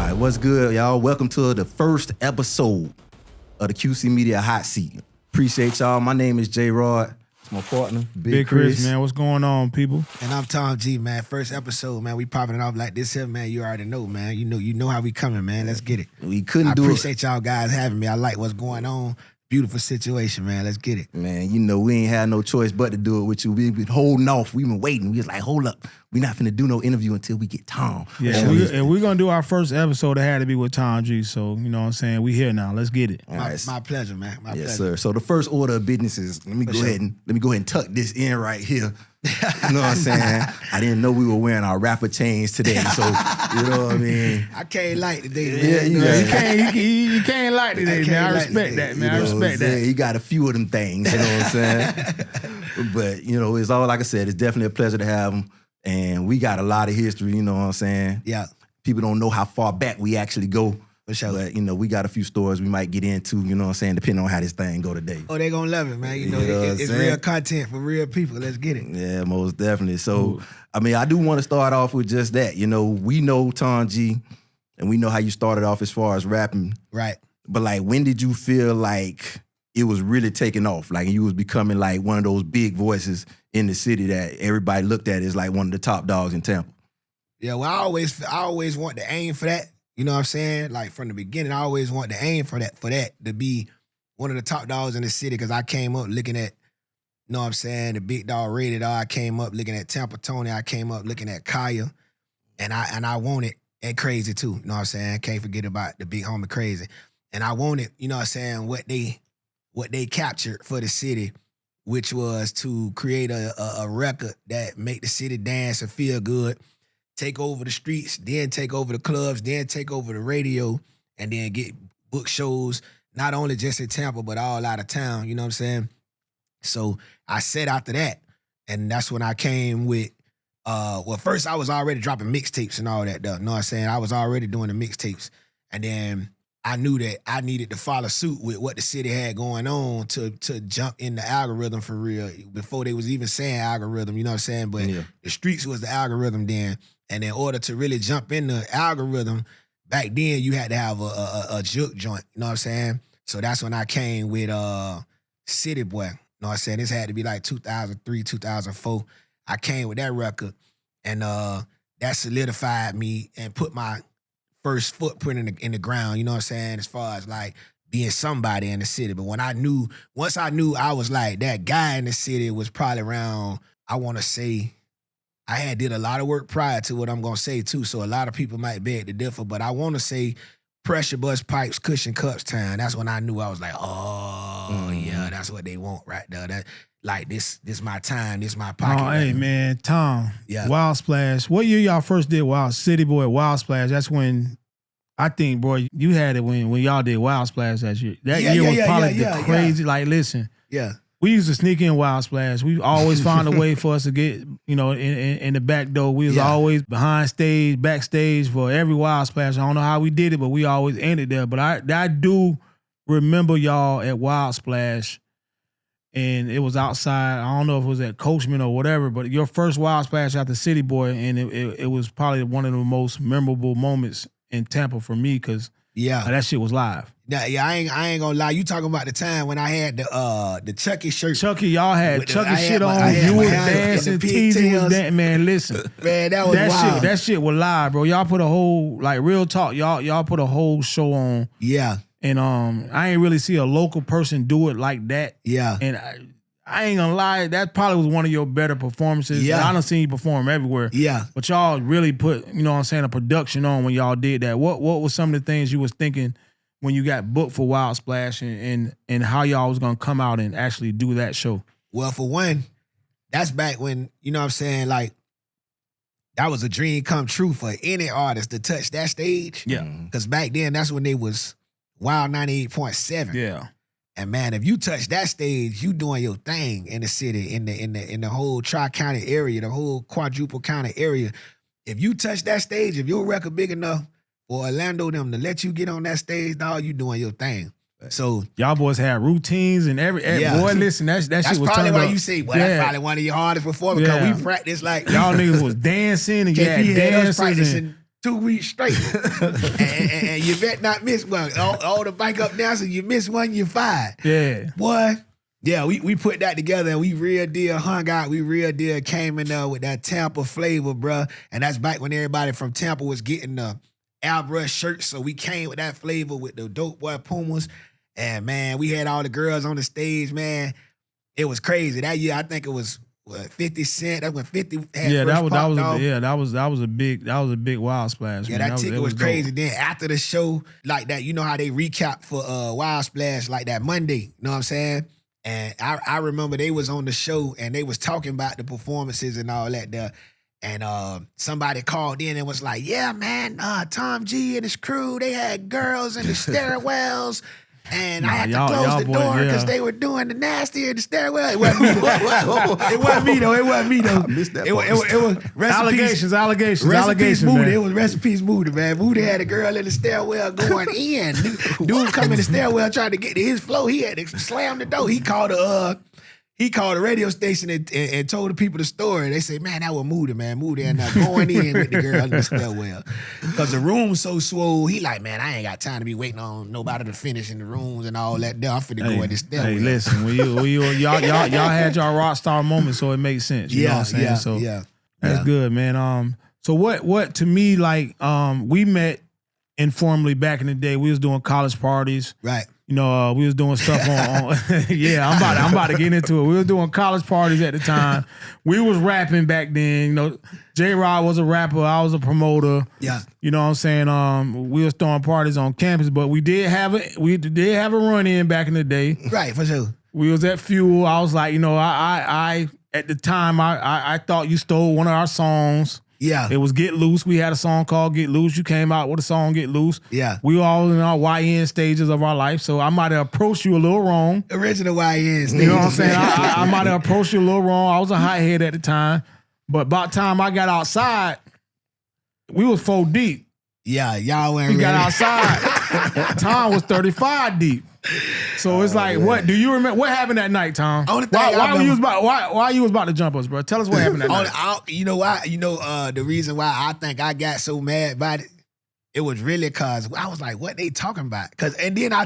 right, what's good, y'all? Welcome to the first episode of the QC Media Hot Seat. Appreciate y'all. My name is J Rod. It's my partner, Big Chris. Man. What's going on, people? And I'm Tom G, man. First episode, man. We popping it off like this here, man. You already know, man. You know how we coming, man. Let's get it. We couldn't I do it. appreciate y'all guys having me. I like what's going on. Beautiful situation, man. Let's get it. Man, you know, we ain't had no choice but to do it with you. We been holding off. We been waiting. We was like, hold up. We not finna do no interview until we get Tom. Yeah, if we're going to do our first episode, it had to be with Tom G. So, you know what I'm saying? We here now. Let's get it. My pleasure, man. My pleasure. Yes, sir. So the first order of business is, let me go ahead and tuck this in right here. You know what I'm saying? I didn't know we were wearing our rapper chains today, so you know what I mean. I can't like today, man. You can't like today, man. I respect that, man. I respect that. He got a few of them things, you know what I'm saying? But you know, it's all like I said. It's definitely a pleasure to have him, and we got a lot of history. You know what I'm saying? Yeah. People don't know how far back we actually go. For sure. But, you know, we got a few stories we might get into, you know what I'm saying, depending on how this thing go today. Oh, they gonna love it, man. You know it's real content for real people. Let's get it. Yeah, most definitely. So, I mean, I do want to start off with just that. You know, we know Tom G, and we know how you started off as far as rapping. Right. But, like, when did you feel like it was really taking off? Like, you was becoming, like, one of those big voices in the city that everybody looked at as, like, one of the top dogs in Tampa? Yeah, well, I always want to aim for that. You know what I'm saying? Like from the beginning, I always wanted to aim for that to be one of the top dogs in the city because I came up looking at, you know what I'm saying, the big dog Rated R. I came up looking at Tampa Tony. I came up looking at Kaya. And I wanted, and Crazy too. You know what I'm saying? Can't forget about the big homie Crazy. And I wanted, you know what I'm saying, what they captured for the city, which was to create a record that make the city dance and feel good. Take over the streets, then take over the clubs, then take over the radio, and then get book shows, not only just in Tampa, but all out of town, you know what I'm saying? So I set after that, and that's when I came with, first I was already dropping mixtapes and all that, though, you know what I'm saying? I was already doing the mixtapes, and then I knew that I needed to follow suit with what the city had going on to jump in the algorithm for real, before they was even saying algorithm, you know what I'm saying? But the streets was the algorithm then. And in order to really jump in the algorithm, back then you had to have a juke joint, you know what I'm saying? So that's when I came with Cityboy, you know what I'm saying? This had to be like 2003, 2004. I came with that record, and that solidified me and put my first footprint in the ground, you know what I'm saying, as far as like being somebody in the city. But once I knew I was like that guy in the city was probably around, I want to say, I had did a lot of work prior to what I'm going to say, too, so a lot of people might beg to differ, but I want to say Pressure Bust Pipes, Cushion Cups time. That's when I knew I was like, yeah, that's what they want right there. That, like, this my time, this my pocket. Oh, hey, man, Tom, yeah. Wild Splash. What year y'all first did Cityboy Wild Splash? That's when, I think, bro, you had it when y'all did Wild Splash that year. That year was probably the crazy, like, listen. Yeah. We used to sneak in Wild Splash. We always found a way for us to get, you know, in the back door. We was always behind stage, backstage for every Wild Splash. I don't know how we did it, but we always ended there. But I do remember y'all at Wild Splash, and it was outside. I don't know if it was at Coachman or whatever, but your first Wild Splash after Cityboy, and it was probably one of the most memorable moments in Tampa for me because that shit was live. Yeah, I ain't gonna lie. You talking about the time when I had the Chucky shirt. Chucky, y'all had Chucky shit on. You was dancing, teasing, was dancing. Man, listen. Man, that was wild. That shit was live, bro. Y'all put a whole, like, real talk, y'all put a whole show on. Yeah. And I ain't really see a local person do it like that. Yeah. And I ain't gonna lie, that probably was one of your better performances. Yeah. I done seen you perform everywhere. Yeah. But y'all really put, you know what I'm saying, a production on when y'all did that. What was some of the things you was thinking when you got booked for Wild Splash and how y'all was gonna come out and actually do that show? Well, for one, that's back when, you know what I'm saying, like, that was a dream come true for any artist to touch that stage. Yeah. Because back then, that's when they was Wild 98.7. Yeah. And man, if you touch that stage, you doing your thing in the city, in the whole Tri-County area, the whole Quadruple County area. If you touch that stage, if your record big enough for Orlando them to let you get on that stage, dog, you doing your thing. So y'all boys had routines and every boy, listen, that shit was that's probably why up. you say, well, that's probably one of your hardest performances because we practice like y'all niggas was dancing and you had dancers 2 weeks straight. and you bet not miss one. All the bike up now, so you miss one, you're fired. Yeah. Boy, yeah, we put that together and we real deal hung out. We real deal came in there with that Tampa flavor, bruh. And that's back when everybody from Tampa was getting the airbrush shirts. So we came with that flavor with the dope boy Pumas. And man, we had all the girls on the stage, man. It was crazy. That year, I think it was 50 Cent. That's when 50 had that was a big Wild Splash. Yeah, man. that ticket was crazy. Then after the show, like that, you know how they recap for Wild Splash like that Monday. You know what I'm saying? And I remember they was on the show and they was talking about the performances and all that there. And somebody called in and was like, yeah, man, Tom G and his crew, they had girls in the stairwells. And I had to close the door because they were doing the nasty in the stairwell. It wasn't me though. It wasn't me though. I missed that It was allegations, Moody. man. It was recipes Moody, man. Moody had a girl in the stairwell going in. Dude come in the stairwell trying to get to his flow. He had to slam the door. He called the radio station and told the people the story. They say, man, that was Moody, man. Moody and going in with the girl in the stairwell. Because the room's so swole, he like, man, I ain't got time to be waiting on nobody to finish in the rooms and all that. I'm finna go in the stairwell. Hey, listen, y'all had y'all rock star moment, so it makes sense. You know what I'm saying? So that's good, man. So what to me, like, we met informally back in the day. We was doing college parties. Right. You know, we was doing stuff on yeah, I'm about to get into it. We was doing college parties at the time. We was rapping back then. You know, J-Rod was a rapper. I was a promoter. Yeah. You know what I'm saying? We was throwing parties on campus, but we did have a run-in back in the day. Right, for sure. We was at Fuel. I was like, you know, I at the time, I thought you stole one of our songs. Yeah. It was Get Loose. We had a song called Get Loose. You came out with a song, Get Loose. Yeah. We were all in our YN stages of our life, so I might have approached you a little wrong. Original YN stages. You know what I'm saying? I might have approached you a little wrong. I was a hothead at the time. But by the time I got outside, we was 4 deep. Yeah, y'all went. We got outside. Tom was 35 deep. So it's like, what do you remember? What happened that night, Tom? Why you was about to jump us, bro? Tell us what happened that night. You know why? You know the reason why I think I got so mad about it. It was really cause I was like, what they talking about? And then I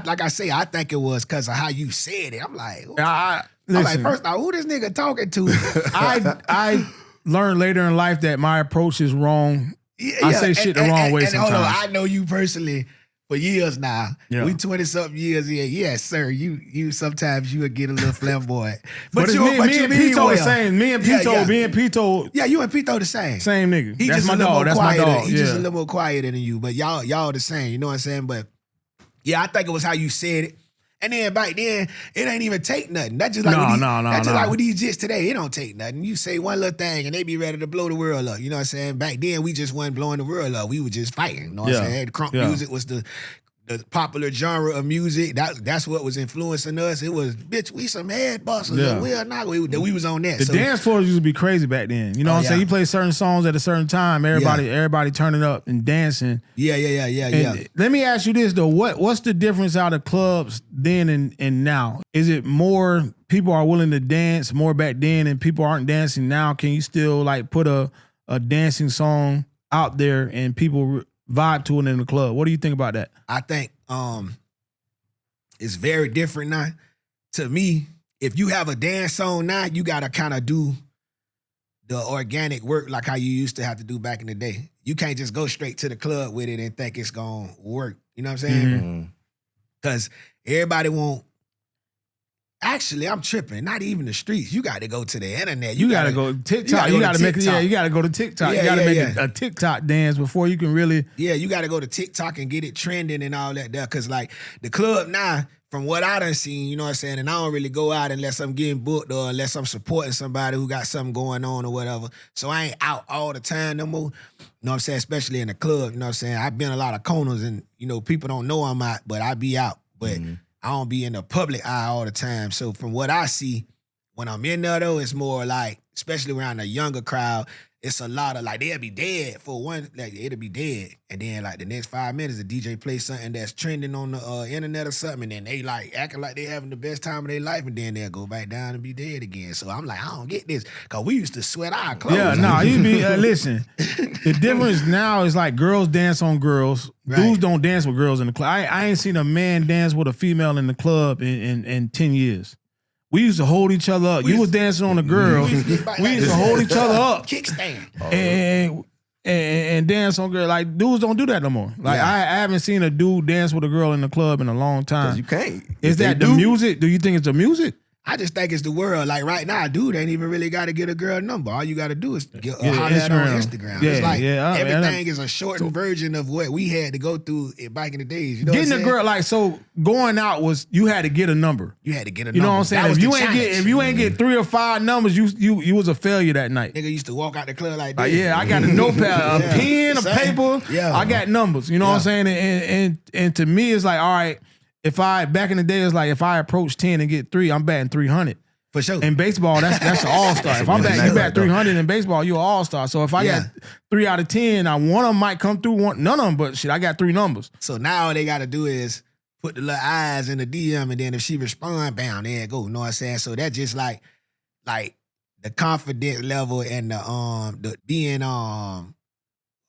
think it was cause of how you said it. I'm like, first off, who this nigga talking to? I learned later in life that my approach is wrong. Yeah, I say shit the wrong way sometimes. Hold on, I know you personally for years now. Yeah. We 20-something years in. Yes, sir. You sometimes you would get a little flamboyant. But me and Pito the same. Me and Pito. Yeah, you and Pito the same. Same nigga. He That's just my a little dog. more That's quieter. my dog. He's just a little more quieter than you. But y'all the same. You know what I'm saying? But yeah, I think it was how you said it. And then back then, it ain't even take nothing. That's just like like with these jits today. It don't take nothing. You say one little thing and they be ready to blow the world up. You know what I'm saying? Back then, we just wasn't blowing the world up. We were just fighting. You know what I'm saying? The crunk music was the popular genre of music. That's what was influencing us. It was, bitch, we some head busters. Yeah. We was on that. The dance floors used to be crazy back then. You know what I'm saying? You play certain songs at a certain time. Everybody turning up and dancing. Yeah. Let me ask you this though. What's the difference out of clubs then and now? Is it more people are willing to dance more back then and people aren't dancing now? Can you still like put a dancing song out there and people vibe to it in the club? What do you think about that? I think it's very different now. To me, if you have a dance song now, you gotta kind of do the organic work like how you used to have to do back in the day. You can't just go straight to the club with it and think it's gonna work. You know what I'm saying? Because everybody won't. Actually, I'm tripping. Not even the streets. You got to go to the internet. You got to go TikTok. You got to make it. Yeah, you got to go to TikTok. You got to make a TikTok dance before you can really. Yeah, you got to go to TikTok and get it trending and all that there. Because like the club now, from what I done seen, you know what I'm saying, and I don't really go out unless I'm getting booked or unless I'm supporting somebody who got something going on or whatever. So I ain't out all the time no more. You know what I'm saying? Especially in the club. You know what I'm saying? I've been a lot of corners and, you know, people don't know I'm out, but I be out. But I don't be in the public eye all the time. So from what I see, when I'm in there though, it's more like, especially around the younger crowd, it's a lot of like, they'll be dead for one, like it'll be dead. And then like the next 5 minutes, the DJ plays something that's trending on the internet or something, and then they like acting like they having the best time of their life, and then they'll go back down and be dead again. So I'm like, I don't get this. Cause we used to sweat our clothes. Yeah, no, you be, listen, The difference now is like girls dance on girls. Right. Dudes don't dance with girls in the club. I ain't seen a man dance with a female in the club in 10 years. We used to hold each other up. You was dancing on a girl. We used to hold each other up. Kickstand. And dance on girl. Like, dudes don't do that no more. Like, I haven't seen a dude dance with a girl in the club in a long time. You can't. Is that the music? Do you think it's the music? I just think it's the world. Like right now, dude ain't even really got to get a girl number. All you got to do is holler at her on Instagram. Yeah, it's like everything is a shortened version of what we had to go through back in the days. You know Getting what I'm a girl, like, so going out was, you had to get a number. You had to get a number. You know what I'm saying? If you ain't get 3 or 5 numbers, you was a failure that night. Nigga used to walk out the club like this. Yeah, I got a notepad, a pen, a paper. Yeah. I got numbers. You know what I'm saying? And to me, it's like, all right, back in the day, it's like, if I approach 10 and get 3, I'm batting 300. For sure. In baseball, that's an all-star. If I'm batting, you bat 300 in baseball, you're an all-star. So if I got 3 out of 10, now one of them might come through, none of them, but shit, I got 3 numbers. So now all they got to do is put the little eyes in the DM, and then if she respond, bam, there it go. You know what I'm saying? So that's just like the confidence level and the being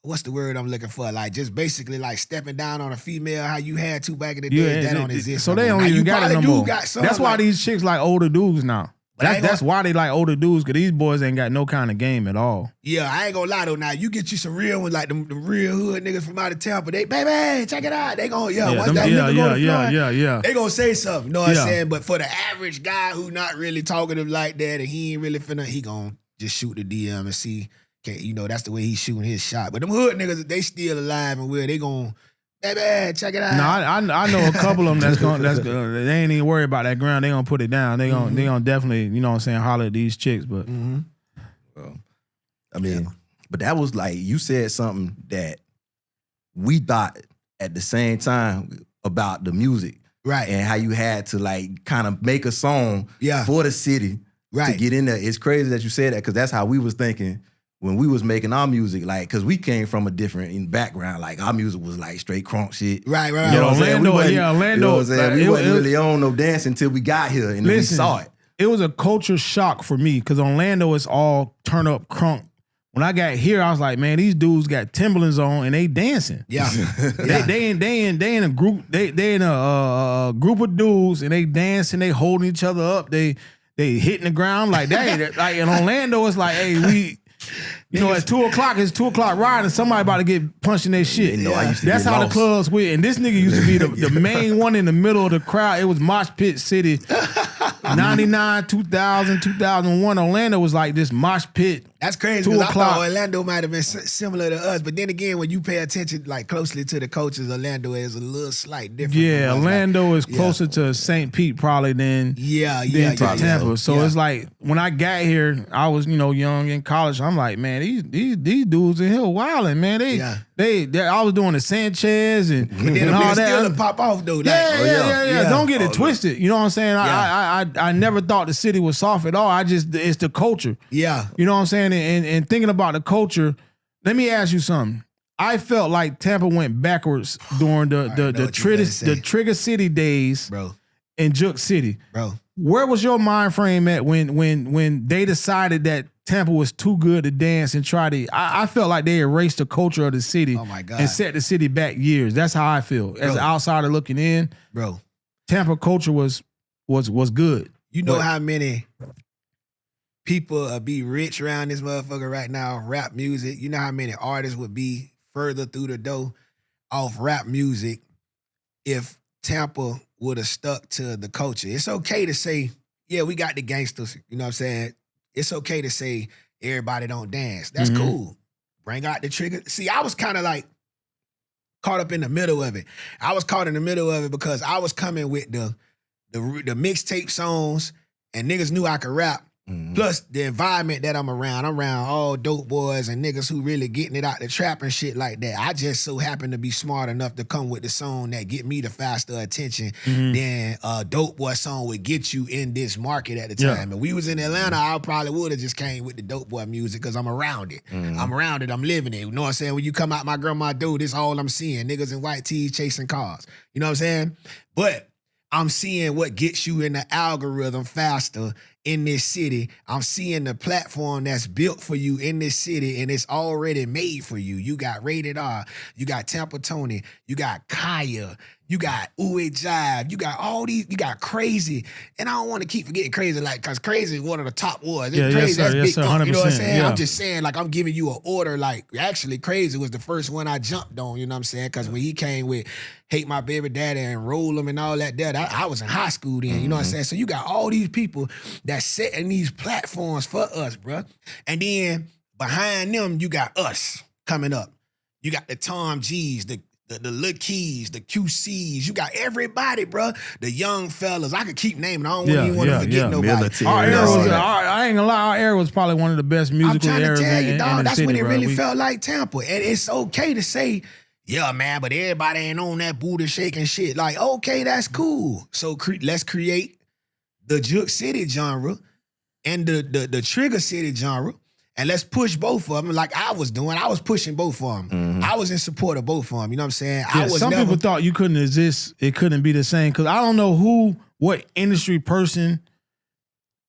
what's the word I'm looking for? Like just basically like stepping down on a female how you had to back in the day. That don't exist. So they don't even got it no more. That's why these chicks like older dudes now. That's why they like older dudes, because these boys ain't got no kind of game at all. Yeah, I ain't gonna lie though. Now you get you some real ones like the real hood niggas from out of Tampa. They baby, check it out. They gonna they gonna say something. You know what I'm saying? But for the average guy who not really talkative like that and he ain't really finna, he gonna just shoot the DM and see. You know, that's the way he's shooting his shot. But them hood niggas, they still alive and they gonna, baby, check it out. No, I know a couple of them they ain't even worried about that ground. They gonna put it down. They gonna definitely, you know what I'm saying, holler at these chicks. But well, I mean, but that was like, you said something that we thought at the same time about the music. Right. And how you had to like kind of make a song for the city to get in there. It's crazy that you said that, because that's how we was thinking when we was making our music, like, because we came from a different background. Like, our music was like straight crunk shit. Right. You know what I'm saying? Orlando. You know what I'm saying? We wasn't really on no dance until we got here and we saw it. It was a culture shock for me, because Orlando is all turn up crunk. When I got here, I was like, man, these dudes got Timberlands on and they dancing. Yeah. They in a group. They in a group of dudes and they dancing. They holding each other up. They hitting the ground like that. Like in Orlando, it's like, hey, we. You know, at 2 o'clock, it's 2 o'clock ride, and somebody about to get punched in their shit. That's how the clubs went. And this nigga used to be the main one in the middle of the crowd. It was Mosh Pit City. 99, 2000, 2001. Orlando was like this mosh pit. That's crazy. 2 I o'clock. thought Orlando might have been similar to us, but then again, when you pay attention like closely to the coaches, Orlando is a little slight different. Yeah, Orlando is closer to St. Pete probably than to Tampa. So it's like when I got here, I was young in college. I'm like, man, these dudes in here wilding, man. They I was doing the Sanchez and all that. Still pop off though. Yeah. Don't get it twisted. You know what I'm saying? I never thought the city was soft at all. It's the culture. Yeah. You know what I'm saying? And thinking about the culture, let me ask you something. I felt like Tampa went backwards during the Trigger City days, bro, in Juke City. Bro. Where was your mind frame at when they decided that Tampa was too good to dance and try to? I felt like they erased the culture of the city. Oh my God. And set the city back years. That's how I feel. As an outsider looking in, bro, Tampa culture was good. You know how many people be rich around this motherfucker right now, rap music. You know how many artists would be further through the door off rap music if Tampa would have stuck to the culture. It's okay to say, yeah, we got the gangsters. You know what I'm saying? It's okay to say everybody don't dance. That's cool. Bring out the trigger. See, I was kind of like caught up in the middle of it. I was caught in the middle of it because I was coming with the mixtape songs and niggas knew I could rap. Plus the environment that I'm around all dope boys and niggas who really getting it out the trap and shit like that. I just so happen to be smart enough to come with the song that get me the faster attention than a dope boy song would get you in this market at the time. And we was in Atlanta, I probably would have just came with the dope boy music because I'm around it. I'm around it, I'm living it. You know what I'm saying? When you come out my grandma door, this all I'm seeing. Niggas in white tees chasing cars. You know what I'm saying? But I'm seeing what gets you in the algorithm faster in this city. I'm seeing the platform that's built for you in this city, and it's already made for you. You got Rated R, you got Tampa Tony, you got Kaya, you got Uwe Jive, you got all these, you got Crazy. And I don't want to keep forgetting Crazy, like, because Crazy is one of the top ones. Yeah, Crazy, yes, sir, that's big. 100%, You know what I'm saying? yeah. I'm just saying, like, I'm giving you an order. Like, actually, Crazy was the first one I jumped on, you know what I'm saying? Because when he came with Hate My Baby Daddy and Roll 'em and all that, I was in high school then, you know what I'm saying? So you got all these people that's setting these platforms for us, bro. And then behind them, you got us coming up. You got the Tom G's, the Lil Keys, the QCs. You got everybody, bro. The young fellas. I could keep naming. I don't even want to forget nobody. Military. Our era I ain't gonna lie, our era was probably one of the best musical eras. I'm trying to tell you, dog. That's city, when it bro. really felt like Tampa. And it's okay to say, yeah, man, but everybody ain't on that booty shaking shit. Like, okay, that's cool. So let's create the Juke City genre and the Trigger City genre. And let's push both of them like I was doing. I was pushing both of them. I was in support of both of them. You know what I'm saying? Yeah, some people thought you couldn't exist. It couldn't be the same. Because I don't know what industry person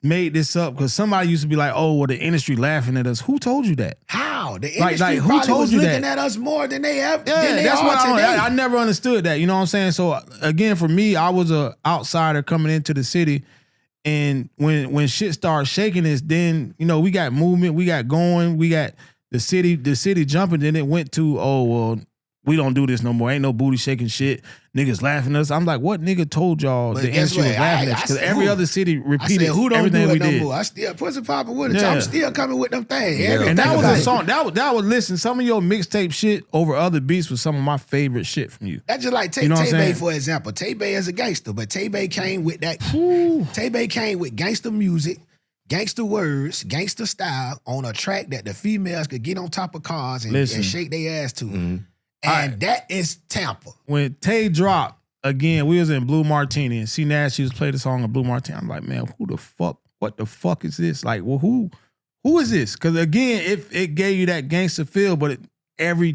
made this up. Because somebody used to be like, oh, well, the industry laughing at us. Who told you that? How? The industry like who probably told was you looking that? at us more than they have. Yeah, than they that's are what today. I never understood that. You know what I'm saying? So, again, for me, I was a outsider coming into the city. And when shit started shaking us, then, you know, we got movement, we got going, we got the city jumping. Then it went to, oh, well, we don't do this no more. Ain't no booty shaking shit. Niggas laughing at us. I'm like, what nigga told y'all the industry was laughing at us? Because every other city repeated everything we did. I still pussy popping with it. I'm still coming with them things. Yeah. And that was a song. That was listen. Some of your mixtape shit over other beats was some of my favorite shit from you. That's just like take Tay-Bay, for example. Tay-Bay is a gangster, but Tay-Bay came with that. Tay-Bay came with gangster music, gangster words, gangster style on a track that the females could get on top of cars and shake their ass to. And that is Tampa. When Tay dropped, again, we was in Blue Martini and C Nash used to play the song of Blue Martini. I'm like, man, what the fuck is this? Like, well, who is this? Because again, it gave you that gangster feel, but every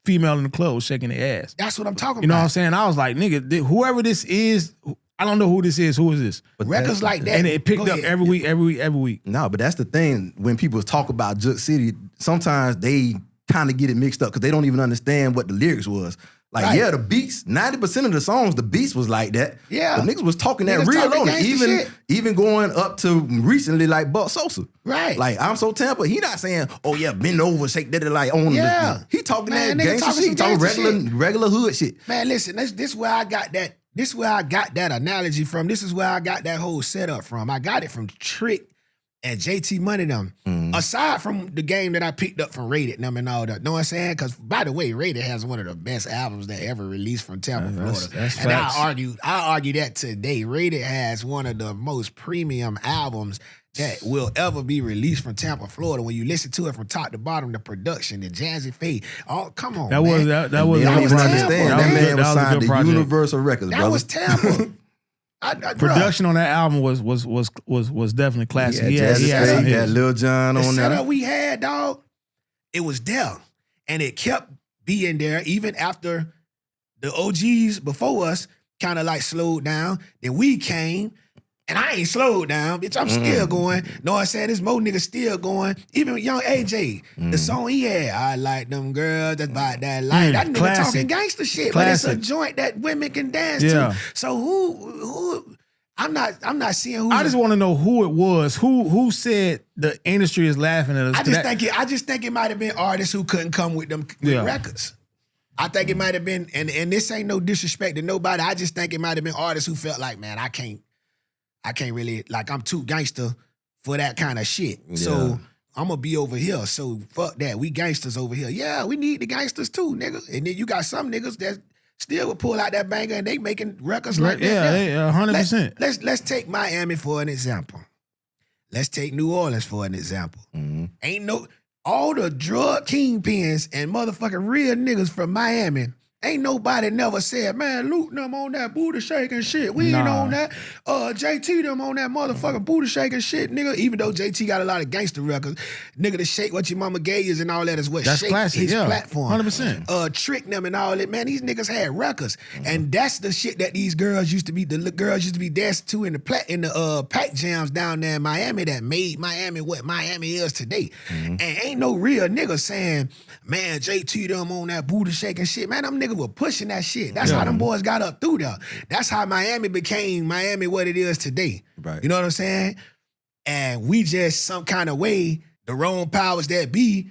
female in the club was shaking their ass. That's what I'm talking about. You know what I'm saying? I was like, nigga, whoever this is, I don't know who this is. Who is this? But records like that. And it picked up every week. No, but that's the thing. When people talk about Juke City, sometimes they kind of get it mixed up because they don't even understand what the lyrics was. Like, yeah, the beats, 90% of the songs, the beats was like that. Yeah. But niggas was talking that real on it. Even going up to recently like Buck Sosa. Right. Like, I'm so Tampa. He not saying, oh yeah, bend over, shake that like on he talking that gangster shit. He talking regular hood shit. Man, listen, this where I got that. This is where I got that analogy from. This is where I got that whole setup from. I got it from Trick and JT Money them. Aside from the game that I picked up from Rated them and all that. Know what I'm saying? Because, by the way, Rated has one of the best albums that ever released from Tampa, Florida. That's and facts. I argue that today. Rated has one of the most premium albums that will ever be released from Tampa, Florida. When you listen to it from top to bottom, the production, the jazzy fade. Oh, come on, that man. That was Tampa. That man was signed to Universal Records, that brother. was Tampa. Production on that album was definitely classic. He had Lil Jon on there. The setup we had, dog, it was there. And it kept being there even after the OGs before us kind of like slowed down. Then we came, and I ain't slowed down, bitch. I'm still going. Know what I'm saying? This Mo nigga still going. Even young AJ, the song he had, I like them girls that's about that life. That nigga classic. talking gangster shit, Classic. but it's a joint that women can dance to. So who? I'm not seeing who. I just want to know who it was. Who said the industry is laughing at us? I just think it might have been artists who couldn't come with them records. I think it might have been, and this ain't no disrespect to nobody. I just think it might have been artists who felt like, man, I can't really, like, I'm too gangster for that kind of shit. Yeah. So I'm gonna be over here. So fuck that. We gangsters over here. Yeah, we need the gangsters too, nigga. And then you got some niggas that still would pull out that banger and they making records like that. Yeah, 100%. Let's take Miami for an example. Let's take New Orleans for an example. Ain't no all the drug kingpins and motherfucking real niggas from Miami Ain't nobody never said, man, Luke them on that booty shaking shit. We ain't on that. JT them on that motherfucking booty shaking shit, nigga. Even though JT got a lot of gangster records, nigga, the shake what your mama gave you and all that is what that's shake classic, his platform. 100%. Trick them and all that, man. These niggas had records, and that's the shit that these girls used to be. The girls used to be dancing to in the pack jams down there in Miami that made Miami what Miami is today. And ain't no real nigga saying, man, JT them on that booty shaking shit. Man, them niggas were pushing that shit. That's how them boys got up through there. That's how Miami became Miami what it is today. Right. You know what I'm saying? And we just some kind of way, the wrong powers that be,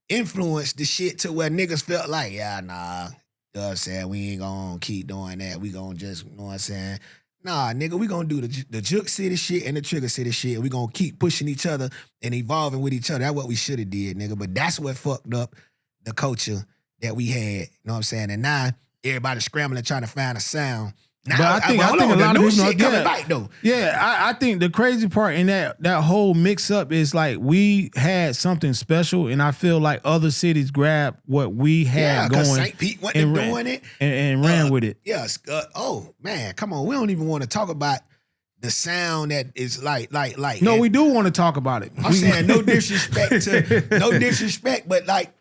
influenced the shit to where niggas felt like, yeah, nah, you know what I'm saying? We ain't gonna keep doing that. We gonna just, you know what I'm saying? Nah, nigga, we gonna do the Juke City shit and the Trigger City shit. We gonna keep pushing each other and evolving with each other. That's what we should have did, nigga. But that's what fucked up the culture that we had. You know what I'm saying? And now everybody's scrambling trying to find a sound. Now, but I think a lot of people shit coming back though. Yeah, I think the crazy part in that whole mix up is like we had something special, and I feel like other cities grabbed what we had going. St. Pete went to doing it and ran with it. Yes. Oh man, come on. We don't even want to talk about the sound that is like. No, we do want to talk about it. I'm saying no disrespect, but like.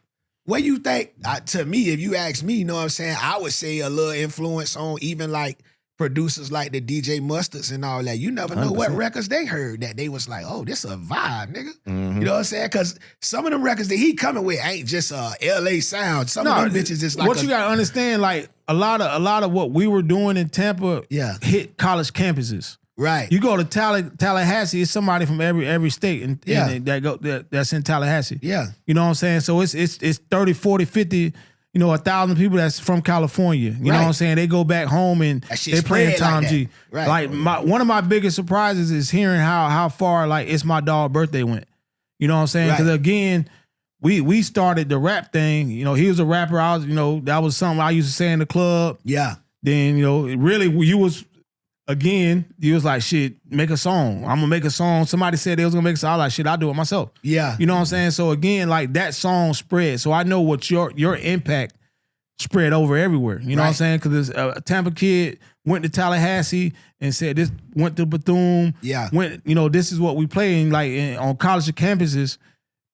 What you think, to me, if you ask me, you know what I'm saying, I would say a little influence on even like producers like the DJ Mustards and all that. You never know 100%. what records they heard that they was like, oh, this a vibe, nigga. You know what I'm saying? Because some of them records that he coming with ain't just LA sound. Some of them bitches just like what you gotta understand, like a lot of what we were doing in Tampa hit college campuses. Right. You go to Tallahassee, it's somebody from every state and that's in Tallahassee. Yeah. You know what I'm saying? So it's 30, 40, 50, 1,000 people that's from California. You know what I'm saying? They go back home and they playing Tom like G. Right. Like one of my biggest surprises is hearing how far like It's My Dog Birthday went. You know what I'm saying? Because again, we started the rap thing. He was a rapper. I was, that was something I used to say in the club. Yeah. Then, really you was like, shit, make a song. I'm gonna make a song. Somebody said they was gonna make a song. I was like, shit, I'll do it myself. Yeah. You know what I'm saying? So again, like that song spread. So I know what your impact spread over everywhere. You know what I'm saying? Because a Tampa kid went to Tallahassee and said this, went to Bethune. Yeah. Went, this is what we play. And like on college campuses,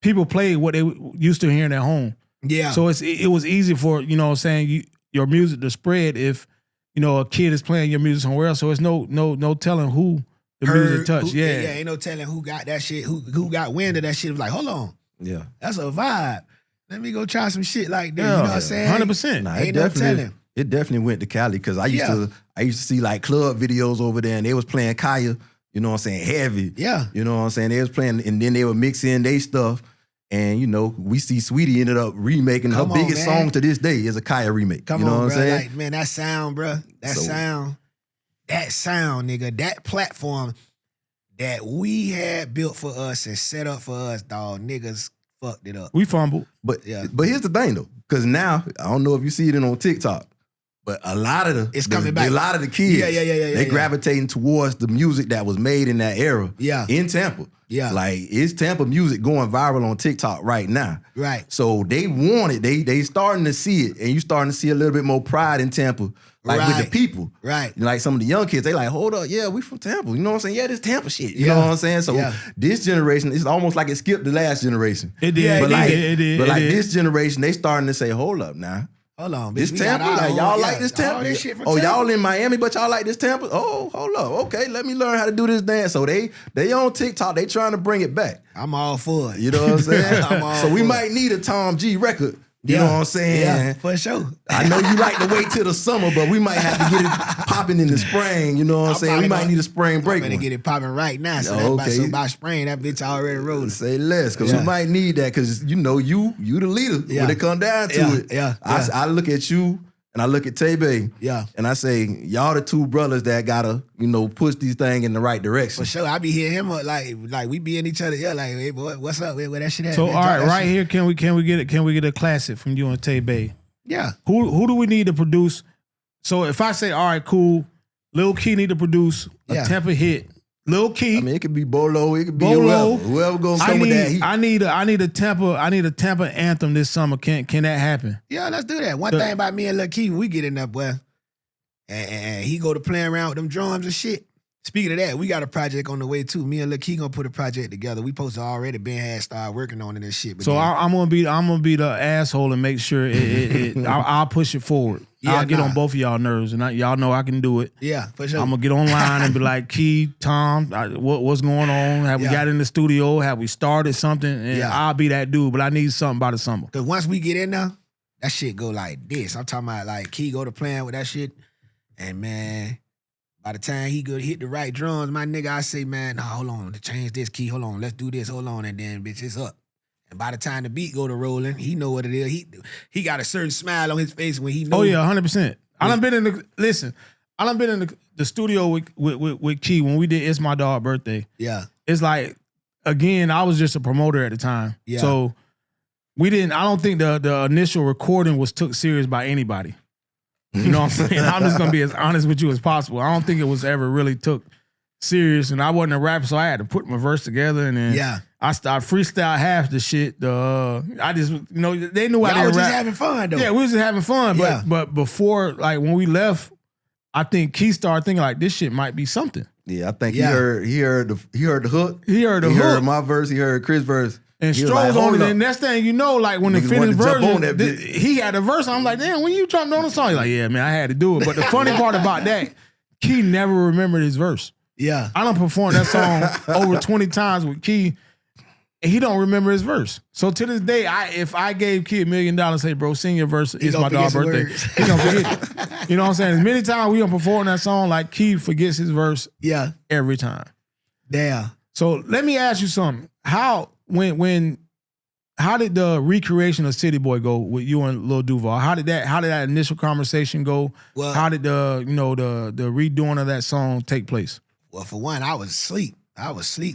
people played what they used to hearing at home. Yeah. So it was easy for, your music to spread if, a kid is playing your music somewhere else, so it's no telling who the music touched. Ain't no telling who got that shit, who got wind of that shit. It was like, hold on. Yeah. That's a vibe. Let me go try some shit like that. You know what I'm saying? 100%. Nah, ain't no telling. It definitely went to Cali because I used to see like club videos over there and they was playing Kaya, you know what I'm saying, heavy. Yeah. You know what I'm saying? They was playing and then they would mix in their stuff. And, we see Sweetie ended up remaking her biggest song to this day is a Kaya remake. Come you know on, what I'm bro. saying? Like, man, that sound, bro. That sound, nigga. That platform that we had built for us and set up for us, dog, niggas fucked it up. We fumbled. But here's the thing, though. Because now, I don't know if you see it on TikTok, but a lot of coming back. A lot of the kids, they gravitating towards the music that was made in that era in Tampa. Yeah. Like, it's Tampa music going viral on TikTok right now. Right. So they want it. They starting to see it. And you starting to see a little bit more pride in Tampa. Like with the people. Right. Like some of the young kids, they like, hold up, yeah, we from Tampa. You know what I'm saying? Yeah, this Tampa shit. You know what I'm saying? So this generation, it's almost like it skipped the last generation. It did. It did. But this generation, they starting to say, hold up now. Hold on, bitch. This Tampa? Like, y'all like this Tampa? This shit from Tampa? Tampa? Y'all in Miami, but y'all like this Tampa? Oh, hold up. Okay, let me learn how to do this dance. So they on TikTok, they trying to bring it back. I'm all for it. You know what I'm saying? I'm all so we for might need a Tom G record. You know what I'm saying? Yeah, for sure. I know you like to wait till the summer, but we might have to get it popping in the spring. You know what I'm saying? We might need a spring break. I'm gonna get it popping right now. So by spring, that bitch already rolling. Say less, because we might need that, because you the leader when it come down to it. Yeah. I look at you and I look at Tay-Bay. Yeah. And I say, y'all the two brothers that gotta, push these things in the right direction. For sure. I be hearing him up like we be in each other. Yeah, like, hey boy, what's up? Where that shit at? So man? all right, right here, can we get a classic from you and Tay-Bay? Yeah. Who do we need to produce? So if I say, all right, cool, Lil Key need to produce a Tampa hit Lil Key. I mean, it could be Bolo, it could be whoever gonna come with that heat. I need a Tampa anthem this summer. Can that happen? Yeah, let's do that. One thing about me and Lil Key, when we get in there, boy, and he go to playing around with them drums and shit. Speaking of that, we got a project on the way too. Me and Lil Key gonna put a project together. We supposed to already started working on it and shit. But so I'm gonna be the asshole and make sure I'll push it forward. Yeah, I'll get on both of y'all nerves, and y'all know I can do it. Yeah, for sure. I'm gonna get online and be like, Key, Tom, what's going on? Have we got in the studio? Have we started something? And I'll be that dude, but I need something by the summer. Because once we get in there, that shit go like this. I'm talking about like Key go to playing with that shit, and man, by the time he go hit the right drums, my nigga, I say, man, nah, hold on, change this key, hold on, let's do this, hold on, and then bitch, it's up. And by the time the beat go to rolling, he know what it is. He got a certain smile on his face when he knows. Oh yeah, 100%. I done been in the studio with Key when we did It's My Dog Birthday. Yeah. It's like, again, I was just a promoter at the time. Yeah. So I don't think the initial recording was took serious by anybody. You know what I'm saying? I'm just gonna be as honest with you as possible. I don't think it was ever really took serious, and I wasn't a rapper, so I had to put my verse together, and then I started freestyle half the shit. I just, they knew I didn't rap. was just having fun though. Yeah, we was just having fun. But before, like when we left, I think Key started thinking like this shit might be something. Yeah, I think he heard the hook. He heard heard my verse. He heard Chris' verse. And Stroh's on it, and next thing you know, like when the finished version, he had a verse. I'm like, damn, when you jumped on the song, he's like, yeah, man, I had to do it. But the funny part about that, Key never remembered his verse. Yeah. I done performed that song over 20 times with Key, and he don't remember his verse. So to this day, if I gave Key $1 million, say, bro, sing your verse, it's my dog's birthday. He gonna forget it. You know what I'm saying? As many times we gonna perform that song, like Key forgets his verse every time. Damn. So let me ask you something. How did the recreation of Cityboy go with you and Lil Duval? How did that initial conversation go? Well, how did the redoing of that song take place? Well, for one, I was asleep.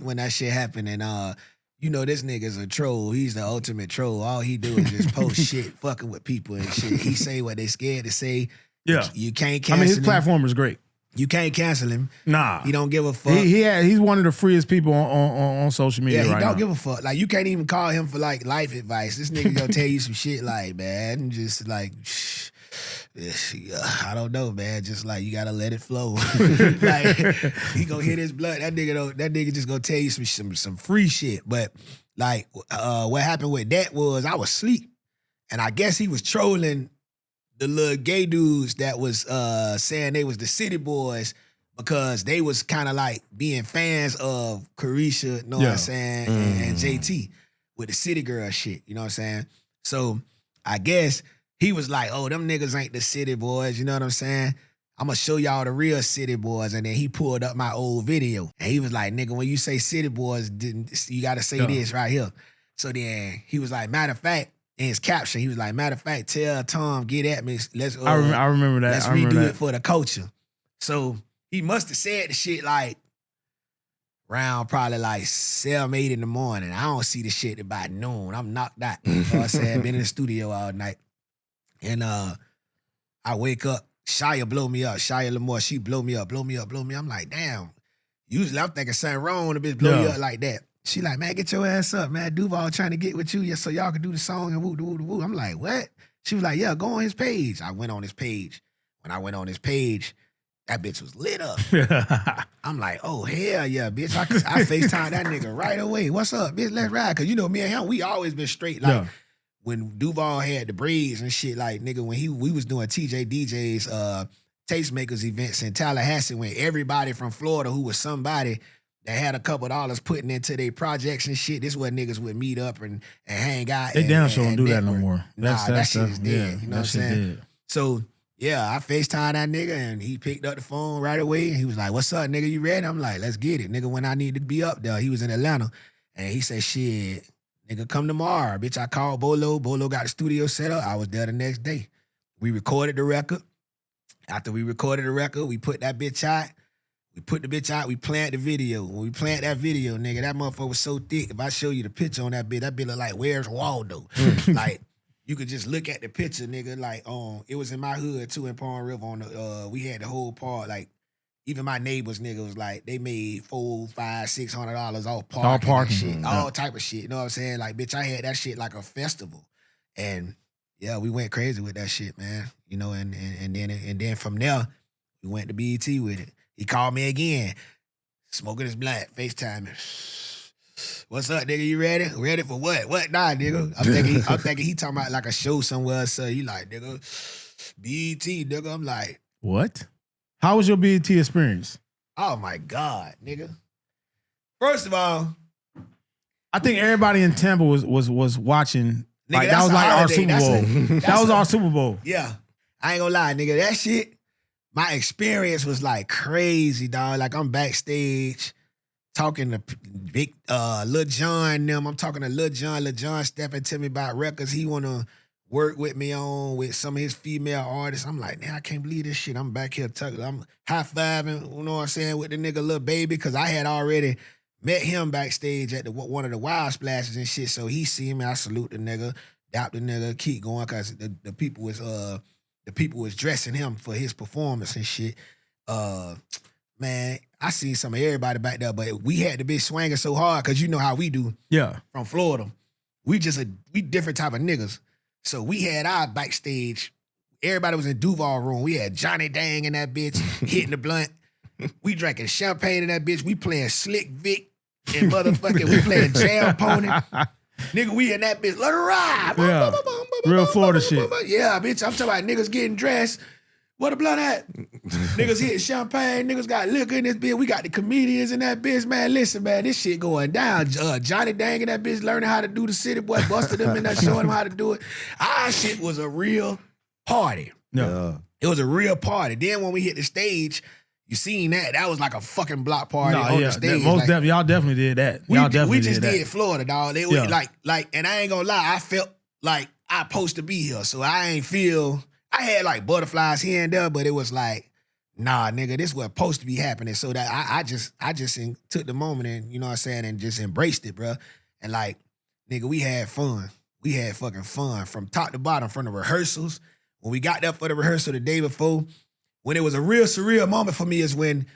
When that shit happened, and this nigga's a troll. He's the ultimate troll. All he do is just post shit, fucking with people and shit. He say what they scared to say. Yeah, you can't cancel his platform is great. You can't cancel him. Nah. He don't give a fuck. He's one of the freest people on social media right now. Yeah, he don't give a fuck. Like, you can't even call him for, like, life advice. This nigga gonna tell you some shit like, man, just like, I don't know, man. Just like, you gotta let it flow. Like, he gonna hit his blood. That nigga just gonna tell you some free shit. But, like, what happened with that was I was asleep. And I guess he was trolling the little gay dudes that was saying they was the City Boys because they was kind of like being fans of Carisha, know what I'm saying, and JT with the City Girl shit, you know what I'm saying? So I guess he was like, oh, them niggas ain't the City Boys, you know what I'm saying? I'm gonna show y'all the real City Boys. And then he pulled up my old video. And he was like, nigga, when you say City Boys, you gotta say this right here. So then he was like, matter of fact, in his caption, he was like, matter of fact, tell Tom, get at me. Let's I remember that. Let's redo it for the culture. So he must have said the shit like around probably like 7, 8 in the morning. I don't see the shit about noon. I'm knocked out. You know what I'm saying? Been in the studio all night. And I wake up, Shia blow me up. Shia Lamore, she blow me up. I'm like, damn. Usually I'm thinking something wrong when a bitch blow you up like that. She like, man, get your ass up, man. Duval trying to get with you so y'all can do the song and woo. I'm like, what? She was like, yeah, go on his page. I went on his page. When I went on his page, that bitch was lit up. I'm like, oh, hell yeah, bitch. I FaceTime that nigga right away. What's up, bitch? Let's ride. Because, me and him, we always been straight. Like, when Duval had the braids and shit, like, nigga, when we was doing TJ DJ's Tastemakers events in Tallahassee, when everybody from Florida who was somebody that had a couple $2 putting into their projects and shit. This is where niggas would meet up and hang out. They damn sure don't do that no more. That shit is dead. You know what I'm saying? Dead. So, yeah, I FaceTimed that nigga and he picked up the phone right away and he was like, what's up, nigga? You ready? I'm like, let's get it. Nigga, when I need to be up there, he was in Atlanta. And he said, shit, nigga, come tomorrow. Bitch, I called Bolo. Bolo got the studio set up. I was there the next day. We recorded the record. After we recorded the record, we put that bitch out. We put the bitch out, we planted the video. When we planted that video, nigga, that motherfucker was so thick. If I show you the picture on that bitch look like, where's Waldo? Like, you could just look at the picture, nigga, like, it was in my hood, too, in Palm River. We had the whole part, like, even my neighbors nigga was like, they made $400, $500, $600 off parking. All shit, all type of shit. You know what I'm saying? Like, bitch, I had that shit like a festival. And yeah, we went crazy with that shit, man. You know, and then from there, we went to BET with it. He called me again, smoking his blunt, FaceTiming. What's up, nigga? You ready? Ready for what? What? Nah, nigga. I'm thinking he talking about like a show somewhere. So you like, nigga, BET, nigga. I'm like, what? How was your BET experience? Oh my God, nigga. First of all, I think everybody in Tampa was watching. Nigga, like, that was like our Super Bowl. That was our Super Bowl. Yeah. I ain't gonna lie, nigga. That shit, my experience was like crazy, dog. Like I'm backstage talking to big Lil John and them. I'm talking to Lil John. Lil John stepping to me about records he wanna work with me on with some of his female artists. I'm like, man, I can't believe this shit. I'm back here talking. I'm high-fiving, you know what I'm saying, with the nigga Lil Baby, because I had already met him backstage at one of the Wild Splashes and shit. So he see me, I salute the nigga, dap the nigga, keep going, because the people was dressing him for his performance and shit. Man, I seen some of everybody back there, but we had the bitch swinging so hard, because you know how we do. Yeah. From Florida. We different type of niggas. So we had our backstage. Everybody was in Duval room. We had Johnny Dang in that bitch, hitting the blunt. We drinking champagne in that bitch. We playing Slick Vic and motherfucking, we playing Jam Pony. Nigga, we in that bitch. Let her ride. Yeah. Real Florida shit. Yeah, bitch. I'm talking about niggas getting dressed. What the blood at? Niggas hitting champagne. Niggas got liquor in this bitch. We got the comedians in that bitch, man. Listen, man, this shit going down. Johnny Dang in that bitch learning how to do the Cityboy, busted them in there, showing them how to do it. Our shit was a real party. No. It was a real party. Then when we hit the stage, you seen that. That was like a fucking block party on the stage. Y'all definitely did that. We just did Florida, dog. It was like, and I ain't gonna lie, I felt like I supposed to be here. So I ain't feel... I had like butterflies here and there, but it was like, nah, nigga, this was supposed to be happening. So that I just took the moment and, you know what I'm saying, and just embraced it, bro. And like, nigga, we had fun. We had fucking fun from top to bottom, from the rehearsals. When we got there for the rehearsal the day before, when it was a real surreal moment for me is when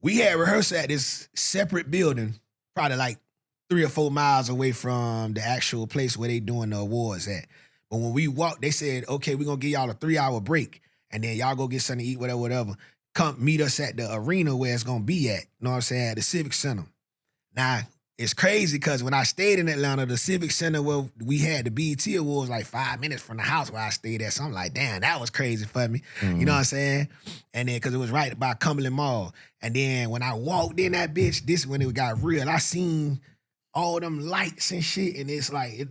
we had rehearsal at this separate building, probably like 3 or 4 miles away from the actual place where they doing the awards at. But when we walked, they said, okay, we're going to give y'all a 3-hour break. And then y'all go get something to eat, whatever. Come meet us at the arena where it's going to be at. You know what I'm saying? At the Civic Center. Now, it's crazy because when I stayed in Atlanta, the Civic Center where we had the BET Awards like 5 minutes from the house where I stayed at. So I'm like, damn, that was crazy for me. Mm-hmm. You know what I'm saying? And then, because it was right by Cumberland Mall. And then when I walked in that bitch, this when it got real, I seen all them lights and shit, and it's like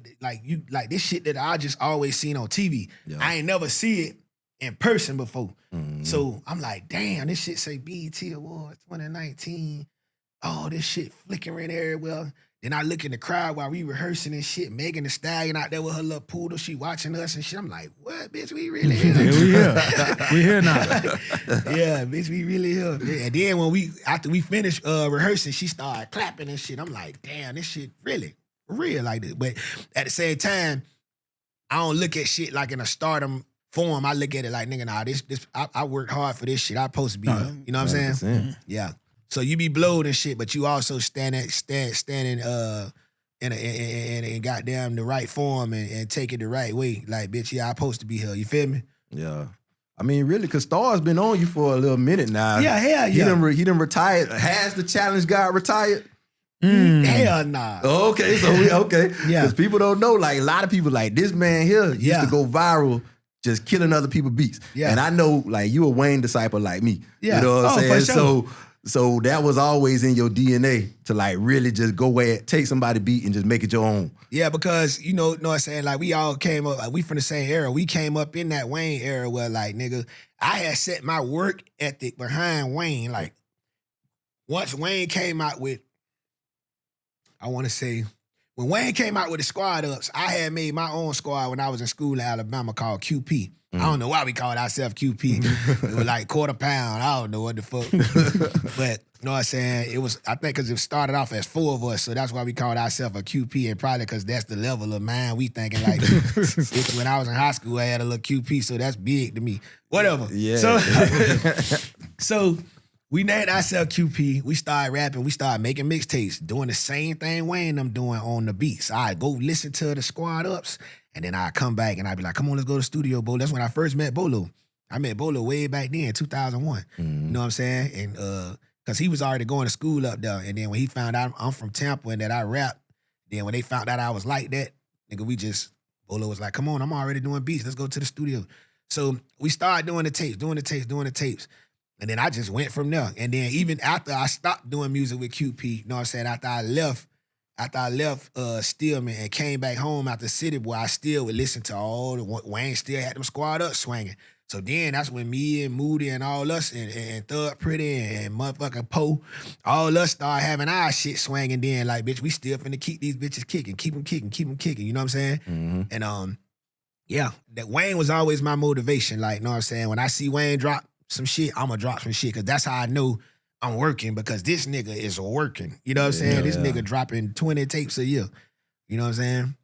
this shit that I just always seen on TV. Yeah. I ain't never see it in person before. Mm-hmm. So I'm like, damn, this shit say BET Awards 2019. Oh, this shit flickering everywhere. Then I look in the crowd while we rehearsing and shit. Megan Thee Stallion out there with her little poodle. She watching us and shit. I'm like, what, bitch? We really here? We here now. Yeah, bitch, we really here. Yeah. And then after we finished rehearsing, she started clapping and shit. I'm like, damn, this shit really real like this. But at the same time, I don't look at shit like in a stardom form. I look at it like, nigga, nah, this I worked hard for this shit. I supposed to be here. You know what I'm saying? Yeah. So you be blowed and shit, but you also standing in goddamn the right form and take it the right way. Like, bitch, yeah, I supposed to be here. You feel me? Yeah. I mean, really, because Star's been on you for a little minute now. Yeah, hell yeah. He done retired. Has the challenge guy retired? Hell nah. Okay, so okay. Yeah. Because people don't know, like, a lot of people, like, this man here used to go viral just killing other people's beats. Yeah. And I know, like, you a Wayne disciple like me. Yeah. You know what I'm saying? For sure. So that was always in your DNA to like really just go away, take somebody's beat and just make it your own. Yeah, because you know what I'm saying? Like we all came up, like we from the same era. We came up in that Wayne era where like, nigga, I had set my work ethic behind Wayne. Like once Wayne came out with, I want to say, when Wayne came out with the squad ups, I had made my own squad when I was in school in Alabama called QP. I don't know why we called ourselves QP. It was like quarter pound. I don't know what the fuck. But, you know what I'm saying? It was, I think because it started off as 4 of us, so that's why we called ourselves a QP, and probably because that's the level of mind we thinking like, when I was in high school, I had a little QP, so that's big to me. Whatever. Yeah. So We named ourselves QP. We started rapping. We started making mixtapes, doing the same thing Wayne them doing on the beats. I'd go listen to the Squad Ups, and then I'd come back and I'd be like, come on, let's go to the studio, Bolo. That's when I first met Bolo. I met Bolo way back then, 2001. You know what I'm saying? And because he was already going to school up there. And then when he found out I'm from Tampa and that I rap, then when they found out I was like that, nigga, Bolo was like, come on, I'm already doing beats. Let's go to the studio. So we started doing the tapes. And then I just went from there. And then even after I stopped doing music with QP, you know what I'm saying? After I left Stillman and came back home after Cityboy, I still would listen to all the Wayne still had them Squad Up swinging. So then that's when me and Moody and all us and Thug Pretty and motherfucking Poe, all us started having our shit swinging then. Like, bitch, we still finna keep these bitches kicking, keep them kicking, you know what I'm saying? And yeah, that Wayne was always my motivation. Like, you know what I'm saying? When I see Wayne drop some shit, I'ma drop some shit, because that's how I know I'm working, because this nigga is working. You know what I'm saying? This nigga dropping 20 tapes a year. You know what I'm saying?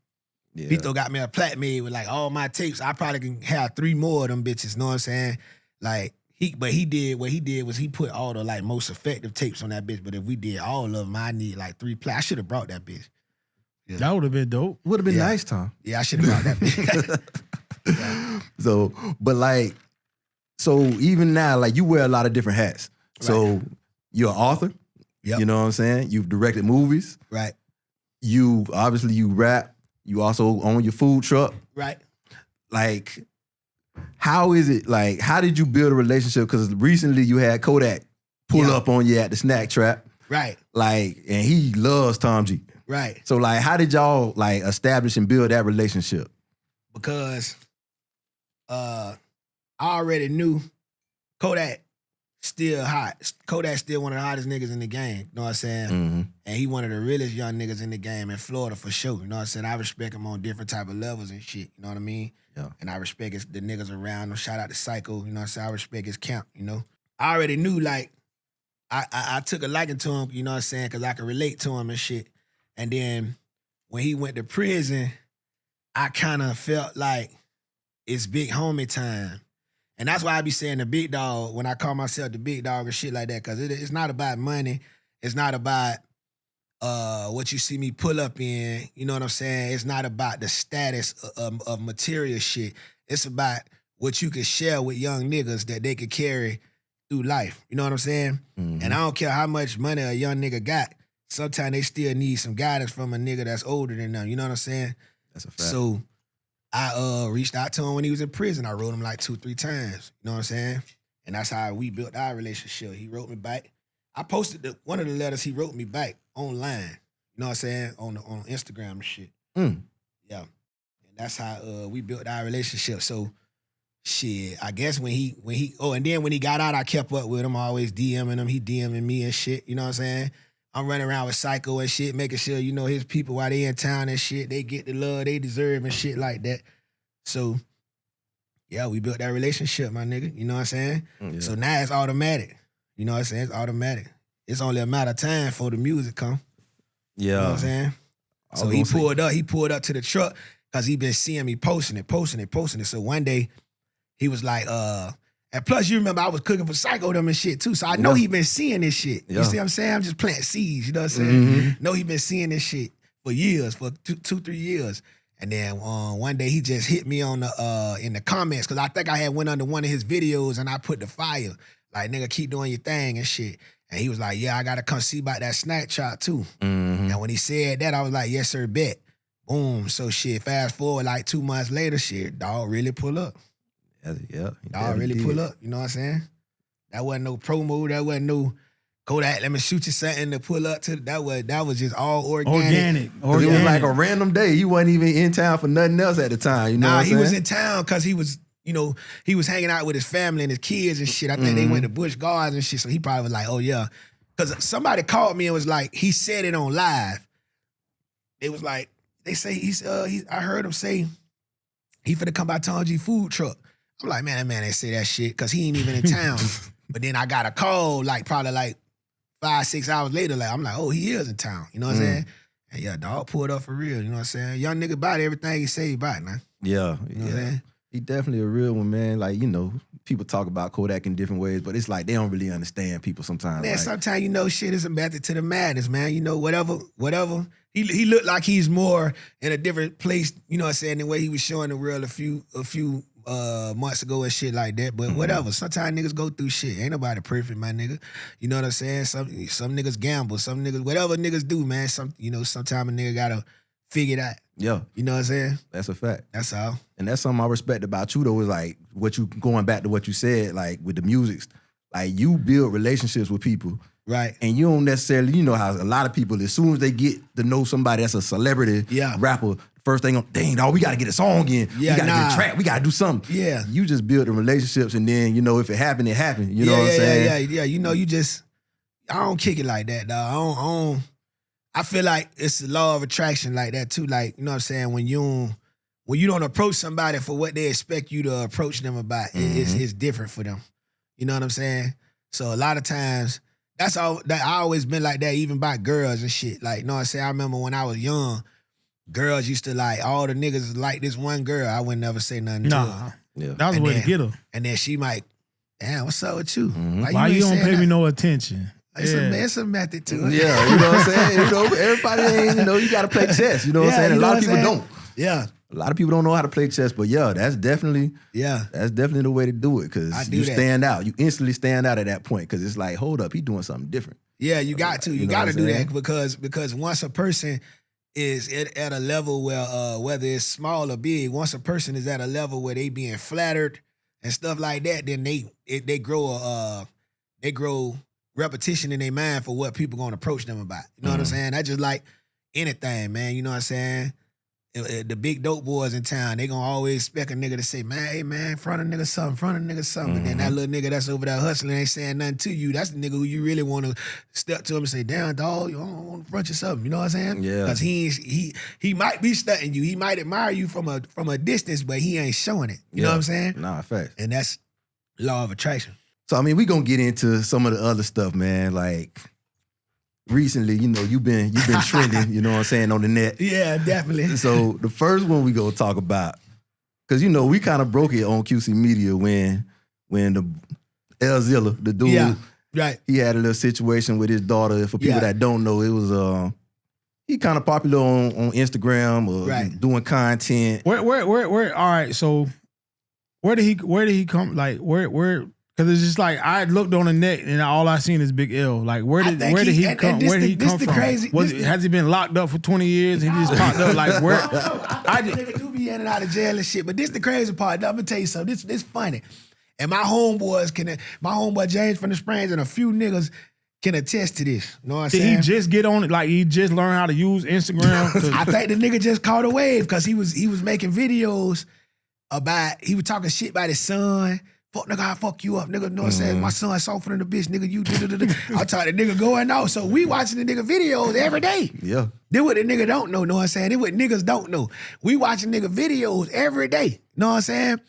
Yeah. Vito got me a plat made with like all my tapes. I probably can have 3 more of them bitches, know what I'm saying? Like, what he did was he put all the like most effective tapes on that bitch. But if we did all of them, I need like 3 plats. I should have brought that bitch. Yeah. That would have been dope. Would have been nice, Tom. Yeah, I should have brought that bitch. So, but like, so even now, like, you wear a lot of different hats. Right. So you're an author. Yep. You know what I'm saying? You've directed movies. Right. You rap. You also own your food truck. Right. Like, how is it, like, how did you build a relationship? Because recently you had Kodak pull up on you at the snack trap. Right. Like, and he loves Tom G. Right. So, like, how did y'all, like, establish and build that relationship? Because I already knew Kodak still hot. Kodak still one of the hottest niggas in the game. You know what I'm saying? Mm-hmm. And he one of the realest young niggas in the game in Florida for sure. You know what I'm saying? I respect him on different type of levels and shit. You know what I mean? Yeah. And I respect the niggas around him. Shout out to Psycho. You know what I'm saying? I respect his camp, you know? I already knew, like, I took a liking to him, you know what I'm saying? Because I could relate to him and shit. And then when he went to prison, I kind of felt like it's big homie time. And that's why I be saying the big dog when I call myself the big dog and shit like that, because it's not about money. It's not about what you see me pull up in. You know what I'm saying? It's not about the status of material shit. It's about what you can share with young niggas that they could carry through life. You know what I'm saying? Mm-hmm. And I don't care how much money a young nigga got. Sometimes they still need some guidance from a nigga that's older than them. You know what I'm saying? That's a fact. So I reached out to him when he was in prison. I wrote him like 2-3 times. You know what I'm saying? And that's how we built our relationship. He wrote me back. I posted one of the letters he wrote me back online. You know what I'm saying? On Instagram and shit. Yeah. And that's how we built our relationship. So shit, I guess when he and then when he got out, I kept up with him, always DMing him. He DMing me and shit. You know what I'm saying? I'm running around with Psycho and shit, making sure, you know, his people while they in town and shit, they get the love they deserve and shit like that. So, yeah, we built that relationship, my nigga. You know what I'm saying? Yeah. So now it's automatic. You know what I'm saying? It's automatic. It's only a matter of time for the music come. Yeah. You know what I'm saying? So he pulled up to the truck because he been seeing me posting it. So one day he was like, and plus, you remember I was cooking for Psycho them and shit too. So I know he been seeing this shit. You see what I'm saying? I'm just planting seeds, you know what I'm saying? Mm-hmm. Know he been seeing this shit for years, for 2-3 years. And then one day he just hit me on the in the comments, because I think I had went under one of his videos and I put the fire. Like, nigga, keep doing your thing and shit. And he was like, yeah, I gotta come see about that Snapchat too. Mm-hmm. And when he said that, I was like, yes, sir, bet. Boom. So shit, fast forward like 2 months later, shit, dog really pull up. Yeah. Dog really pull up, you know what I'm saying? That wasn't no promo, that wasn't no Kodak, let me shoot you something to pull up to. That was just all organic. It was like a random day. He wasn't even in town for nothing else at the time. You know what I'm saying? He was in town because he was, you know, he was hanging out with his family and his kids and shit. I think they went to Busch Gardens and shit. So he probably was like, oh yeah. Because somebody called me and was like, he said it on live. It was like, they say I heard him say he finna come by Tom G food truck. I'm like, man, that man ain't say that shit because he ain't even in town. But then I got a call probably 5-6 hours later. Like, I'm like, oh, he is in town. You know what I'm saying? And yeah, dog pulled up for real. You know what I'm saying? Young nigga about everything he say about, man. Yeah. You know what I'm saying? He definitely a real one, man. Like, you know, people talk about Kodak in different ways, but it's like they don't really understand people sometimes. Man, like, sometimes shit is a method to the madness, man. Whatever. He looked like he's more in a different place, you know what I'm saying, the way he was showing the world a few months ago and shit like that. But whatever. Sometimes niggas go through shit. Ain't nobody perfect, my nigga. You know what I'm saying? Some niggas gamble, some niggas, whatever niggas do, man. Sometimes a nigga gotta figure it out. Yeah. You know what I'm saying? That's a fact. That's all. And that's something I respect about you though, is like what you going back to what you said, like with the music, like you build relationships with people. Right. And you don't necessarily, you know how a lot of people, as soon as they get to know somebody that's a celebrity rapper, first thing, dang, dog, we gotta get a song in. Yeah, we gotta get a track, we gotta do something. Yeah. You just build the relationships, and then, if it happened, it happened. You know what I'm saying? Yeah. I don't kick it like that, dog. I feel like it's the law of attraction like that too. Like, you know what I'm saying? When you don't approach somebody for what they expect you to approach them about, it's different for them. You know what I'm saying? So a lot of times, that's all. That I always been like that, even by girls and shit. Like, you know what I'm saying? I remember when I was young, girls used to like, all the niggas like this one girl. I would never say nothing to her. Yeah. That was the way to get her. And then she might, damn, what's up with you? Why you don't pay me no attention? It's a method to it. Yeah, you know what I'm saying? Everybody ain't, you got to play chess. You know what I'm saying? A lot of people don't. Yeah. A lot of people don't know how to play chess, but that's definitely the way to do it, because you stand out. You instantly stand out at that point, because it's like, hold up, he doing something different. Yeah, you got to. You got to do that, because once a person is at a level where, whether it's small or big, once a person is at a level where they being flattered and stuff like that, then they grow repetition in their mind for what people gonna approach them about. You know what I'm saying? That's just like anything, man. You know what I'm saying? The big dope boys in town, they gonna always expect a nigga to say, man, hey man, front a nigga something. And then that little nigga that's over there hustling ain't saying nothing to you. That's the nigga who you really wanna step to him and say, damn, dog, you don't wanna front you something. You know what I'm saying? Yeah. Because he might be stunting you. He might admire you from a distance, but he ain't showing it. You know what I'm saying? Nah, facts. And that's law of attraction. So, I mean, we gonna get into some of the other stuff, man. Like, recently, you've been trending, you know what I'm saying, on the net. Yeah, definitely. So, the first one we gonna talk about, because, we kind of broke it on QC Media when the Elzilla, the dude, right, he had a little situation with his daughter. For people that don't know, it was, he kind of popular on Instagram or doing content. Where, all right, so where did he come, like, where, because it's just like I looked on the net and all I seen is Big L. Like where did he come from? Has he been locked up for 20 years and he just popped up like where? I nigga do be in and out of jail and shit. But this the crazy part. I'm gonna tell you something. This funny. And my homeboy James from the Springs and a few niggas can attest to this. You know what I'm saying? Did he just get on it? Like he just learned how to use Instagram? I think the nigga just caught a wave because he was making videos about, he was talking shit about his son. Fuck nigga, I fuck you up, nigga. You know what I'm saying? My son softer than the bitch, nigga. You I taught the nigga going out. So we watching the nigga videos every day. Yeah. Then what the nigga don't know what I'm saying? Then what niggas don't know. We watching nigga videos every day. Know what I'm saying?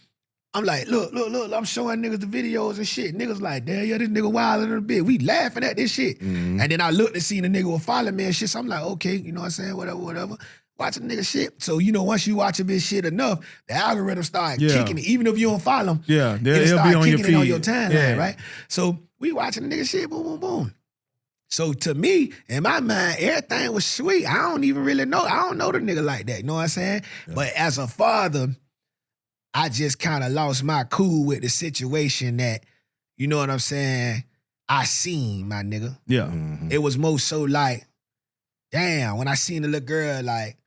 I'm like, look, I'm showing niggas the videos and shit. Niggas like, damn, this nigga wildin' a bit. We laughing at this shit. And then I looked and seen the nigga was following me and shit. So I'm like, okay, you know what I'm saying? Whatever. Watching nigga shit. So, once you watch a bitch shit enough, the algorithm start kicking it. Even if you don't follow them, it'll be on your feed. It on your timeline, right? So we watching the nigga shit, boom, boom, boom. So to me, in my mind, everything was sweet. I don't even really know. I don't know the nigga like that. You know what I'm saying? Yeah. But as a father, I just kind of lost my cool with the situation that, you know what I'm saying, I seen, my nigga. Yeah. It was more so like, damn, when I seen the little girl, like,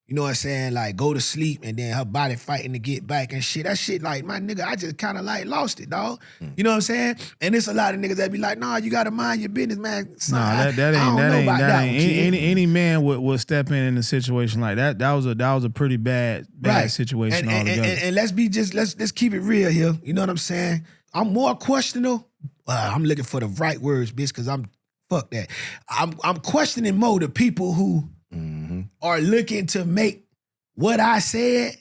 you know what I'm saying, like go to sleep and then her body fighting to get back and shit. That shit, like, my nigga, I just kind of like lost it, dog. You know what I'm saying? And there's a lot of niggas that be like, nah, you gotta mind your business, man. Nah, that ain't any man would step in a situation like that. That was a pretty bad situation altogether. And let's keep it real here. You know what I'm saying? I'm more questionable. I'm looking for the right words, bitch, because fuck that. I'm questioning more the people who are looking to make what I said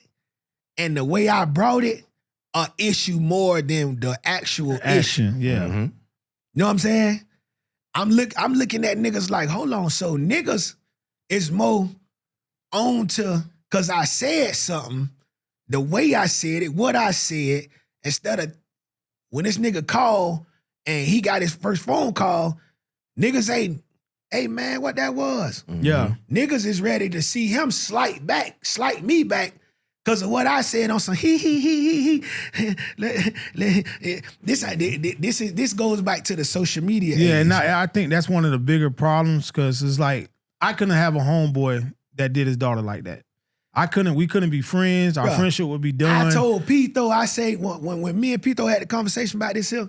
and the way I brought it an issue more than the actual action. Issue. Yeah. You know what I'm saying? I'm looking at niggas like, hold on, so niggas is more on to, because I said something, the way I said it, what I said, instead of when this nigga called and he got his first phone call, niggas ain't, hey man, what that was? Yeah. Niggas is ready to see him slight me back because of what I said on some he. This goes back to the social media. Yeah, age. and I think that's one of the bigger problems because it's like I couldn't have a homeboy that did his daughter like that. We couldn't be friends. Our friendship would be done. I told Pito, I say when me and Pito had the conversation about this here,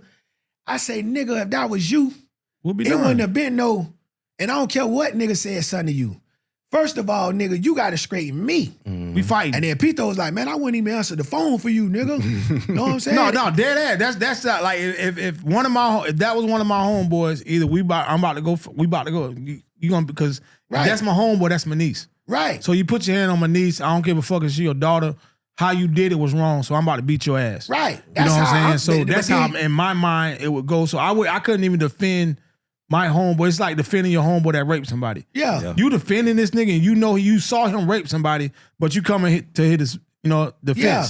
I say, nigga, if that was you, we'll be it done. wouldn't have been no, and I don't care what nigga said something to you. First of all, nigga, you gotta straighten me. We fighting. And then Pito was like, man, I wouldn't even answer the phone for you, nigga. Know what I'm saying? No, dead ass. That's not like if that was one of my homeboys, either we about to go. You gonna because if that's my homeboy, that's my niece. Right. So you put your hand on my niece. I don't give a fuck if she your daughter. How you did it was wrong. So I'm about to beat your ass. Right. You know what I'm saying? So that's how in my mind it would go. So I couldn't even defend my homeboy. It's like defending your homeboy that raped somebody. Yeah. You defending this nigga and you saw him rape somebody, but you coming to hit his defense. Yeah.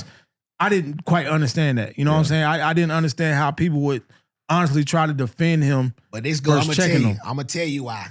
I didn't quite understand that. You know what I'm saying? I didn't understand how people would honestly try to defend him. But this goes, I'm gonna tell you why.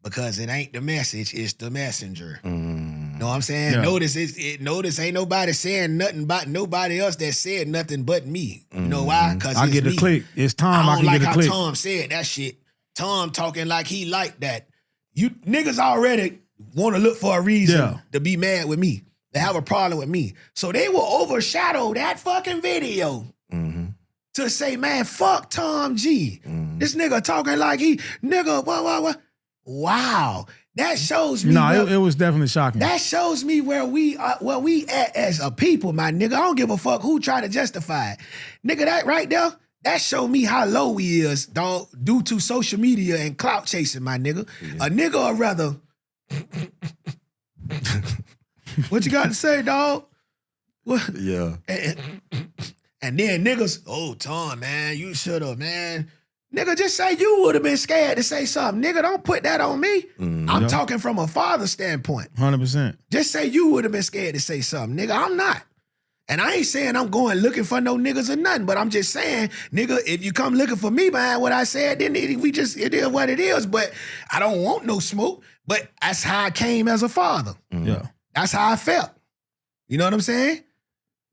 Because it ain't the message, it's the messenger. Know what I'm saying? Yeah. Notice ain't nobody saying nothing about nobody else that said nothing but me. You know why? Because I get a click. It's Tom. I don't like get a how click. Tom said that shit. Tom talking like he like that. You niggas already want to look for a reason to be mad with me, to have a problem with me. So they will overshadow that fucking video to say, man, fuck Tom G. This nigga talking like what? Wow. That shows me. No, it was definitely shocking. That shows me where we at as a people, my nigga. I don't give a fuck who try to justify it. Nigga, that right there, that show me how low we is, dog, due to social media and clout chasing, my nigga. Yeah. A nigga or rather. What you got to say, dog? What? Yeah. And then niggas, oh, Tom, man, you should have, man. Nigga, just say you would have been scared to say something. Nigga, don't put that on me. I'm talking from a father standpoint. 100%. Just say you would have been scared to say something. Nigga, I'm not. And I ain't saying I'm going looking for no niggas or nothing, but I'm just saying, nigga, if you come looking for me behind what I said, then it is what it is. But I don't want no smoke. But that's how I came as a father. Yeah. That's how I felt. You know what I'm saying?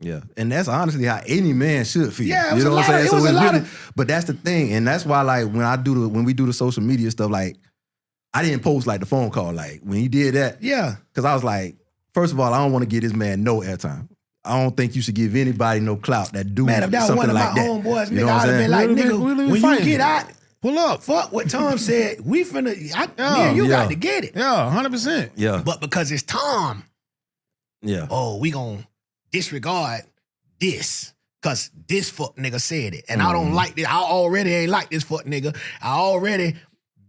Yeah, and that's honestly how any man should feel. Yeah, you know what I'm saying? So it's really, but that's the thing, and that's why like when we do the social media stuff, like I didn't post like the phone call, like when he did that. Yeah, because I was like, first of all, I don't want to give this man no airtime. I don't think you should give anybody no clout that do man, if that was something one of like my that. homeboys, you know nigga, I'd have been like, nigga, when you get out, pull up. Fuck what Tom said. We finna, you got to get it. Yeah, 100%. Yeah, but because it's Tom, we gonna disregard this because this fuck nigga said it. And I don't like this. I already ain't like this fuck nigga. I already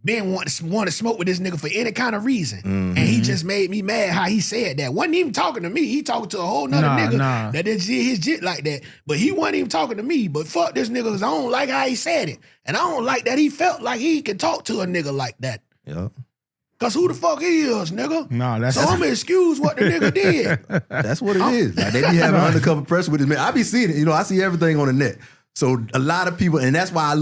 been want to smoke with this nigga for any kind of reason. And he just made me mad how he said that. Wasn't even talking to me. He talking to a whole nother nigga that did his shit like that. But he wasn't even talking to me. But fuck this nigga because I don't like how he said it. And I don't like that he felt like he could talk to a nigga like that. Yeah. Cause who the fuck he is, nigga? No, that's so I'm gonna excuse what the nigga did. That's what it is. Like, they be having undercover pressure with this man. I be seeing it. I see everything on the net. So a lot of people, and that's why I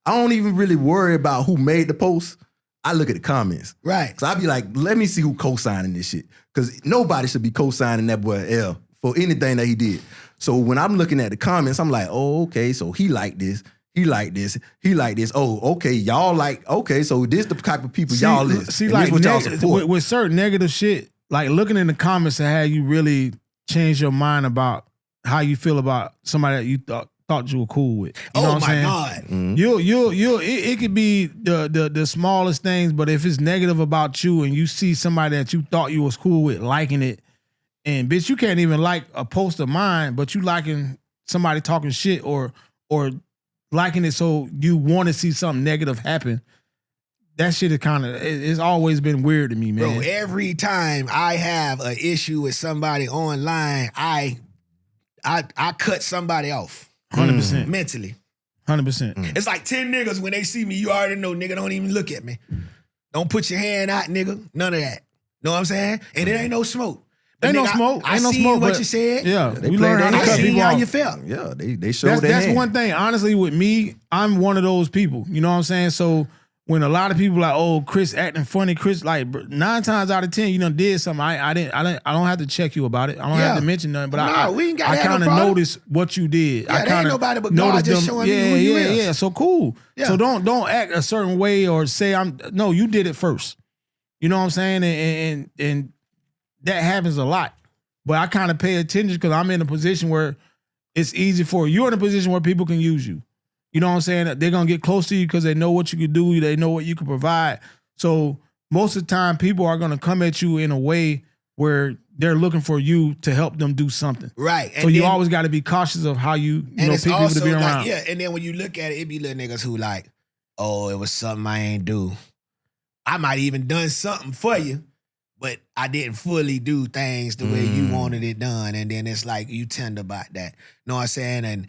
don't even really worry about who made the post. I look at the comments. Right. So I be like, let me see who co-signing this shit. Because nobody should be co-signing that boy L for anything that he did. So when I'm looking at the comments, I'm like, oh, okay, so he like this. He like this. He like this. Oh, okay. Y'all like, okay, so this the type of people y'all is. See, like what y'all support. With certain negative shit, like looking in the comments and how you really change your mind about how you feel about somebody that you thought you were cool with. You know what I'm saying? God. Mm-hmm. It could be the smallest things, but if it's negative about you and you see somebody that you thought you was cool with liking it, and bitch, you can't even like a post of mine, but you liking somebody talking shit or liking it so you want to see something negative happen. That shit is it's always been weird to me, man. Bro, every time I have an issue with somebody online, I cut somebody off. 100%. Mentally. 100%. It's like 10 niggas when they see me, you already know, nigga, don't even look at me. Don't put your hand out, nigga. None of that. Know what I'm saying? And it ain't no smoke. Ain't no smoke. I Ain't no seen smoke. what you said. Yeah, They we played learned how that to cut I seen people how off. you felt. Yeah, they showed That's hand. one thing. Honestly, with me, I'm one of those people. You know what I'm saying? So when a lot of people like, oh, Chris acting funny, Chris, like 9 times out of 10, you done did something. I don't have to check you about it. I don't have to mention nothing. But we ain't got I that no kind of problem. noticed what you did. Yeah, I there kind ain't of nobody but God just showing me who you is. Yeah. So cool. Yeah. So don't act a certain way or say no, you did it first. You know what I'm saying? And that happens a lot. But I kind of pay attention because I'm in a position where it's easy for you're in a position where people can use you. You know what I'm saying? They're going to get close to you because they know what you can do. They know what you can provide. So most of the time, people are going to come at you in a way where they're looking for you to help them do something. Right. So you always got to be cautious of how you know, pick people to be around. Yeah, and then when you look at it, it be little niggas who like, oh, it was something I ain't do. I might even done something for you, but I didn't fully do things the way you wanted it done. And then it's like you tender about that. Know what I'm saying? And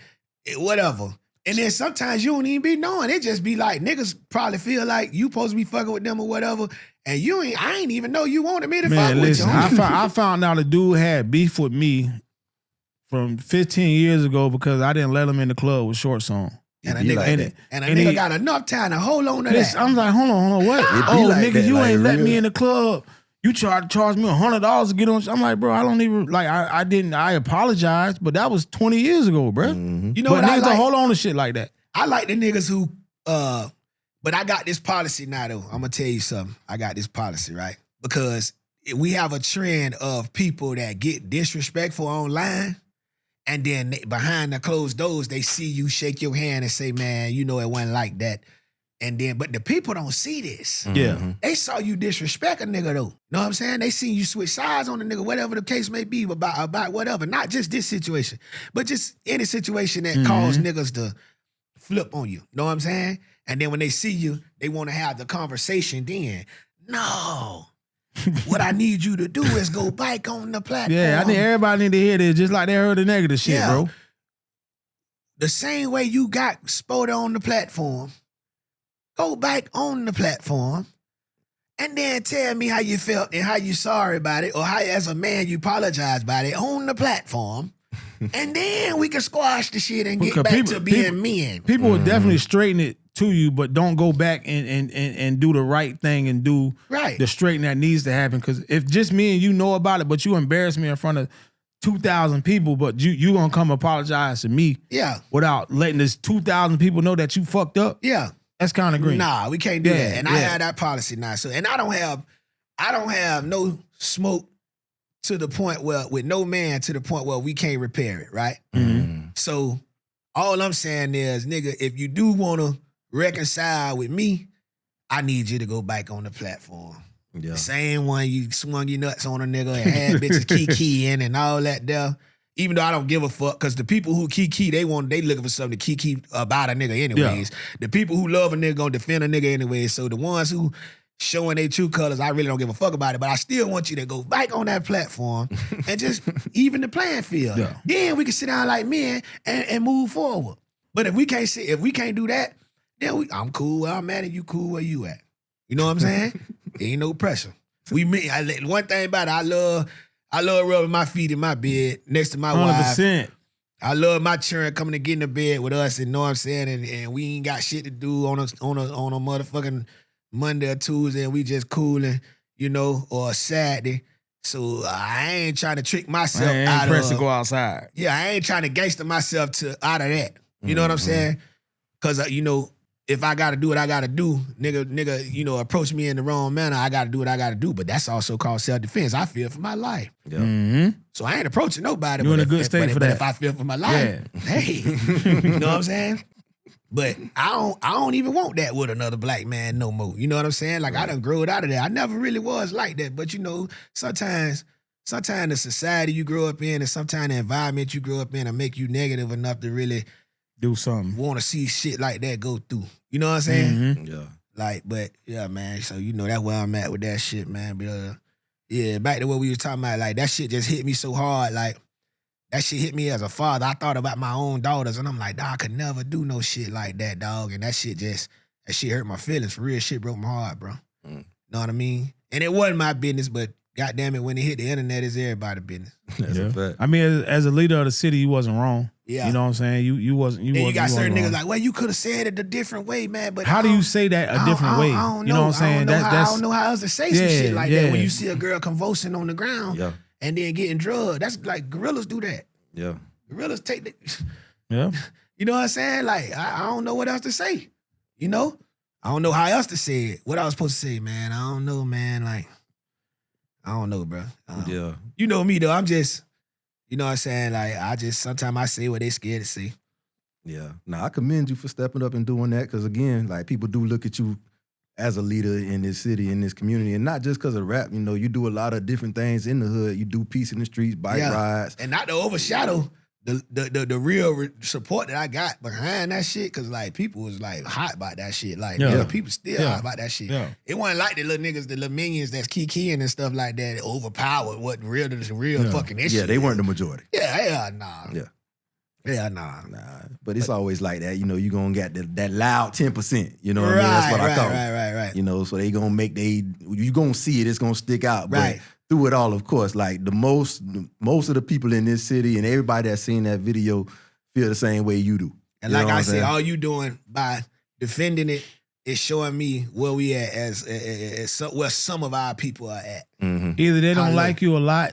whatever. And then sometimes you don't even be knowing. It just be like niggas probably feel like you supposed to be fucking with them or whatever. And I ain't even know you wanted me to fuck with you. I found out a dude had beef with me from 15 years ago because I didn't let him in the club with shorts on. And a nigga got enough time to hold on to that. I'm like, hold on, what? Oh, like nigga, you ain't let me in the club. You tried to charge me $100 to get on. I'm like, bro, I don't even like. I apologized, but that was 20 years ago, bro. Mm-hmm. You know but what niggas I like? Don't hold on to shit like that. I like the niggas who, but I got this policy now though. I'm gonna tell you something. I got this policy, right? Because we have a trend of people that get disrespectful online, and then behind the closed doors, they see you shake your hand and say, "Man, you know it wasn't like that." And then, but the people don't see this. Yeah. They saw you disrespect a nigga though. Know what I'm saying? They seen you switch sides on the nigga, whatever the case may be about whatever. Not just this situation, but just any situation that caused niggas to flip on you. Know what I'm saying? And then when they see you, they want to have the conversation then. No. What I need you to do is go back on the platform. Yeah, I think everybody need to hear this just like they heard the negative shit, bro. The same way you got spoted on the platform, go back on the platform and then tell me how you felt and how you sorry about it or how as a man you apologize about it on the platform. And then we can squash the shit and get back to being men. People will definitely straighten it to you, but don't go back and do the right thing and do the straighten that needs to happen. Because if just me and you know about it, but you embarrass me in front of 2,000 people, but you gonna come apologize to me without letting this 2,000 people know that you fucked up. Yeah. That's kind of green. Nah, we can't do that. And I have that policy now. So, and I don't have no smoke to the point where with no man to the point where we can't repair it, right? Mm-hmm. So all I'm saying is, nigga, if you do want to reconcile with me, I need you to go back on the platform. Yeah. The same one you swung your nuts on a nigga and had bitches kikiing and all that there. Even though I don't give a fuck, because the people who kiki, they looking for something to kiki about a nigga anyways. Yeah. The people who love a nigga gonna defend a nigga anyways. So the ones who showing their true colors, I really don't give a fuck about it. But I still want you to go back on that platform and just even the playing field. Yeah. Then we can sit down like men and move forward. But if we can't do that, then I'm cool where I'm at and you cool where you at. You know what I'm saying? Ain't no pressure. One thing about it, I love rubbing my feet in my bed next to my 100%. Wife. I love my children coming to get in the bed with us and know what I'm saying, and we ain't got shit to do on a motherfucking Monday or Tuesday, and we just cooling, you know, or Saturday. So I ain't trying to trick myself out of. I ain't pressed to go outside. Yeah, I ain't trying to gangster myself out of that. You know what I'm saying? Because you know, if I gotta do what I gotta do, nigga, you know, approach me in the wrong manner, I gotta do what I gotta do. But that's also called self-defense. I feel for my life. Yeah. Mm-hmm. So I ain't approaching nobody. You're in a good state for that. But if I feel for my life, hey, you know what I'm saying? But I don't even want that with another black man no more. You know what I'm saying? Like I done grew out of that. I never really was like that. But you know, sometimes the society you grow up in and sometimes the environment you grow up in will make you negative enough to really do something. Want to see shit like that go through. You know what I'm saying? Mm-hmm. Yeah. Like, but yeah, man. So you know that's where I'm at with that shit, man. But yeah, back to what we was talking about. Like that shit just hit me so hard. Like that shit hit me as a father. I thought about my own daughters, and I'm like, dog, I could never do no shit like that, dog. And that shit hurt my feelings. For real, shit broke my heart, bro. Know what I mean? And it wasn't my business, but God damn it, when it hit the internet, it's everybody's business. That's a fact. I mean, as a leader of the city, you wasn't wrong. Yeah. You know what I'm saying? You wasn't. Then you got certain niggas wrong. like, well, you could have said it a different way, man. But how do you say that a different way? I don't know. You know what I'm saying? I don't know how else to say some shit like that when you see a girl convulsing on the ground and then getting drugged. That's like gorillas do that. Yeah. Gorillas take the. Yeah. You know what I'm saying? Like, I don't know what else to say. You know? I don't know how else to say it. What I was supposed to say, man. I don't know, man. Like, I don't know, bro. Yeah. You know me, though. I'm just, you know what I'm saying? Like, sometimes I say what they scared to say. Yeah. Now, I commend you for stepping up and doing that because, again, like, people do look at you as a leader in this city, in this community, and not just because of rap. You know, you do a lot of different things in the hood. You do peace in the streets, bike rides. And not to overshadow the real support that I got behind that shit, because, like, people was, like, hot about that shit. Like, people still hot about that shit. Yeah. It wasn't like the little niggas, the little minions that's kikiing and stuff like that overpowered what real fucking issue. Yeah, they weren't the majority. Yeah, nah. Yeah. Yeah, nah. But it's always like that. You know, you going to get that loud 10%. You know what I mean? That's what I call it. Right. You know, so they going to make you going to see it. It's going to stick out. Right. But through it all, of course, like the most of the people in this city and everybody that's seen that video feel the same way you do. And like I said, all you doing by defending it is showing me where we at as where some of our people are at. Mm-hmm. Either they don't like you a lot.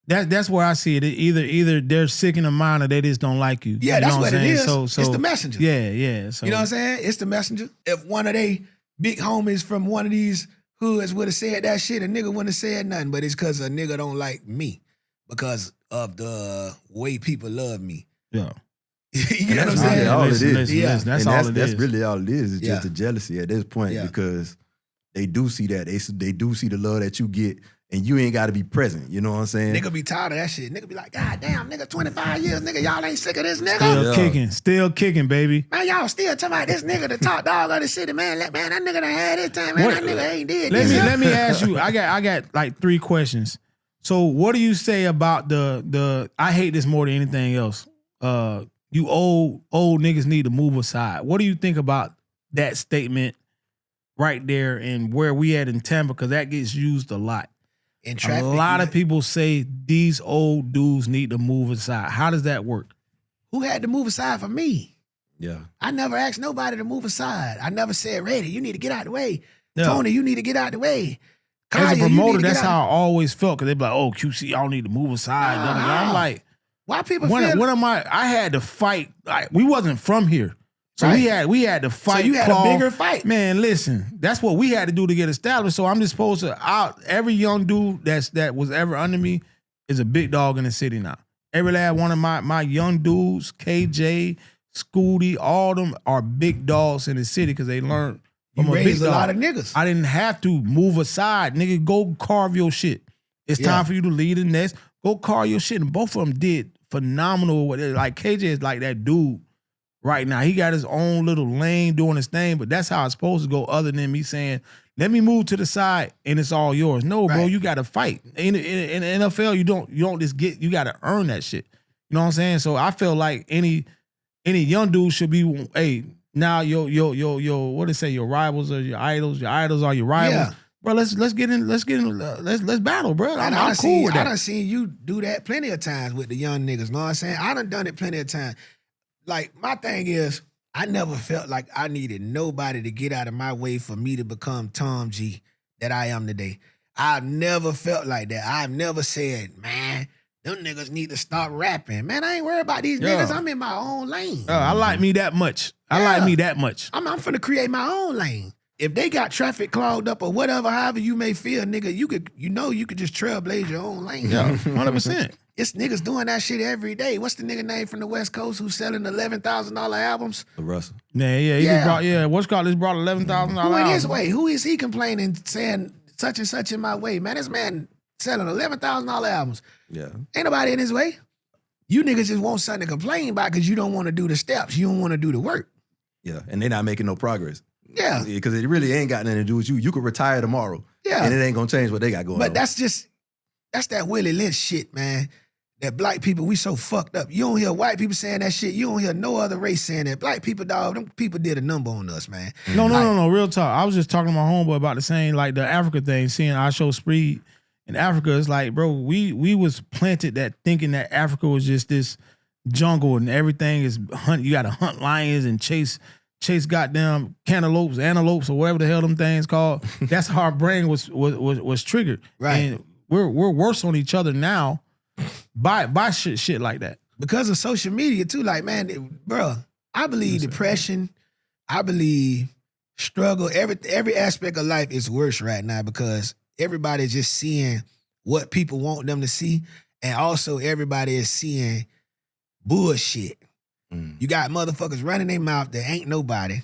That's where I see it. Either they're sick in the mind or they just don't like you. Yeah, that's what it is. So it's the messenger. Yeah. So you know what I'm saying? It's the messenger. If one of they big homies from one of these hoods would have said that shit, a nigga wouldn't have said nothing. But it's because a nigga don't like me because of the way people love me. Yeah. You know what I'm saying? Really all it is. Yeah, that's all it is. That's really all it is. It's just the jealousy at this point because they do see that. They do see the love that you get. And you ain't got to be present. You know what I'm saying? Nigga be tired of that shit. Nigga be like, God damn, nigga, 25 years, nigga, y'all ain't sick of this nigga? Still kicking, baby. Man, y'all still talking about this nigga, the top dog of the city, man. That nigga done had his time, man. That nigga ain't did this. Let me ask you, I got like 3 questions. So what do you say about the I hate this more than anything else. You old niggas need to move aside. What do you think about that statement right there and where we at in Tampa? Because that gets used a lot. In traffic, a lot of people say these old dudes need to move aside. How does that work? Who had to move aside for me? Yeah. I never asked nobody to move aside. I never said, Reddy, you need to get out of the way. Yeah. Tony, you need to get out of the way. Kaya, as a promoter, that's how I always felt. Because they be like, oh, QC, y'all need to move aside. I'm like, why people when feel... When am I had to fight. Like, we wasn't from here. So we had to fight. So you had a bigger fight. Man, listen, that's what we had to do to get established. So I'm just supposed to every young dude that was ever under me is a big dog in the city now. Every last one of my young dudes, KJ, Scooty, all them are big dogs in the city because they learned from you a big dog. A lot of niggas. I didn't have to move aside. Nigga, go carve your shit. It's time for you to lead the next. Go carve your shit. And both of them did phenomenal. Like KJ is like that dude. Right now, he got his own little lane doing his thing, but that's how it's supposed to go. Other than me saying, "Let me move to the side and it's all yours." No, bro, you got to fight. In the NFL, you don't just get. You got to earn that shit. You know what I'm saying? So I feel like any young dude should be. Hey, now your what they say? Your rivals are your idols. Your idols are your rivals. Yeah. Bro, let's get in. Let's battle, bro. I'm cool with that. I done seen you do that plenty of times with the young niggas. Know what I'm saying? I done it plenty of times. Like, my thing is, I never felt like I needed nobody to get out of my way for me to become Tom G that I am today. I've never felt like that. I've never said, man, them niggas need to stop rapping. Man, I ain't worried about these niggas. I'm in my own lane. I like me that much. I like me that much. I'm finna create my own lane. If they got traffic clogged up or whatever, however you may feel, nigga, you could just trailblaze your own lane. Yeah, 100%. It's niggas doing that shit every day. What's the nigga name from the West Coast who's selling $11,000 albums? The Russell. Yeah. What's called? This brought $11,000 albums. Who in his way? Who is he complaining, saying such and such in my way? Man, this man selling $11,000 albums. Yeah. Ain't nobody in his way. You niggas just want something to complain about because you don't want to do the steps. You don't want to do the work. Yeah, and they're not making no progress. Yeah. Because it really ain't got nothing to do with you. You could retire tomorrow. Yeah. And it ain't going to change what they got going on. But that's that Willie Lynch shit, man. That black people, we so fucked up. You don't hear white people saying that shit. You don't hear no other race saying that. Black people, dog, them people did a number on us, man. No, real talk. I was just talking to my homeboy about the same, like the Africa thing, seeing I Show Speed In Africa, it's like, bro, we was planted that thinking that Africa was just this jungle and everything is hunt. You got to hunt lions and chase goddamn antelopes, or whatever the hell them things called. That's how our brain was triggered. Right. And we're worse on each other now by shit like that. Because of social media too. Like, man, bro, I believe depression, I believe struggle, every aspect of life is worse right now because everybody's just seeing what people want them to see. And also everybody is seeing bullshit. You got motherfuckers running their mouth that ain't nobody.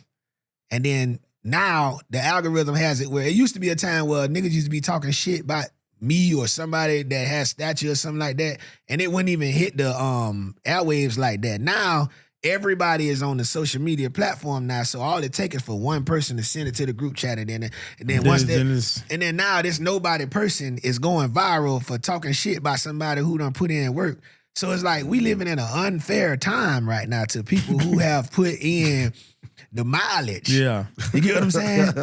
And then now the algorithm has it where it used to be a time where niggas used to be talking shit about me or somebody that has stature or something like that. And it wouldn't even hit the airwaves like that. Now, everybody is on the social media platform now, so all it takes is for one person to send it to the group chat, and then now this nobody person is going viral for talking shit about somebody who done put in work. So it's like we living in an unfair time right now to people who have put in the mileage. Yeah, you get what I'm saying?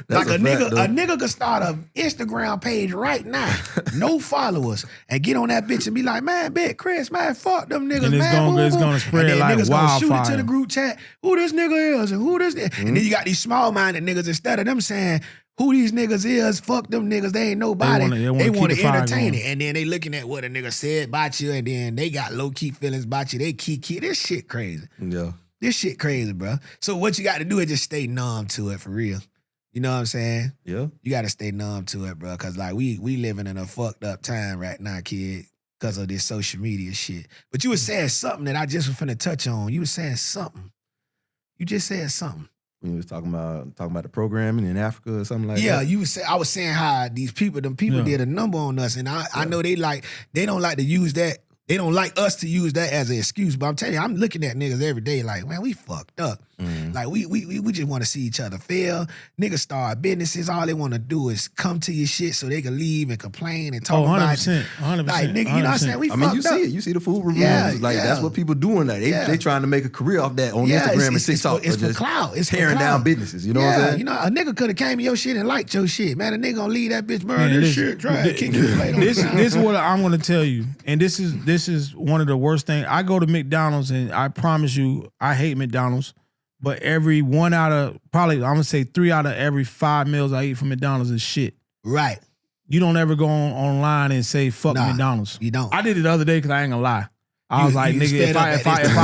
Like a nigga could start an Instagram page right now, no followers, and get on that bitch and be like, man, Big Chris, man, fuck them niggas, and it's gonna spread and then like niggas wildfire. gonna shoot it to the group chat, who this nigga is and who this and then you got these small-minded niggas, instead of them saying who these niggas is, fuck them niggas, they ain't nobody. They want to entertain it. And then they looking at what a nigga said about you, and then they got low-key feelings about you. They key. This shit crazy. Yeah. This shit crazy, bro. So what you got to do is just stay numb to it for real. You know what I'm saying? Yeah. You got to stay numb to it, bro. Because like we living in a fucked up time right now, kid, because of this social media shit. But you was saying something that I just was finna touch on. You was saying something. You just said something. When you was talking about the programming in Africa or something like that. Yeah, I was saying how these people, did a number on us, and I know they don't like to use that. They don't like us to use that as an excuse. But I'm telling you, I'm looking at niggas every day like, man, we fucked up. Like we just want to see each other fail. Niggas start businesses. All they want to do is come to your shit so they can leave and complain and talk about it. 100%. Like, nigga, you know what I'm saying? We fucked up. You see it. You see the food reviews. That's what people doing now. They trying to make a career off that on Instagram and TikTok. It's for clout. It's tearing down businesses. You know what I'm saying? You know, a nigga could have came to your shit and liked your shit. Man, a nigga gonna leave that bitch murder this shit. Try to kick your plate on this is what I'm gonna tell you. And this is one of the worst things. I go to McDonald's and I promise you, I hate McDonald's. But every one out of, probably, I'm going to say 3 out of every 5 meals I eat from McDonald's is shit. Right. You don't ever go online and say, fuck McDonald's. You don't. I did it the other day because I ain't going to lie. I was like, nigga, if I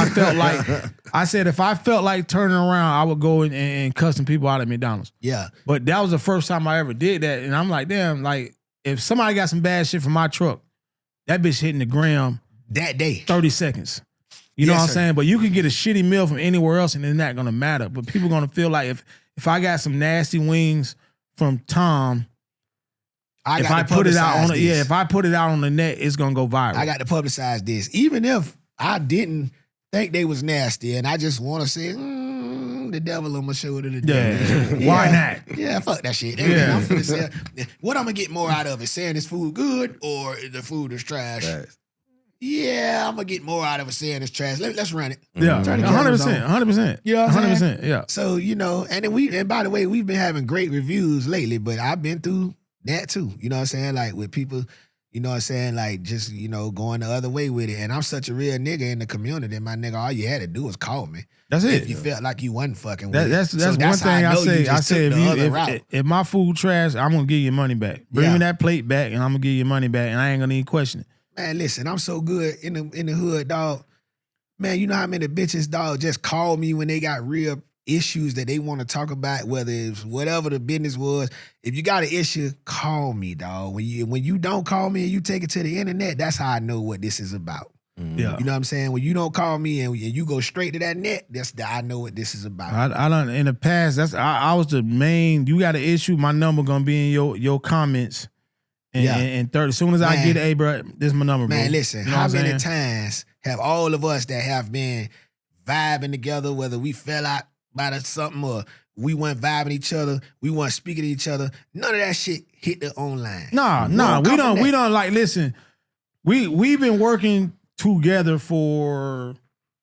felt like, I said, if I felt like turning around, I would go and cussing people out at McDonald's. Yeah. But that was the first time I ever did that. And I'm like, damn, like, if somebody got some bad shit from my truck, that bitch hitting the gram that day. 30 seconds. You know what I'm saying? But you can get a shitty meal from anywhere else and it's not gonna matter. But people gonna feel like if I got some nasty wings from Tom, if I put it out on the net, it's gonna go viral. I got to publicize this. Even if I didn't think they was nasty and I just wanna say, the devil on my shoulder today. Yeah. Why not? Yeah, fuck that shit. Yeah. I'm finna say, what I'm gonna get more out of it? Saying this food good or the food is trash? Right. Yeah, I'm gonna get more out of it saying it's trash. Let's run it. Yeah, 100%. Yeah, 100%. Yeah. So and by the way, we've been having great reviews lately, but I've been through that too. You know what I'm saying? Like with people, you know what I'm saying? Like just going the other way with it. And I'm such a real nigga in the community, my nigga. All you had to do was call me. That's it. If you felt like you wasn't fucking with that's it. That's one thing I say. I say if my food trash, I'm gonna give you money back. Bring me that plate back, and I'm gonna give you money back, and I ain't gonna even question it. Man, listen, I'm so good in the hood, dog. Man, you know how many bitches, dog, just call me when they got real issues that they want to talk about, whether it's whatever the business was. If you got an issue, call me, dog. When you don't call me and you take it to the internet, that's how I know what this is about. Yeah. You know what I'm saying? When you don't call me and you go straight to that net, I know what this is about. I don't in the past, I was the main, you got an issue, my number gonna be in your comments. And 30, as soon as I get, hey, bro, this is my number, bro. Man, listen, how many times have all of us that have been vibing together, whether we fell out about something or we weren't vibing each other, we weren't speaking to each other, none of that shit hit the online. Nah, we don't like, listen, we've been working together for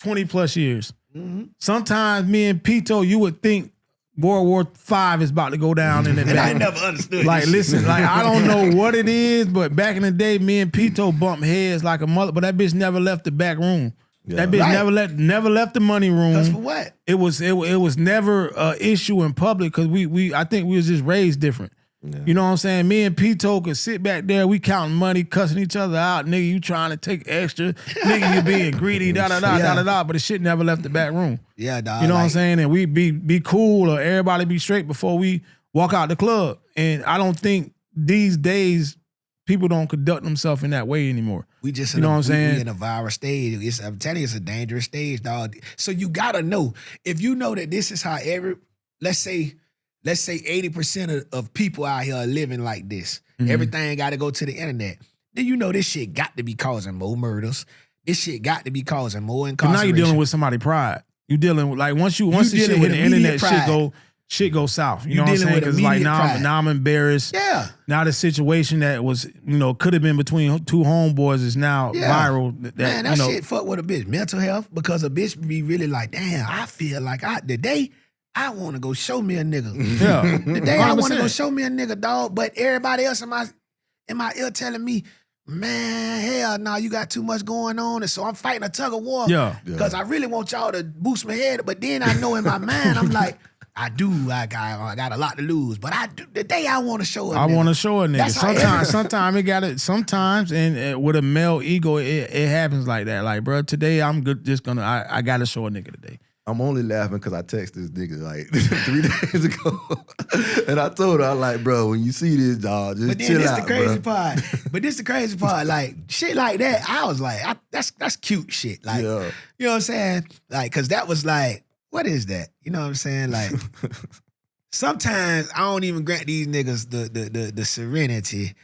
20 plus years. Mm-hmm. Sometimes me and Pito, you would think World War V is about to go down in the And I never understood. Like, listen, like I don't know what it is, but back in the day, me and Pito bumped heads like a mother. But that bitch never left the back room. Yeah. That bitch never left the money room. That's for what? It was never an issue in public because I think we was just raised different. Yeah. You know what I'm saying? Me and Pito could sit back there, we counting money, cussing each other out. Nigga, you trying to take extra. Nigga, you being greedy, da-da-da. But the shit never left the back room. Yeah, dog. You know what I'm saying? And we be cool or everybody be straight before we walk out the club. And I don't think these days people don't conduct themselves in that way anymore. We just, you know what I'm saying? We in a viral stage. I'm telling you, it's a dangerous stage, dog. So you gotta know, if you know that this is how let's say 80% of people out here are living like this. Mm-hmm. Everything got to go to the internet. Then you know this shit got to be causing more murders. This shit got to be causing more incarceration. But now you're dealing with somebody's pride. You dealing with, like, once the shit hit the internet, shit go south. You know what I'm saying? Because like now I'm embarrassed. Yeah. Now the situation that was, could have been between two homeboys is now viral. That shit fuck with a bitch mental health, because a bitch be really like, damn, I feel like today I want to go show me a nigga. Yeah. Today 100%. I want to go show me a nigga, dog. But everybody else in my ear telling me, man, hell no, you got too much going on. And so I'm fighting a tug of war. Yeah. Because I really want y'all to boost my head. But then I know in my mind, I'm like, I got a lot to lose. But the day I want to show a nigga. I want to show a nigga. Sometimes, and with a male ego, it happens like that. Like, bro, today I'm I got to show a nigga today. I'm only laughing because I texted this nigga like 3 days ago. And I told her, I'm like, bro, when you see this, dog, just chill out, But this the crazy part. Like, shit like that, I was like, that's cute shit. Like, you know what I'm saying? Like, because that was like, what is that? You know what I'm saying? Like, sometimes I don't even grant these niggas the serenity.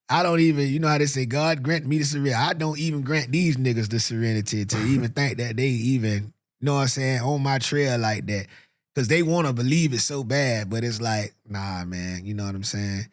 I don't even, you know how they say, God grant me the serenity. I don't even grant these niggas the serenity to even think that they even, you know what I'm saying, on my trail like that. Because they want to believe it so bad, but it's like, nah, man, you know what I'm saying?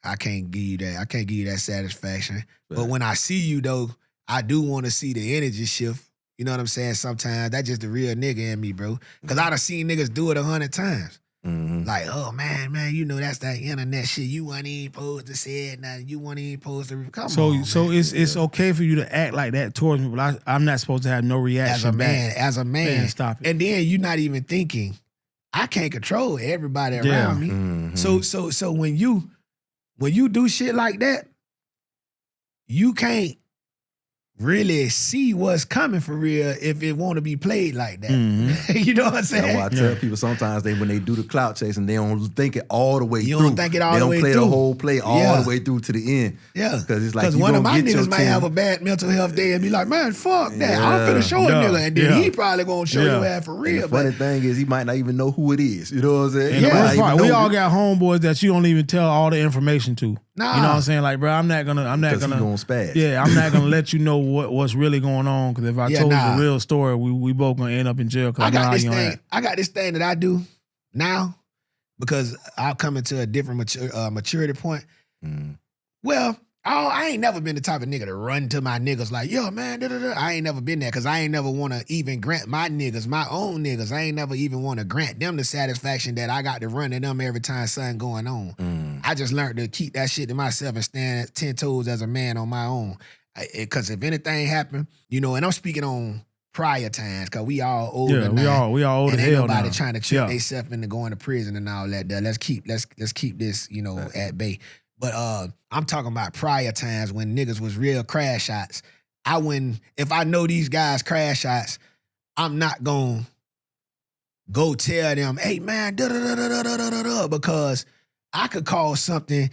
I can't give you that. I can't give you that satisfaction. Right. But when I see you, though, I do want to see the energy shift. You know what I'm saying? Sometimes that's just the real nigga in me, bro. Because I done seen niggas do it 100 times. Mm-hmm. Like, oh, man, you know, that's that internet shit. You weren't even supposed to say it. Now you weren't even supposed to come on. So it's okay for you to act like that towards me, but I'm not supposed to have no reaction as a man. Stop it. And then you're not even thinking, I can't control everybody around me. Mm-hmm. So when you do shit like that, you can't really see what's coming for real if it want to be played like that. Mm-hmm. You know what I'm saying? That's why I tell people sometimes when they do the clout chasing, they don't think it all the way through. You don't think it all the way through. They don't play the whole play all the way through to the end. Yeah. Because it's like, because one of my niggas might have a bad mental health day and be like, man, fuck that. I'm finna show a nigga. And then he probably gonna show your ass for real. And the funny thing is, he might not even know who it is. You know what I'm saying? And the worst part, we all got homeboys that you don't even tell all the information to. Nah. You know what I'm saying? Like, bro, I'm not gonna spaz. Yeah, I'm not gonna let you know what's really going on, because if I told you the real story, we both gonna end up in jail. I got this thing that I do now, because I'll come into a different maturity point. Well, I ain't never been the type of nigga to run to my niggas like, yo, man, da-da-da. I ain't never been there, because I ain't never want to even grant my niggas, my own niggas, I ain't never even want to grant them the satisfaction that I got to run to them every time something going on. I just learned to keep that shit to myself and stand 10 toes as a man on my own. Because if anything happened, you know, and I'm speaking on prior times, because we all older now. we all older and hell now. Ain't nobody trying to trick themselves into going to prison and all that. Let's keep this, you know, at bay. But I'm talking about prior times when niggas was real crash shots. If I know these guys crash shots, I'm not gonna go tell them, hey man, da-da-da-da-da-da-da-da, because I could cause something.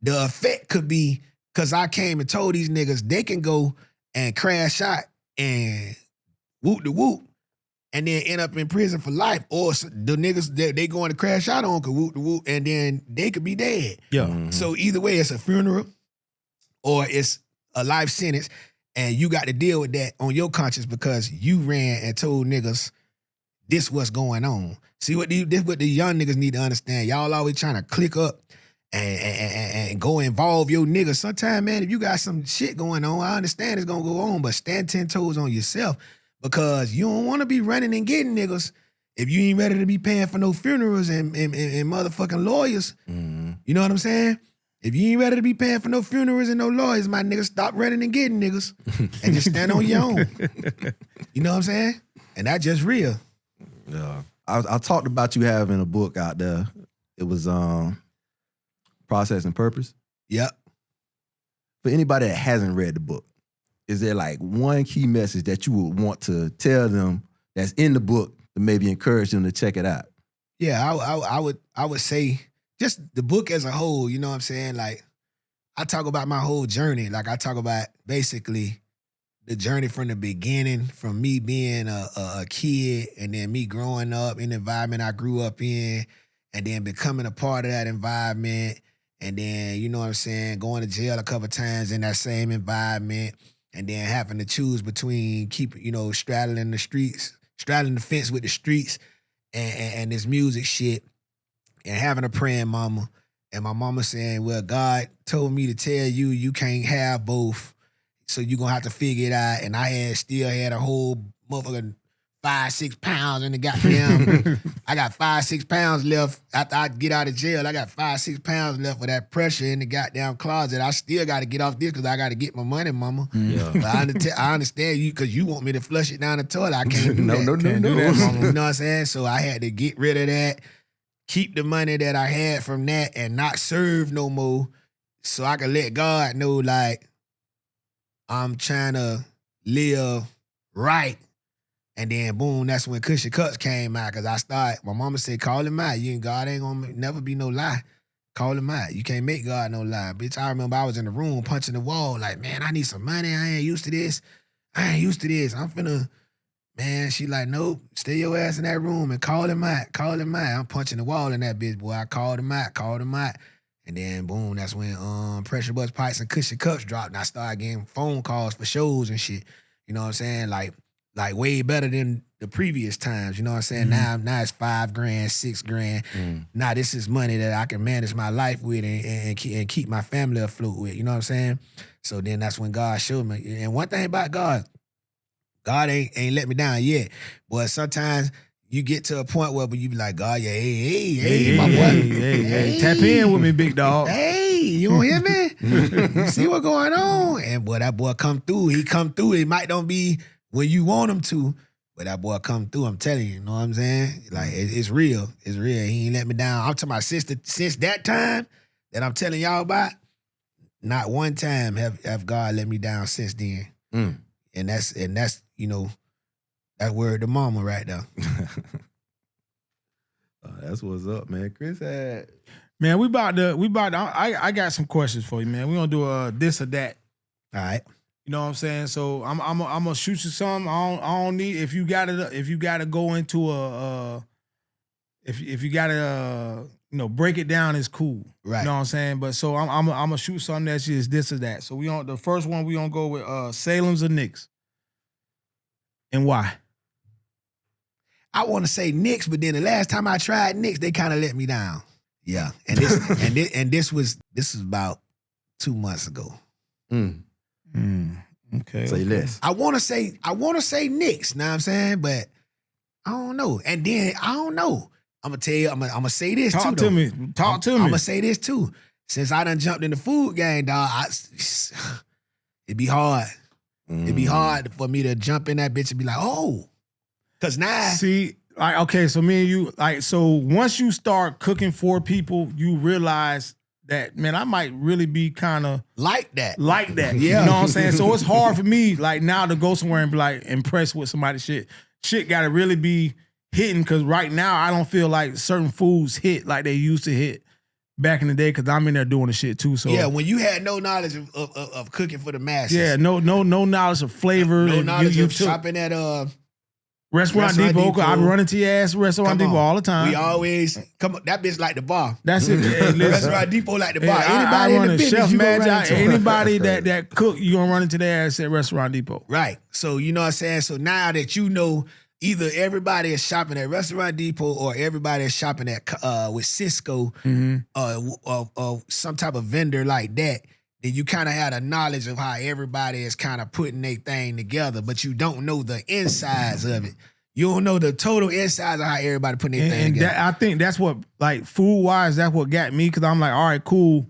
The effect could be, because I came and told these niggas they can go and crash shot and whoop the whoop and then end up in prison for life. Or the niggas they going to crash out on could whoop the whoop and then they could be dead. Yeah. Mm-hmm. So either way, it's a funeral or it's a life sentence, and you got to deal with that on your conscience because you ran and told niggas this what's going on. See, this what the young niggas need to understand. Y'all always trying to click up and go involve your niggas. Sometimes, man, if you got some shit going on, I understand it's gonna go on, but stand 10 toes on yourself, because you don't want to be running and getting niggas if you ain't ready to be paying for no funerals and motherfucking lawyers, you know what I'm saying? If you ain't ready to be paying for no funerals and no lawyers, my nigga, stop running and getting niggas and just stand on your own. You know what I'm saying? And that's just real. Yeah. I talked about you having a book out there. It was Process and Purpose. Yep. For anybody that hasn't read the book, is there like one key message that you would want to tell them that's in the book to maybe encourage them to check it out? Yeah, I would say just the book as a whole, you know what I'm saying? Like, I talk about my whole journey. Like, I talk about basically the journey from the beginning, from me being a kid and then me growing up in the environment I grew up in and then becoming a part of that environment and then, you know what I'm saying, going to jail a couple times in that same environment and then having to choose between straddling the fence with the streets and this music shit and having a praying mama. And my mama saying, well, God told me to tell you, you can't have both. So you're going to have to figure it out. And I still had a whole motherfucking 5-6 pounds in the goddamn. I got 5-6 pounds left after I get out of jail. I got 5-6 pounds left for that pressure in the goddamn closet. I still got to get off this because I got to get my money, mama. Yeah. But I understand you because you want me to flush it down the toilet. I can't do that. No. Can't do that, mama. You know what I'm saying? So I had to get rid of that, keep the money that I had from that and not serve no more so I can let God know, like, I'm trying to live right. And then, boom, that's when Cushy Cuts came out because my mama said, call him out. God ain't going to never be no lie. Call him out. You can't make God no lie. Bitch, I remember I was in the room punching the wall like, man, I need some money. I ain't used to this. I'm finna, man, she like, nope, stay your ass in that room and call him out. Call him out. I'm punching the wall in that bitch, boy. I called him out. And then, boom, that's when Pressure Bust Pipes and Cushy Cups dropped. And I started getting phone calls for shows and shit. You know what I'm saying? Like way better than the previous times. You know what I'm saying? Mm-hmm. Now it's $5,000, $6,000. Mm. Now this is money that I can manage my life with and keep my family afloat with. You know what I'm saying? So then that's when God showed me. And one thing about God ain't let me down yet. But sometimes you get to a point where you be like, God, yeah, hey, my boy. Hey, tap in with me, big dog. Hey, you don't hear me? You see what's going on? And boy, that boy come through. He come through. It might don't be when you want him to, but that boy come through. I'm telling you know what I'm saying? Like, it's real. It's real. He ain't let me down. I'm talking about since that time that I'm telling y'all about, not one time have God let me down since then. Mm. And that's that word to mama right there. That's what's up, man. Chris had... Man, we about to I got some questions for you, man. We're gonna do a this or that. All right. You know what I'm saying? So I'm gonna shoot you some. I don't need if you gotta go into if you gotta break it down is cool. Right. You know what I'm saying? But so I'm gonna shoot something that's just this or that. So the first one we gonna go with Salem's or Knicks. And why? I want to say Knicks, but then the last time I tried Knicks, they kind of let me down. Yeah, and this was about 2 months ago. Okay. Say less. I want to say Knicks. Know what I'm saying? But I don't know. And then I don't know. I'm gonna tell you. I'm gonna say this Talk too. to me. I'm gonna say this too. Since I done jumped in the food game, dog, it'd be hard. It'd be hard for me to jump in that bitch and be like, oh. Cause now, see, like, okay, so me and you, like, so once you start cooking for people, you realize that, man, I might really be kind of like that. Yeah. You know what I'm saying? So it's hard for me, like, now to go somewhere and be like impressed with somebody's shit. Shit gotta really be hitting, cause right now I don't feel like certain foods hit like they used to hit back in the day, because I'm in there doing the shit too. So yeah, when you had no knowledge of cooking for the masses. Yeah, no knowledge of flavor. No knowledge of shopping at Restaurant Depot. I be running to your ass Restaurant Depot all the time. We always come up. That bitch like the bar. That's it. Restaurant Depot like the bar. Anybody in the business, you gonna run into anybody that cook, you gonna run into their ass at Restaurant Depot. Right. So you know what I'm saying? So now that you know, either everybody is shopping at Restaurant Depot or everybody is shopping at with Cisco or some type of vendor like that, then you kind of had a knowledge of how everybody is kind of putting their thing together, but you don't know the insides of it. You don't know the total insides of how everybody putting their thing together. I think that's what, like, food-wise, that's what got me, because I'm like, all right, cool.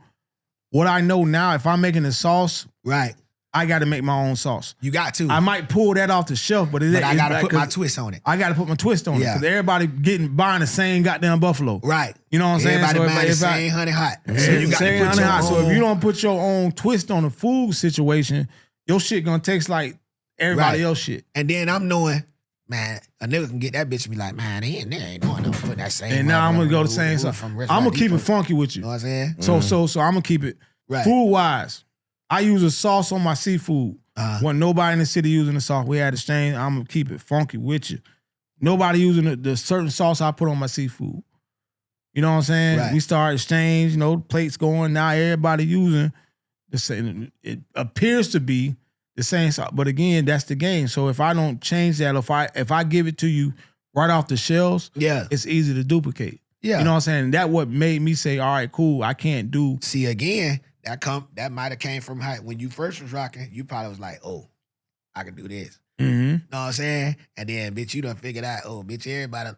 What I know now, if I'm making the sauce, right, I got to make my own sauce. You got to. I might pull that off the shelf, but I got to put my twist on it. I got to put my twist on it, because everybody buying the same goddamn buffalo. Right. You know what I'm saying? Everybody buying the same honey hot. So you got to put your own. So if you don't put your own twist on the food situation, your shit gonna taste like everybody else shit. And then I'm knowing, man, a nigga can get that bitch and be like, man, they ain't doing nothing, put that same. And now I'm gonna go the same stuff. I'm gonna keep it funky with you. You know what I'm saying? So I'm gonna keep it food wise. I use a sauce on my seafood. When nobody in the city using the sauce, we had exchange. I'm gonna keep it funky with you. Nobody using the certain sauce I put on my seafood. You know what I'm saying? Right. We start exchange. Plates going. Now everybody using the same. It appears to be the same sauce, but again, that's the game. So if I don't change that, if I give it to you right off the shelves, it's easy to duplicate. Yeah, you know what I'm saying? That what made me say, all right, cool. I can't do. See, again, that might have came from when you first was rocking. You probably was like, oh, I can do this. Mm-hmm. Know what I'm saying? And then, bitch, you done figured out, oh, bitch, everybody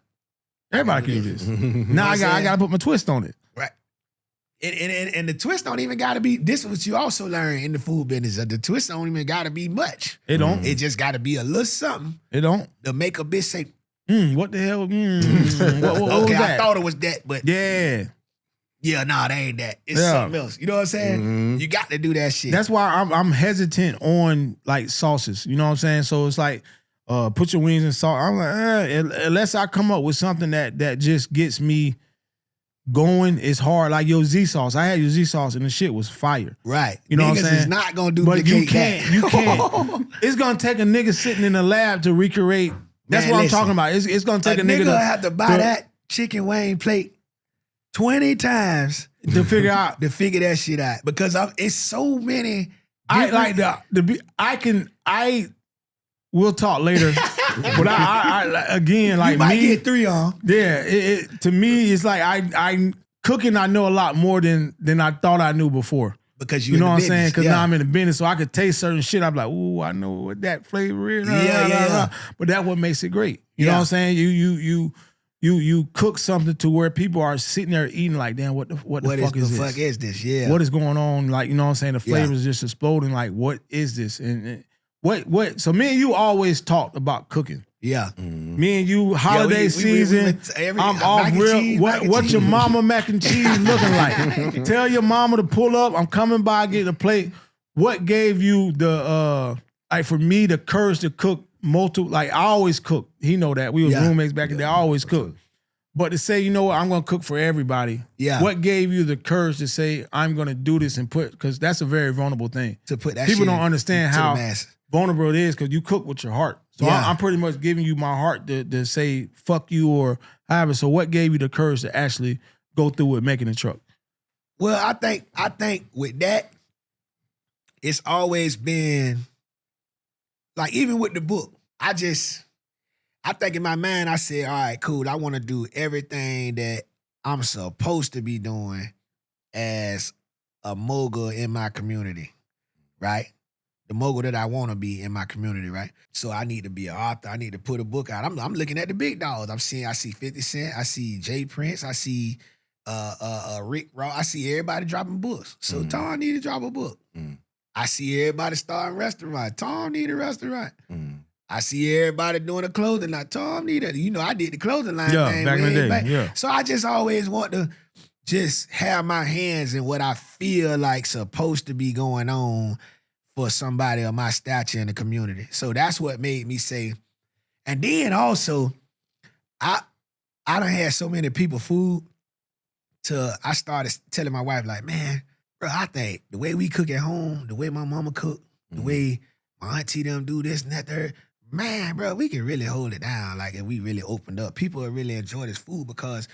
can do this. Now I gotta put my twist on it. Right. And the twist don't even gotta be. This is what you also learn in the food business. The twist don't even gotta be much. It don't. It just gotta be a little something. It don't. To make a bitch say, what the hell? What okay, I thought it was that, but yeah, nah, that ain't that. It's something else. You know what I'm saying? Mm-hmm. You got to do that shit. That's why I'm hesitant on like sauces. You know what I'm saying? So it's like, put your wings in salt. I'm like, unless I come up with something that just gets me going, it's hard. Like your Z sauce. I had your Z sauce and the shit was fire. Right. You know Niggas what I'm saying? Is not gonna duplicate that. You can't. It's gonna take a nigga sitting in the lab to recreate. That's what I'm talking about. It's gonna take a nigga to have to buy that chicken wing plate 20 times to figure out that shit out, because it's so many. I like I will talk later, but I again, like, you might me get 3 on. Yeah, to me it's like I cooking. I know a lot more than I thought I knew before. Because you know what I'm saying? Because now I'm in the business, so I could taste certain shit. I'm like, ooh, I know what that flavor is. But that's what makes it great. You know what I'm saying? You cook something to where people are sitting there eating like, damn, what the fuck is this? What the fuck is this? Yeah. What is going on? Like, you know what I'm saying? The flavors just exploding. Like, what is this? And what? So me and you always talked about cooking. Yeah. Mm-hmm. Me and you, holiday season, I'm off real. What your mama mac and cheese looking like? Tell your mama to pull up. I'm coming by, get a plate. What gave you the, like, for me, the courage to cook multiple? Like, I always cook. He know that. We was roommates back in the day. I always cook. But to say, you know what, I'm going to cook for everybody. Yeah. What gave you the courage to say, I'm going to do this and because that's a very vulnerable thing. To put that people shit don't understand how vulnerable it is, because you cook with your heart. So I'm pretty much giving you my heart to say fuck you or however. So what gave you the courage to actually go through with making the truck? Well, I think with that, it's always been like, even with the book, I think in my mind, I said, all right, cool. I want to do everything that I'm supposed to be doing as a mogul in my community, right? The mogul that I want to be in my community, right? So I need to be an author. I need to put a book out. I'm looking at the big dogs. I see 50 Cent. I see Jay Prince. I see Rick Ross. I see everybody dropping books. So Tom need to drop a book. I see everybody starting restaurant. Tom need a restaurant. I see everybody doing a clothing line. Tom need a, I did the clothing line thing. Back in the day. Yeah. So I just always want to just have my hands in what I feel like supposed to be going on for somebody of my stature in the community. So that's what made me say. And then also, I done had so many people food I started telling my wife, like, man, bro, I think the way we cook at home, the way my mama cook, the way my auntie them do this and that, third, man, bro, we can really hold it down. Like, if we really opened up, people will really enjoy this food, because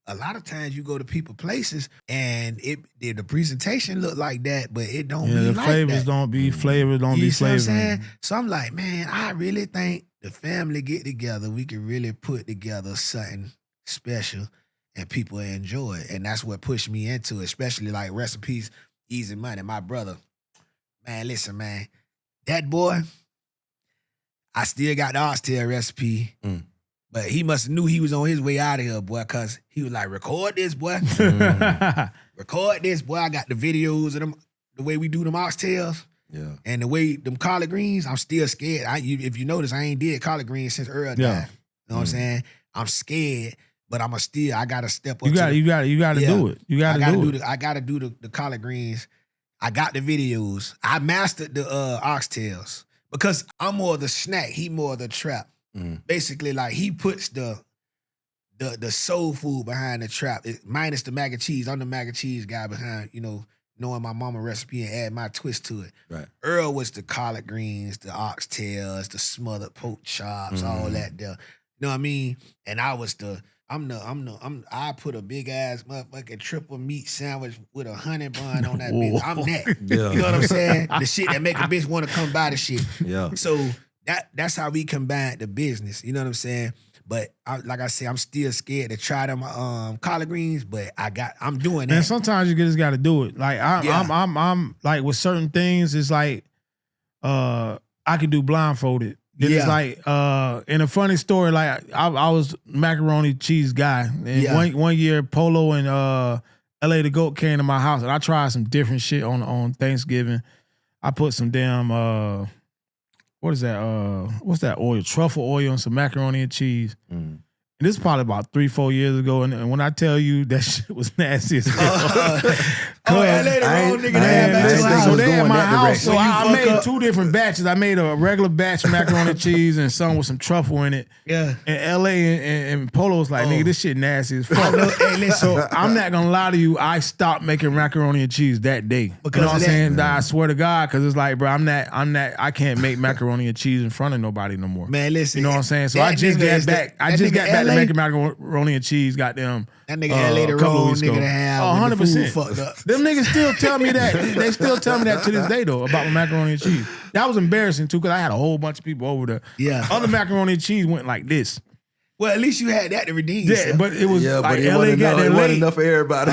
a lot of times you go to people places and the presentation look like that, but it don't be like that. The flavors don't be flavored, don't be flavored. You know what I'm saying? So I'm like, man, I really think the family get together, we can really put together something special and people enjoy it. And that's what pushed me into it, especially like recipes, Easy Money. My brother, man, listen, man, that boy, I still got the oxtail recipe But he must have knew he was on his way out of here, boy, because he was like, record this, boy. Record this, boy. I got the videos of them, the way we do them oxtails. Yeah. And the way them collard greens, I'm still scared. If you notice, I ain't did collard greens since Earl died. You know what I'm saying? I'm scared, but I gotta step up. You gotta do it. You gotta do it. I gotta do the collard greens. I got the videos. I mastered the oxtails because I'm more of the snack. He more of the trap. Basically, like he puts the soul food behind the trap, minus the mac and cheese. I'm the mac and cheese guy behind, knowing my mama recipe and add my twist to it. Right. Earl was the collard greens, the oxtails, the smothered pork chops, all that there. You know what I mean? And I was I put a big ass motherfucking triple meat sandwich with a honey bun on that bitch. I'm that. Yeah. You know what I'm saying? The shit that make a bitch want to come buy the shit. Yeah. So that's how we combined the business. You know what I'm saying? But like I said, I'm still scared to try them collard greens, but I'm doing that. And sometimes you just got to do it. Like I'm like with certain things, it's like I could do blindfolded. Then it's like in a funny story, like I was macaroni cheese guy, and one year Polo and LA the Goat came to my house, and I tried some different shit on Thanksgiving. I put some damn what is that? What's that oil? Truffle oil and some macaroni and cheese. And this is probably about 3-4 years ago, and when I tell you that shit was nasty as hell. LA the wrong nigga to have at your house. So they at my house, so I made 2 different batches. I made a regular batch of macaroni and cheese and some with some truffle in it. Yeah. And LA and Polo was like, nigga, this shit nasty as fuck. So I'm not gonna lie to you, I stopped making macaroni and cheese that day. Because you know what I'm saying? Yeah. I swear to God, because it's like, bro, I can't make macaroni and cheese in front of nobody no more. Man, listen. You know what I'm saying? So I just got back to making macaroni and cheese, goddamn. That nigga LA the wrong nigga to have. 100%. Fucked up. Them niggas still tell me that. They still tell me that to this day, though, about my macaroni and cheese. That was embarrassing, too, because I had a whole bunch of people over there. Yeah. Other macaroni and cheese went like this. Well, at least you had that to redeem yourself. Yeah, but it was like but LA got there late. Wasn't enough for everybody.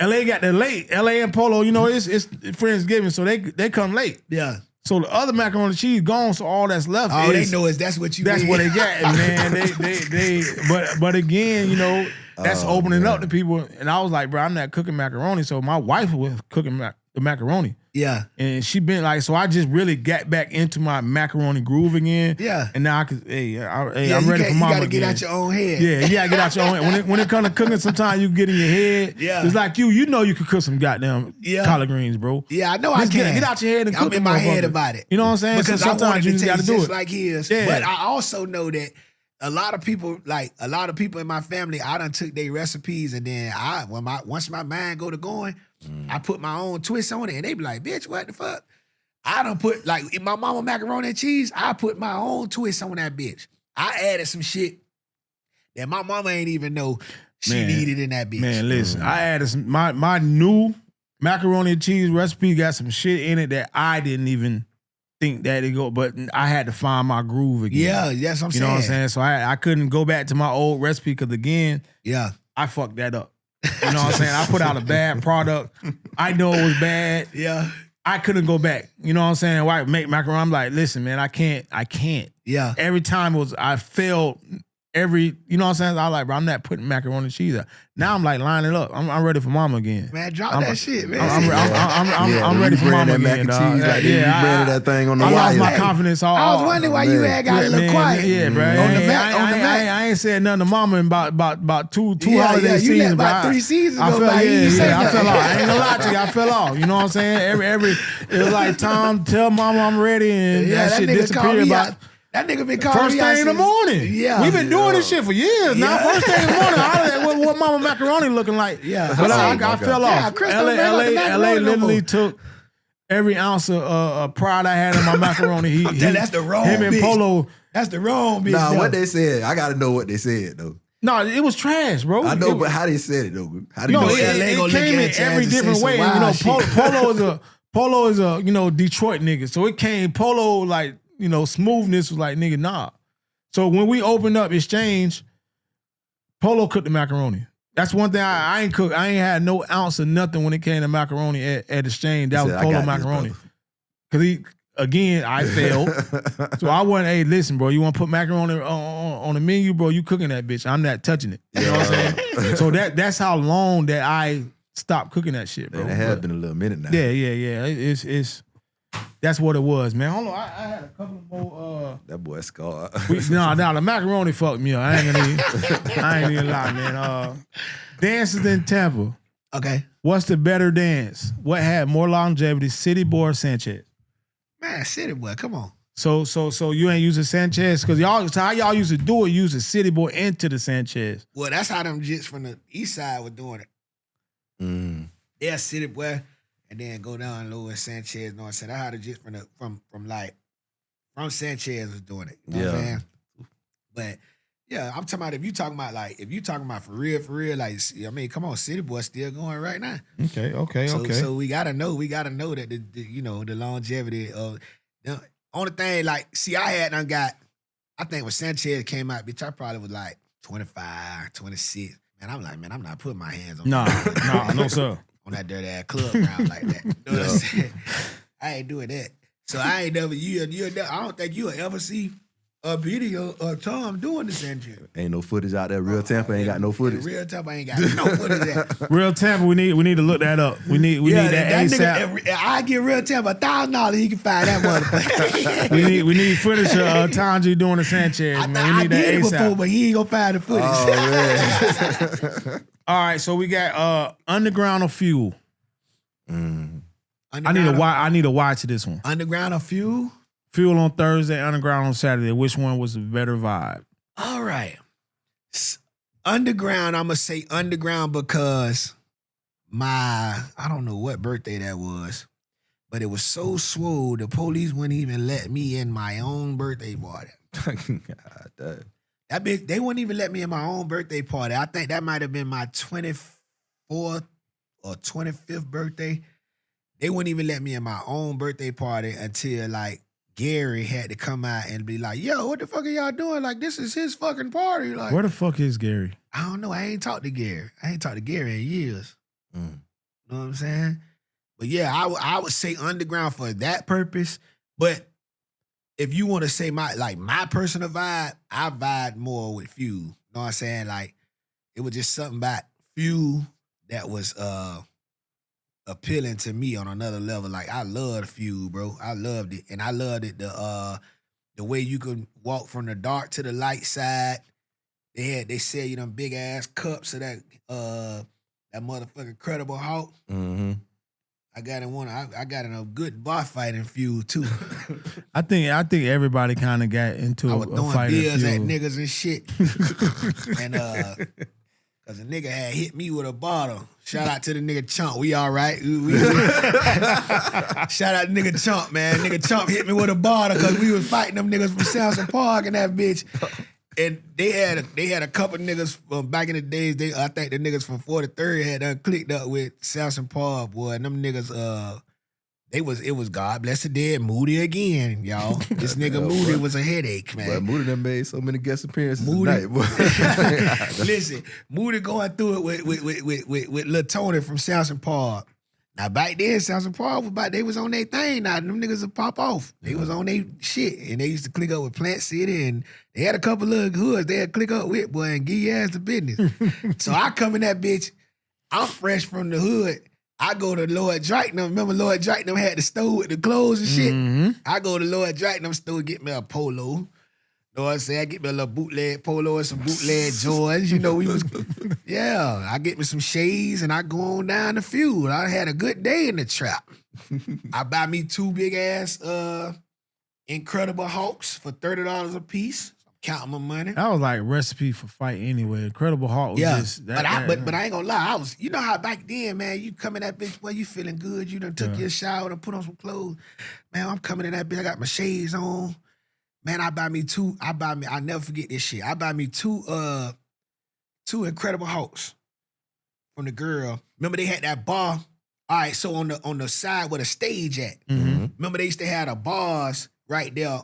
LA got there late. LA and Polo, it's Friendsgiving, so they come late. Yeah. So the other macaroni and cheese gone, so all that's left they know is that's what you That's made. what they got. And man, they but again, that's opening up to people. And I was like, bro, I'm not cooking macaroni. So my wife was cooking the macaroni. Yeah. And she been like, so I just really got back into my macaroni groove again. Yeah. And now I'm ready for mama. You gotta get out your own head. Yeah, you gotta get out your own head. When it comes to cooking, sometimes you get in your head. Yeah. It's like you know you could cook some goddamn collard greens, bro. Yeah, I know I can. Get out your head and cook. I'm in my head about it. You know what I'm saying? Because so sometimes I you just gotta do it. Like his. Yeah. But I also know that a lot of people in my family, I done took their recipes and then once my mind go to going, I put my own twist on it and they be like, bitch, what the fuck? I done put, like, in my mama macaroni and cheese, I put my own twist on that bitch. I added some shit that my mama ain't even know she needed in that bitch. Man, listen, I added some, my new macaroni and cheese recipe got some shit in it that I didn't even think that it go, but I had to find my groove again. Yeah, that's what I'm saying. You know what I'm saying? So I couldn't go back to my old recipe because again, I fucked that up. You know what I'm saying? I put out a bad product. I know it was bad. Yeah. I couldn't go back. You know what I'm saying? Why make macaroni? I'm like, listen, man, I can't. Yeah. Every time I failed. You know what I'm saying? I was like, bro, I'm not putting macaroni and cheese up. Now I'm like lining up. I'm ready for mama again. Man, drop that shit, man. I'm ready for mama again, dog. You branded that thing on the wire. I lost my confidence. I was wondering why you had got a little quiet. Yeah, bro. On the back. I ain't said nothing to mama in about two holiday seasons. You let about 3 seasons go by. I fell off. I ain't gonna lie to you. I fell off. You know what I'm saying? It was like, Tom, tell mama I'm ready, and that shit disappeared. That nigga been calling first thing in the morning. Yeah. We've been doing this shit for years now. First thing in the morning, I was like, what mama macaroni looking like? Yeah. But I fell off. LA literally took every ounce of pride I had in my macaroni. That's the wrong Him and bitch. Polo. That's the wrong bitch. Nah, what they said, I gotta know what they said though. No, it was trash, bro. I know, but how they said it though? How do you know it came in every different way. And, Polo is a Detroit nigga. So it came Polo like, smoothness was like, nigga, nah. So when we opened up Exchange, Polo cooked the macaroni. That's one thing I ain't cooked. I ain't had no ounce of nothing when it came to macaroni at Exchange. That was Polo macaroni. Because again, I failed. So I wasn't, hey, listen, bro, you want to put macaroni on the menu, bro, you cooking that bitch. I'm not touching it. You know what I'm saying? So that's how long that I stopped cooking that shit, bro. And it has been a little minute now. Yeah. It's that's what it was, man. Hold on, I had a couple more. That boy scarred. The macaroni fucked me up. I ain't even lie, man. Dances in Tampa. Okay. What's the better dance? What had more longevity, Cityboy or Sanchez? Man, Cityboy, come on. So you ain't using Sanchez? Because how y'all used to do it, use the Cityboy into the Sanchez. Well, that's how them jits from the east side were doing it. Yeah, Cityboy, and then go down low in Sanchez. You know what I'm saying? That's how the jits from Sanchez was doing it. You know what I'm saying? But yeah, I'm talking about if you talking about for real, like, I mean, come on, Cityboy still going right now. Okay. So we gotta know that the longevity of the only thing, like, see, I think when Sanchez came out, bitch, I probably was like 25, 26. Man, I'm like, I'm not putting my hands on no, sir. On that dirty ass club ground like that. You know what I'm saying? I ain't doing that. So I ain't never, I don't think you'll ever see a video of Tom doing the Sanchez. Ain't no footage out there. Real Tampa ain't got no footage. Real Tampa ain't got no footage there. Real Tampa, we need to look that up. We need that ASAP. Nigga, I give Real Tampa $1,000, he can find that motherfucker. we need footage of Tanji doing the Sanchez, man. We need that ASAP. Before, but he ain't gonna find the footage. Oh, man. All right, so we got Underground or Fuel. I need to watch this one. Underground or Fuel? Fuel on Thursday, Underground on Saturday. Which one was the better vibe? All right. Underground, I'm going to say Underground because I don't know what birthday that was, but it was so swole, the police wouldn't even let me in my own birthday party. God, that bitch, they wouldn't even let me in my own birthday party. I think that might have been my 24th or 25th birthday. They wouldn't even let me in my own birthday party until, like, Gary had to come out and be like, yo, what the fuck are y'all doing? Like, this is his fucking party. Like, where the fuck is Gary? I don't know. I ain't talked to Gary. In years. You know what I'm saying? But yeah, I would say Underground for that purpose. But if you want to say my personal vibe, I vibe more with Fuel. You know what I'm saying? Like, it was just something about Fuel that was appealing to me on another level. Like, I loved Fuel, bro. I loved it. And I loved it, the way you could walk from the dark to the light side. They sell you them big ass cups of that motherfucking Credible Hawk. Mm-hmm. I got in a good bar fight in Fuel too. I think everybody kind of got into I was a throwing fight beers at niggas and shit. And cause a nigga had hit me with a bottle. Shout out to the nigga Chump. We all right. Shout out to nigga Chump, man. Nigga Chump hit me with a bottle because we was fighting them niggas from Samson Park and that bitch. And they had a couple niggas from back in the days. I think the niggas from 43rd had clicked up with Samson Park, boy. And them niggas, it was God Bless the Dead, Moody again, y'all. This nigga Moody was a headache, man. But Moody done made so many guest appearances tonight, boy. Listen, Moody going through it with Lil Tony from Samson Park. Now back then, Samson Park they was on their thing. Now them niggas would pop off. They was on their shit, and they used to click up with Plant City, and they had a couple of hoods they had click up with, boy, and give your ass the business. So I come in that bitch. I'm fresh from the hood. I go to Lord Drakenham. Remember Lord Drakenham had the store with the clothes and shit? Mm-hmm. I go to Lord Drakenham store, get me a polo. Know what I'm saying? I get me a little bootleg polo and some bootleg Jordans. You know, yeah. I get me some shades and I go on down the Fuel. I had a good day in the trap. I buy me 2 big ass Incredible Hawks for $30 a piece. Counting my money. That was like recipe for fight anyway. Incredible Hawk was just that. But I ain't gonna lie. You know how back then, man, you come in that bitch, boy, you feeling good. You done took your shower and put on some clothes. Man, I'm coming in that bitch. I got my shades on. Man, I never forget this shit. I buy me two Incredible Hawks from the girl. Remember they had that bar. All right, so on the side where the stage at. Mm-hmm. Remember they used to have the bars right there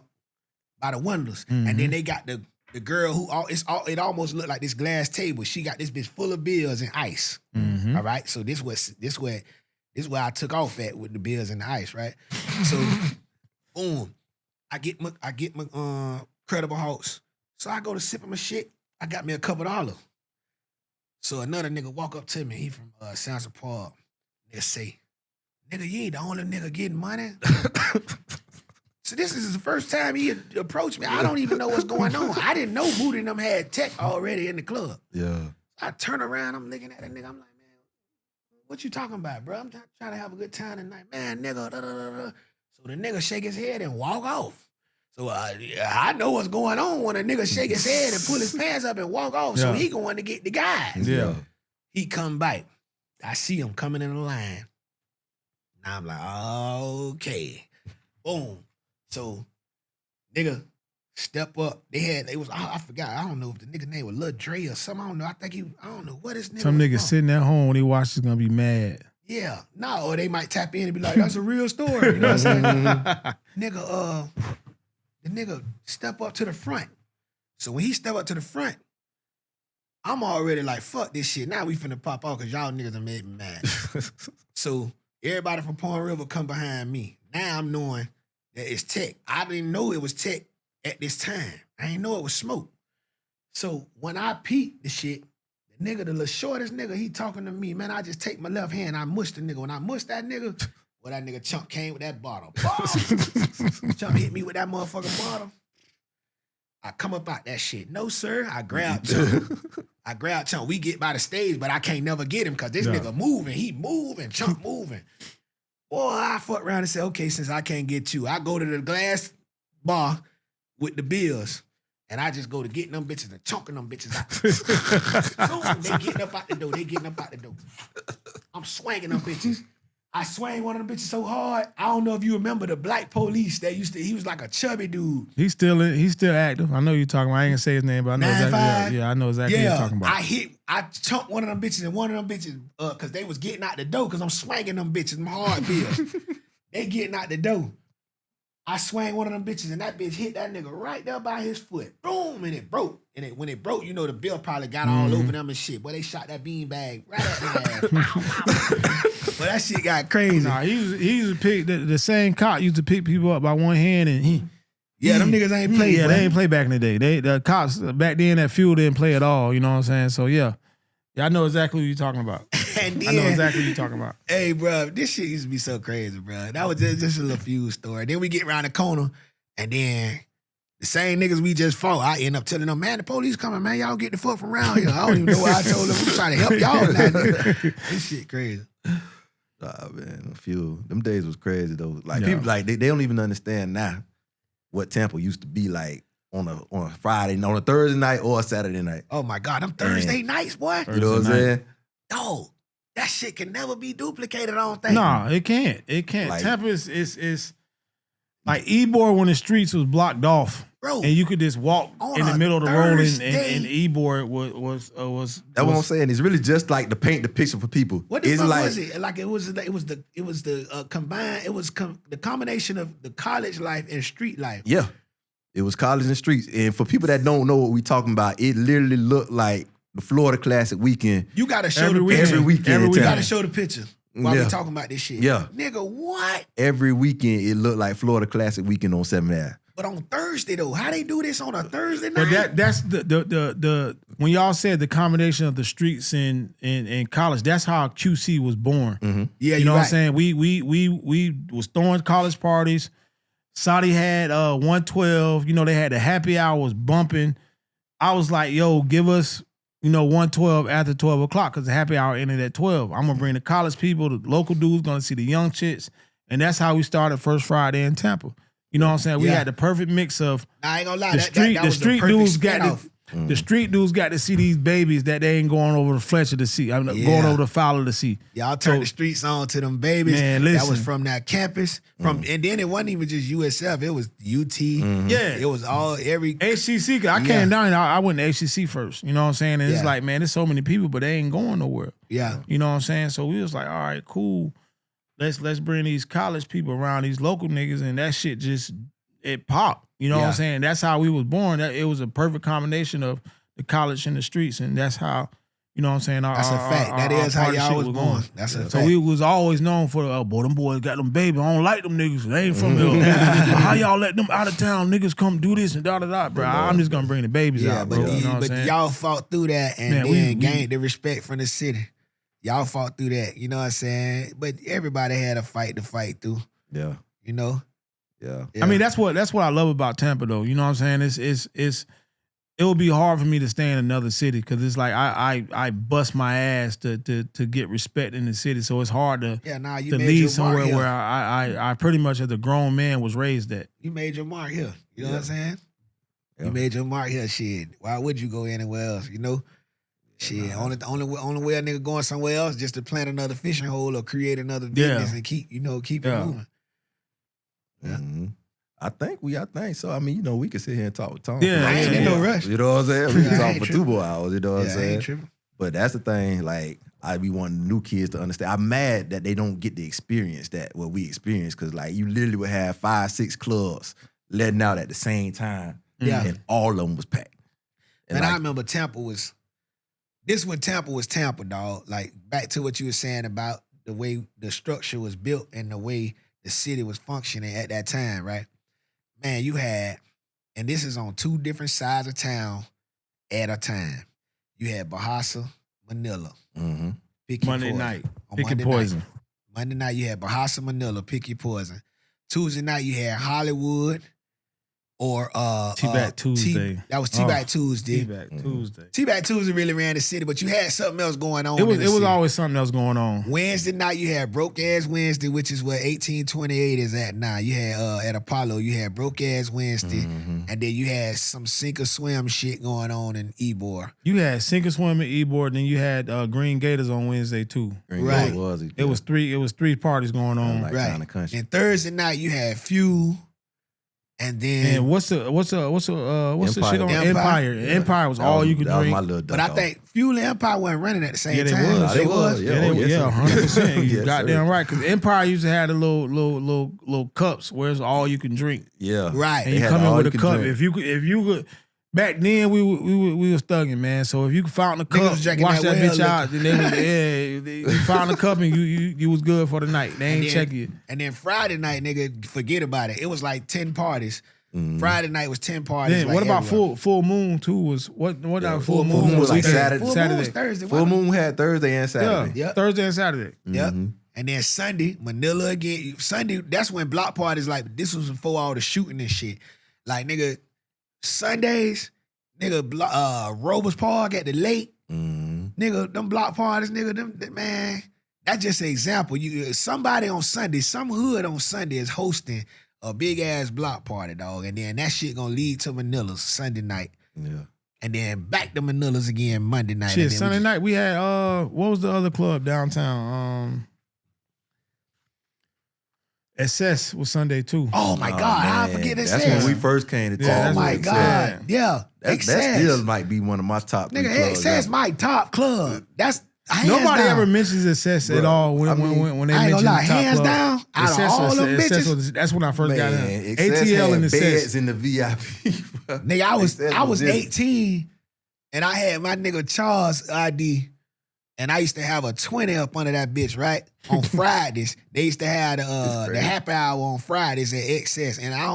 by the windows. Mm-hmm. And then they got the girl who it almost looked like this glass table. She got this bitch full of beers and ice. Mm-hmm. All right. So this where I took off at with the beers and the ice, right? So Boom. I get my Credible House. So I go to sipping my shit. I got me a $2. So another nigga walk up to me. He from Central Park. They say, nigga, you ain't the only nigga getting money. So this is the first time he approached me. I don't even know what's going on. I didn't know Moody and them had tech already in the club. Yeah. I turn around, I'm looking at that nigga. I'm like, man, what you talking about, bro? I'm trying to have a good time tonight. Man, nigga, da, da, da, da. So the nigga shake his head and walk off. So I know what's going on when a nigga shake his head and pull his pants up and walk off. So he going to get the guys. Yeah. He come back. I see him coming in the line. Now I'm like, okay. Boom. So, nigga, step up. I forgot. I don't know if the nigga name was Lil Dre or something. I don't know. I don't know what his nigga Some nigga from. sitting at home when he watch is gonna be mad. Yeah. No, or they might tap in and be like, that's a real story. You know what I'm saying? Nigga, the nigga step up to the front. So when he step up to the front, I'm already like, fuck this shit. Now we finna pop off because y'all niggas done made me mad. So everybody from Point River come behind me. Now I'm knowing that it's tech. I didn't know it was tech at this time. I didn't know it was smoke. So when I peeped the shit, the shortest nigga, he talking to me, man, I just take my left hand, I mush the nigga. When I mush that nigga, well, that nigga Chump came with that bottle. Chump hit me with that motherfucking bottle. I come up out that shit. No, sir. I grab Chump. We get by the stage, but I can't never get him because this nigga moving. He moving. Chump moving. Boy, I fuck around and say, okay, since I can't get you, I go to the glass bar with the bills, and I just go to getting them bitches and chunking them bitches out. Boom, they getting up out the door. I'm swinging them bitches. I swang one of them bitches so hard. I don't know if you remember the black police that he was like a chubby dude. He's still active. I know you're talking about. I ain't gonna say his name, but I know exactly. Yeah, I know exactly what you're talking about. I chunked one of them bitches, and one of them bitches, cause they was getting out the door, cause I'm swinging them bitches, my hard bills. They getting out the door. I swang one of them bitches, and that bitch hit that nigga right there by his foot. Boom, and it broke. And when it broke, you know the bill probably got all over them and shit. Boy, they shot that beanbag right at their ass. But that shit got crazy. Nah, he used to pick the same cop used to pick people up by one hand, and them niggas ain't play. Yeah, they ain't play back in the day. The cops back then that fuel didn't play at all. You know what I'm saying? So yeah, I know exactly what you're talking about. And then, I know exactly what you're talking about. Hey, bro, this shit used to be so crazy, bro. That was just a little feud story. Then we get around the corner, and then the same niggas we just fought, I end up telling them, man, the police coming, man. Y'all get the fuck from around here. I don't even know what I told them. I'm trying to help y'all now. This shit crazy. Man, them days was crazy though. Like people, like they don't even understand now what Tampa used to be like on a Friday, on a Thursday night or a Saturday night. Oh my God, them Thursday nights, boy. You know what I'm saying? No, that shit can never be duplicated. I don't think. No, it can't. It can't. Like, Tampa is like Ybor when the streets was blocked off. Bro, and you could just walk in the middle of the road, and Ybor was. That's what I'm saying. It's really just like to paint the picture for people. What the fuck was it? Like it was the combined. It was the combination of the college life and street life. Yeah, it was college and streets. And for people that don't know what we talking about, it literally looked like the Florida Classic weekend. You got to show the picture. Every weekend. You got to show the picture while we talking about this shit. Yeah, nigga, what? Every weekend it looked like Florida Classic weekend on 7th Ave. But on Thursday though, how they do this on a Thursday night? But that's the when y'all said the combination of the streets in college, that's how QC was born. Mm-hmm. Yeah, you know what I'm saying? We was throwing college parties. Saudi had 112. You know, they had the happy hour was bumping. I was like, yo, give us 112 after 12 o'clock because the happy hour ended at 12. I'm gonna bring the college people, the local dudes gonna see the young chicks, and that's how we started First Friday in Tampa. You know what I'm saying? We had the perfect mix of. I ain't gonna lie. The street dudes got the street dudes got to see these babies that they ain't going over to Fletcher to see. I'm going over to Fowler to see. Y'all turned the streets on to them babies. Man, listen. That was from that campus. And then it wasn't even just USF. It was UT. Yeah, it was all every HCC. I came down. I went to HCC first. You know what I'm saying? And it's like, man, there's so many people, but they ain't going nowhere. Yeah, you know what I'm saying? So we was like, all right, cool. Let's bring these college people around, these local niggas, and that shit just it popped. You know what I'm saying? That's how we was born. It was a perfect combination of the college and the streets, and that's how You know what I'm saying? That's a fact. That is how y'all was born. That's a fact. So we was always known for, boy, them boys got them babies. I don't like them niggas. They ain't from here. How y'all let them out of town niggas come do this and da-da-da, bro? I'm just going to bring the babies out, bro. You know what I'm saying? Y'all fought through that and then gained the respect from the city. Y'all fought through that. You know what I'm saying? But everybody had a fight to fight through. Yeah. You know? Yeah. I mean, that's what I love about Tampa, though. You know what I'm saying? It would be hard for me to stay in another city because it's like I bust my ass to get respect in the city. So it's hard to leave somewhere where I pretty much as a grown man was raised at. You made your mark here. You know what I'm saying? Yeah. You made your mark here. Shit. Why would you go anywhere else? You know? Shit. Only way a nigga going somewhere else just to plant another fishing hole or create another business and keep it moving. Yeah. Mm-hmm. I think so. I mean, we can sit here and talk with Tom. Yeah, I ain't in no rush. You know what I'm saying? We can talk for 2 more hours. You know what I'm saying? I ain't tripping. But that's the thing. Like, I be wanting new kids to understand. I'm mad that they don't get the experience that what we experience because, like, you literally would have 5, 6 clubs letting out at the same time. Yeah, and all of them was packed. And I remember Tampa was. This when Tampa was Tampa, dog. Like back to what you were saying about the way the structure was built and the way the city was functioning at that time, right? Man, you had, and this is on 2 different sides of town at a time. You had Bahasa, Manila. Mm-hmm. Monday night, pick your poison. Monday night, you had Bahasa, Manila, pick your poison. Tuesday night, you had Hollywood or T-Back Tuesday. That was T-Back Tuesday. T-Back Tuesday. T-Back Tuesday really ran the city, but you had something else going on. It was always something else going on. Wednesday night, you had Broke Ass Wednesday, which is where 1828 is at now. You had at Apollo, you had Broke Ass Wednesday, and then you had some sink or swim shit going on in Ybor. You had sink or swim in Ybor, then you had Green Gators on Wednesday too. Right. It was 3 parties going on. Like right. And Thursday night, you had Fuel. And then what's the shit on Empire? Yeah. Empire was all you could drink. But I think Fuel and Empire wasn't running at the same time. They was. Yeah, 100%. You goddamn right. Because Empire used to have the little cups where it's all you can drink. Yeah, right. And you come in with a cup. If you could. Back then we was thugging, man. So if you could found a cup, wash that bitch out, then you found a cup and you was good for the night. They ain't check you. And then Friday night, nigga, forget about it. It was like 10 parties. Friday night was 10 parties. Then like what about everywhere. full moon too? Was what? Yeah, full moon was like Saturday. Full moon was Thursday. Full moon had Thursday and Saturday. Yeah, Thursday and Saturday. Yep. And then Sunday, Manila again. Sunday, that's when block parties like this was before all the shooting and shit. Like nigga. Sundays, nigga, Roberts Park at the lake, nigga, them block parties, nigga, them man, that's just an example. Somebody on Sunday, some hood on Sunday is hosting a big ass block party, dog, and then that shit gonna lead to Manila's Sunday night. Yeah. And then back to Manila's again Monday night. Shit, Sunday night we had what was the other club downtown? SS was Sunday too. Oh my God, I forget SS. That's when we first came to town. Oh my God, yeah. That still might be one of my top 3 clubs. SS my top club. That's nobody ever mentions SS at all when they mention the top hands club. down. Out of all them bitches, that's when I first got in. ATL and SS. SS in the VIP. Nigga, I was 18 and I had my nigga Charles ID. And I used to have a 20 up under that bitch, right? On Fridays. They used to have the happy hour on Fridays at XS. And I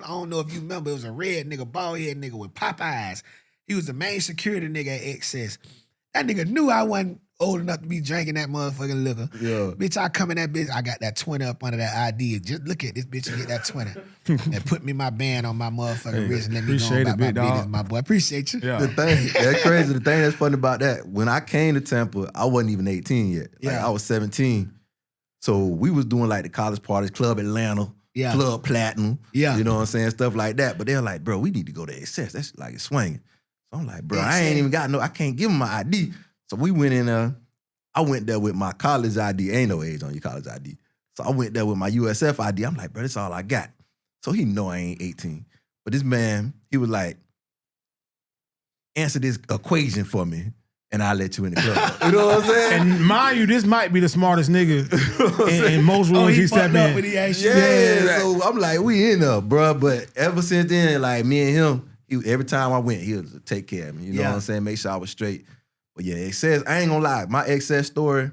don't know if you remember, it was a red nigga, bald head nigga with pop eyes. He was the main security nigga at XS. That nigga knew I wasn't old enough to be drinking that motherfucking liquor. Yeah. Bitch, I come in that bitch, I got that 20 up under that ID. Just look at this bitch and get that 20. And put me my band on my motherfucking wrist and let me go about my business, my boy. Appreciate you. Yeah. The thing, that's crazy. The thing that's funny about that, when I came to Tampa, I wasn't even 18 yet. Like, I was 17. So we was doing like the college parties, Club Atlanta, Club Platinum, you know what I'm saying, stuff like that. But they're like, bro, we need to go to Excess. That's like it's swinging. So I'm like, bro, I ain't even got I can't give him my ID. So we went in there. I went there with my college ID. Ain't no age on your college ID. So I went there with my USF ID. I'm like, bro, that's all I got. So he know I ain't 18. But this man, he was like, answer this equation for me, and I'll let you in the club. You know what I'm saying? And mind you, this might be the smartest nigga in most rooms he stepped in. So I'm like, we in there, bro. But ever since then, like me and him, every time I went, he would take care of me. You know what I'm saying? Make sure I was straight. But yeah, Excess, I ain't gonna lie. My Excess story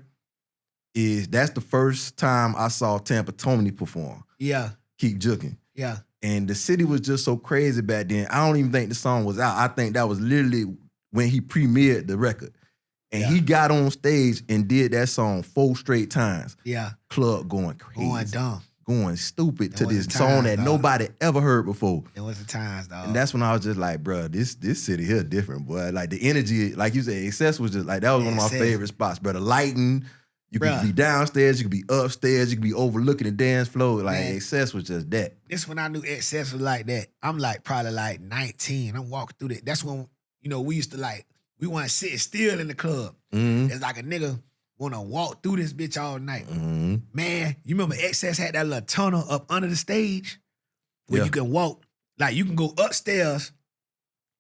that's the first time I saw Tampa Tony perform. Yeah. Keep Juking. Yeah. And the city was just so crazy back then. I don't even think the song was out. I think that was literally when he premiered the record. And he got on stage and did that song 4 straight times. Yeah. Club going crazy. Going dumb. Going stupid to this song that nobody ever heard before. It was the times, dog. And that's when I was just like, bro, this city here different, boy. Like the energy, like you said, Excess was just like, that was one of my favorite spots, bro. The lighting, you could be downstairs, you could be upstairs, you could be overlooking the dance floor. Like Excess was just that. This when I knew Excess was like that. I'm like probably like 19. I'm walking through that. That's when, we used to like, we want to sit still in the club. Mm-hmm. It's like a nigga want to walk through this bitch all night. Mm-hmm. Man, you remember Excess had that little tunnel up under the stage where you can walk, like you can go upstairs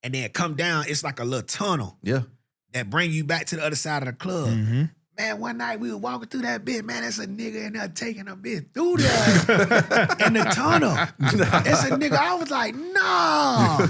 and then come down. It's like a little tunnel that bring you back to the other side of the club. Mm-hmm. Man, one night we were walking through that bitch. Man, that's a nigga in there taking a bitch through there in the tunnel. It's a nigga. I was like, no.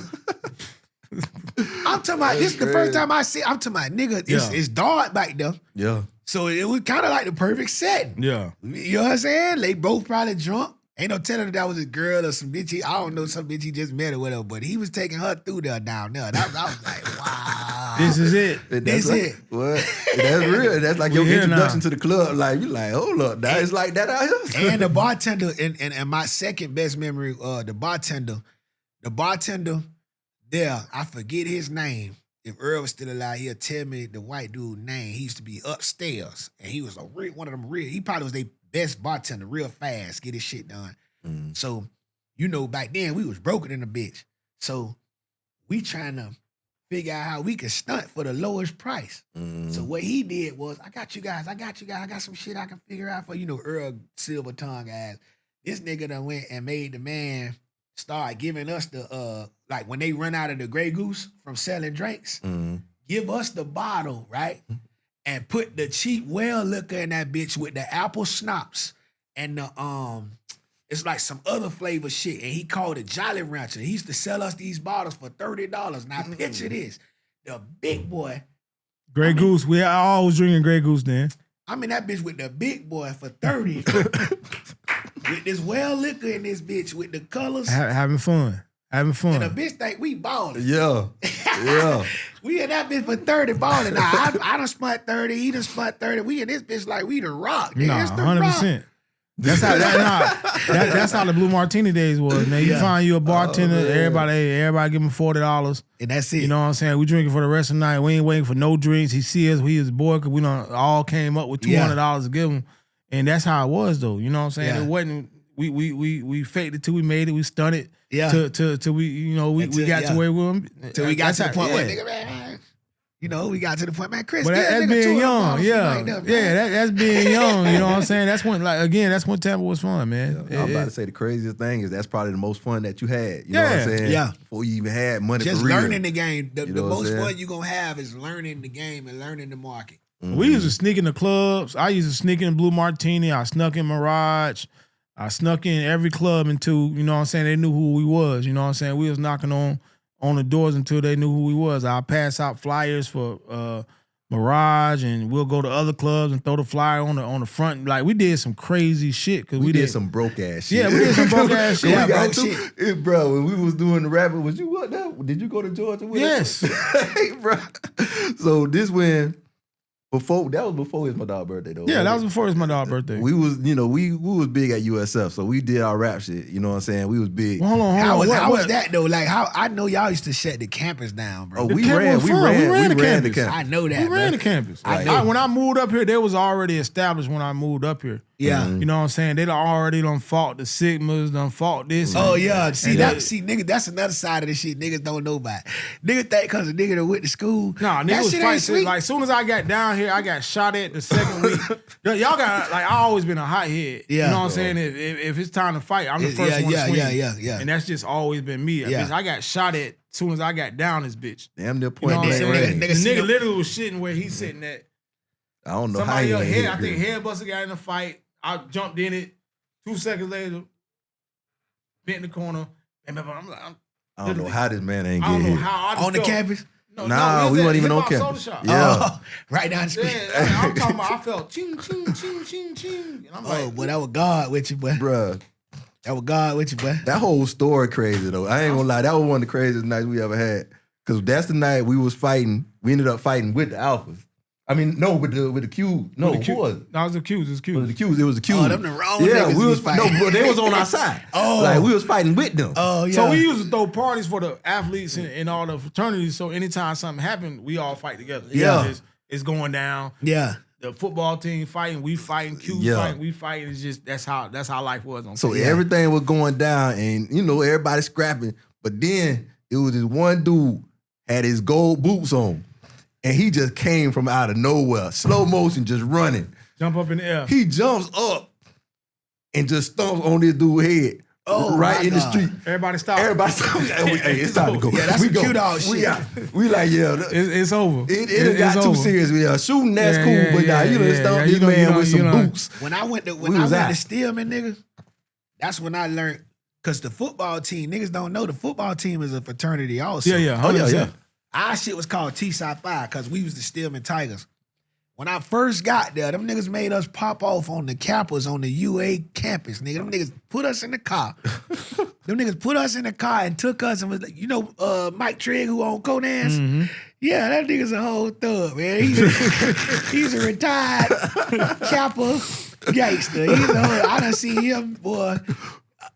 I'm talking about, this is the first time I see, I'm talking about, nigga, it's dark back there. Yeah. So it was kind of like the perfect setting. Yeah. You know what I'm saying? They both probably drunk. Ain't no telling that was a girl or some bitch. I don't know, some bitch he just met or whatever, but he was taking her through there down there. I was like, wow. This is it. This it. What? That's real. That's like your introduction to the club. Like, you like, hold up, that is like that out here. And the bartender, and my second best memory, the bartender there, I forget his name. If Earl was still alive, he'll tell me the white dude's name. He used to be upstairs, and he was one of them real. He probably was their best bartender, real fast, get his shit done. Mm. So, back then we was broken in a bitch. So we trying to figure out how we could stunt for the lowest price. Mm. So what he did was, I got you guys. I got some shit I can figure out for Earl Silver Tongue ass. This nigga done went and made the man start giving us the like when they run out of the Grey Goose from selling drinks, give us the bottle, right? And put the cheap well liquor in that bitch with the apple schnapps and the it's like some other flavor shit. And he called it Jolly Rancher. He used to sell us these bottles for $30. Now picture this. The big boy. Grey Goose. We always drinking Grey Goose then. I'm in that bitch with the big boy for 30. With this well liquor in this bitch with the colors. Having fun. And the bitch think we balling. Yeah. Yeah. We in that bitch for 30 balling. Now, I done spent 30. He done spent 30. We in this bitch like we the rock. Nah, 100%. That's how the Blue Martini days was, man. You find you a bartender, everybody give him $40. And that's it. You know what I'm saying? We drinking for the rest of the night. We ain't waiting for no drinks. He see us, we his boy, because we done all came up with $200 to give him. And that's how it was, though. You know what I'm saying? It wasn't, we faked it till we made it. We stunted till we, we got to where we were. Till we got to the point where, nigga, man, we got to the point, man, Chris. But that's being young, that's being young. You know what I'm saying? That's when, that's when Tampa was fun, man. I'm about to say the craziest thing is that's probably the most fun that you had. You know what I'm saying? Yeah. Before you even had money just for real. learning the game. The most fun you gonna have is learning the game and learning the market. Mm-hmm. We used to sneak in the clubs. I used to sneak in Blue Martini. I snuck in Mirage. I snuck in every club until, you know what I'm saying, they knew who we was. You know what I'm saying? We was knocking on the doors until they knew who we was. I'll pass out flyers for Mirage, and we'll go to other clubs and throw the flyer on the front. Like, we did some crazy shit. Cause we did some broke ass shit. Yeah, we did some broke ass shit. Bro, when we was doing the rapping, was you what now? Did you go to Georgia with us? Yes. Hey, bro. So this when... that was before it was my dog's birthday though. Yeah, that was before it was my dog's birthday. We was, we was big at USF, so we did our rap shit. You know what I'm saying? We was big. Well, hold on. How was that though? Like, how I know y'all used to shut the campus down, bro. Oh, we ran the campus. I know that. We ran the campus. When I moved up here, they was already established when I moved up here. Yeah. You know what I'm saying? They already done fought the Sigmas, done fought this. Oh, yeah. Nigga, that's another side of the shit niggas don't know about. Nigga think because a nigga that went to school. Nah, nigga was fighting. Like, as soon as I got down here, I got shot at the second week. Y'all got, I always been a hothead. Yeah. You know what I'm saying? If it's time to fight, I'm the first one to swing. Yeah. And that's just always been me. Yeah. I got shot at as soon as I got down this bitch. Damn near point. You know what I'm saying? The nigga literally was shitting where he's sitting at. I don't know Somebody how else, I think Headbuster got in a fight. I jumped in it. 2 seconds later, bent in the corner. And I'm like, I don't know how this man ain't get hit. On the campus? Nah, we weren't even on campus. Yeah. Right down the street. Yeah, I'm talking about, I felt ching, ching, ching, ching, ching. And I'm like, boy, that was God with you, boy. Bruh. That was God with you, boy. That whole story crazy, though. I ain't gonna lie. That was one of the craziest nights we ever had. Because that's the night we was fighting. We ended up fighting with the Alphas. I mean, no, with the Qs. No, who was it? No, it was the Qs. It was It was the Qs. It was the Qs. Oh, them the wrong niggas we was fighting. No, bro, they was on our side. Like, we was fighting with them. Oh, yeah. So we used to throw parties for the athletes and all the fraternities. So anytime something happened, we all fight together. Yeah. It's going down. Yeah. The football team fighting, we fighting, Qs fighting, we fighting. It's just that's how life was on. So everything was going down, and everybody scrapping. But then it was this one dude had his gold boots on, and he just came from out of nowhere, slow motion, just running. Jump up in the air. He jumps up and just stomps on this dude's head. Right in the street. Everybody stop. Hey, it's time to go. Yeah, that's some cute dog shit. We like, it's over. It got too serious. Shooting, that's cool, but you done stomped this man with some boots. When I went to Stillman, nigga, that's when I learned, because the football team, niggas don't know, the football team is a fraternity also. Yeah. Oh, yeah. Our shit was called T-Sci 5 because we was the Stillman Tigers. When I first got there, them niggas made us pop off on the campus on the UA campus, nigga. Them niggas put us in the car. Them niggas put us in the car and took us and was like, Mike Trigg who owned Conan's? Mm-hmm. Yeah, that nigga's a whole thug, man. He's a retired Kappa gangster. I done seen him, boy.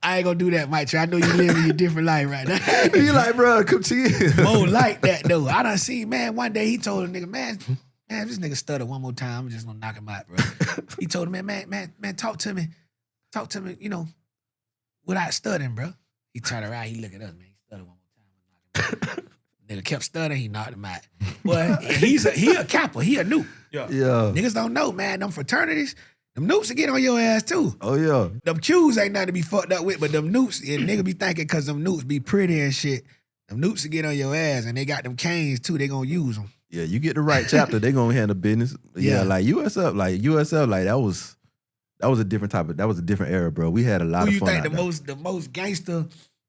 I ain't gonna do that, Mike Trigg. I know you living your different life right now. He like, bro, come to you. More like that, though. I done seen, man, one day he told a nigga, man, this nigga stutter one more time. I'm just gonna knock him out, bro. He told him, man, talk to me, without stuttering, bro. He turned around, he looked at us, man. He stuttered one more time, I'm knocking him out. Nigga kept stuttering, he knocked him out. Boy, he a Kappa, he a noob. Yeah. Niggas don't know, man. Them fraternities, them noops will get on your ass too. Oh yeah. Them Qs ain't nothing to be fucked up with, but them noops, and nigga be thinking because them noops be pretty and shit. Them noops will get on your ass, and they got them canes too. They gonna use them. Yeah, you get the right chapter, they gonna handle business. Yeah, like USF, like that was a different type of, that was a different era, bro. We had a lot of fun. Who you think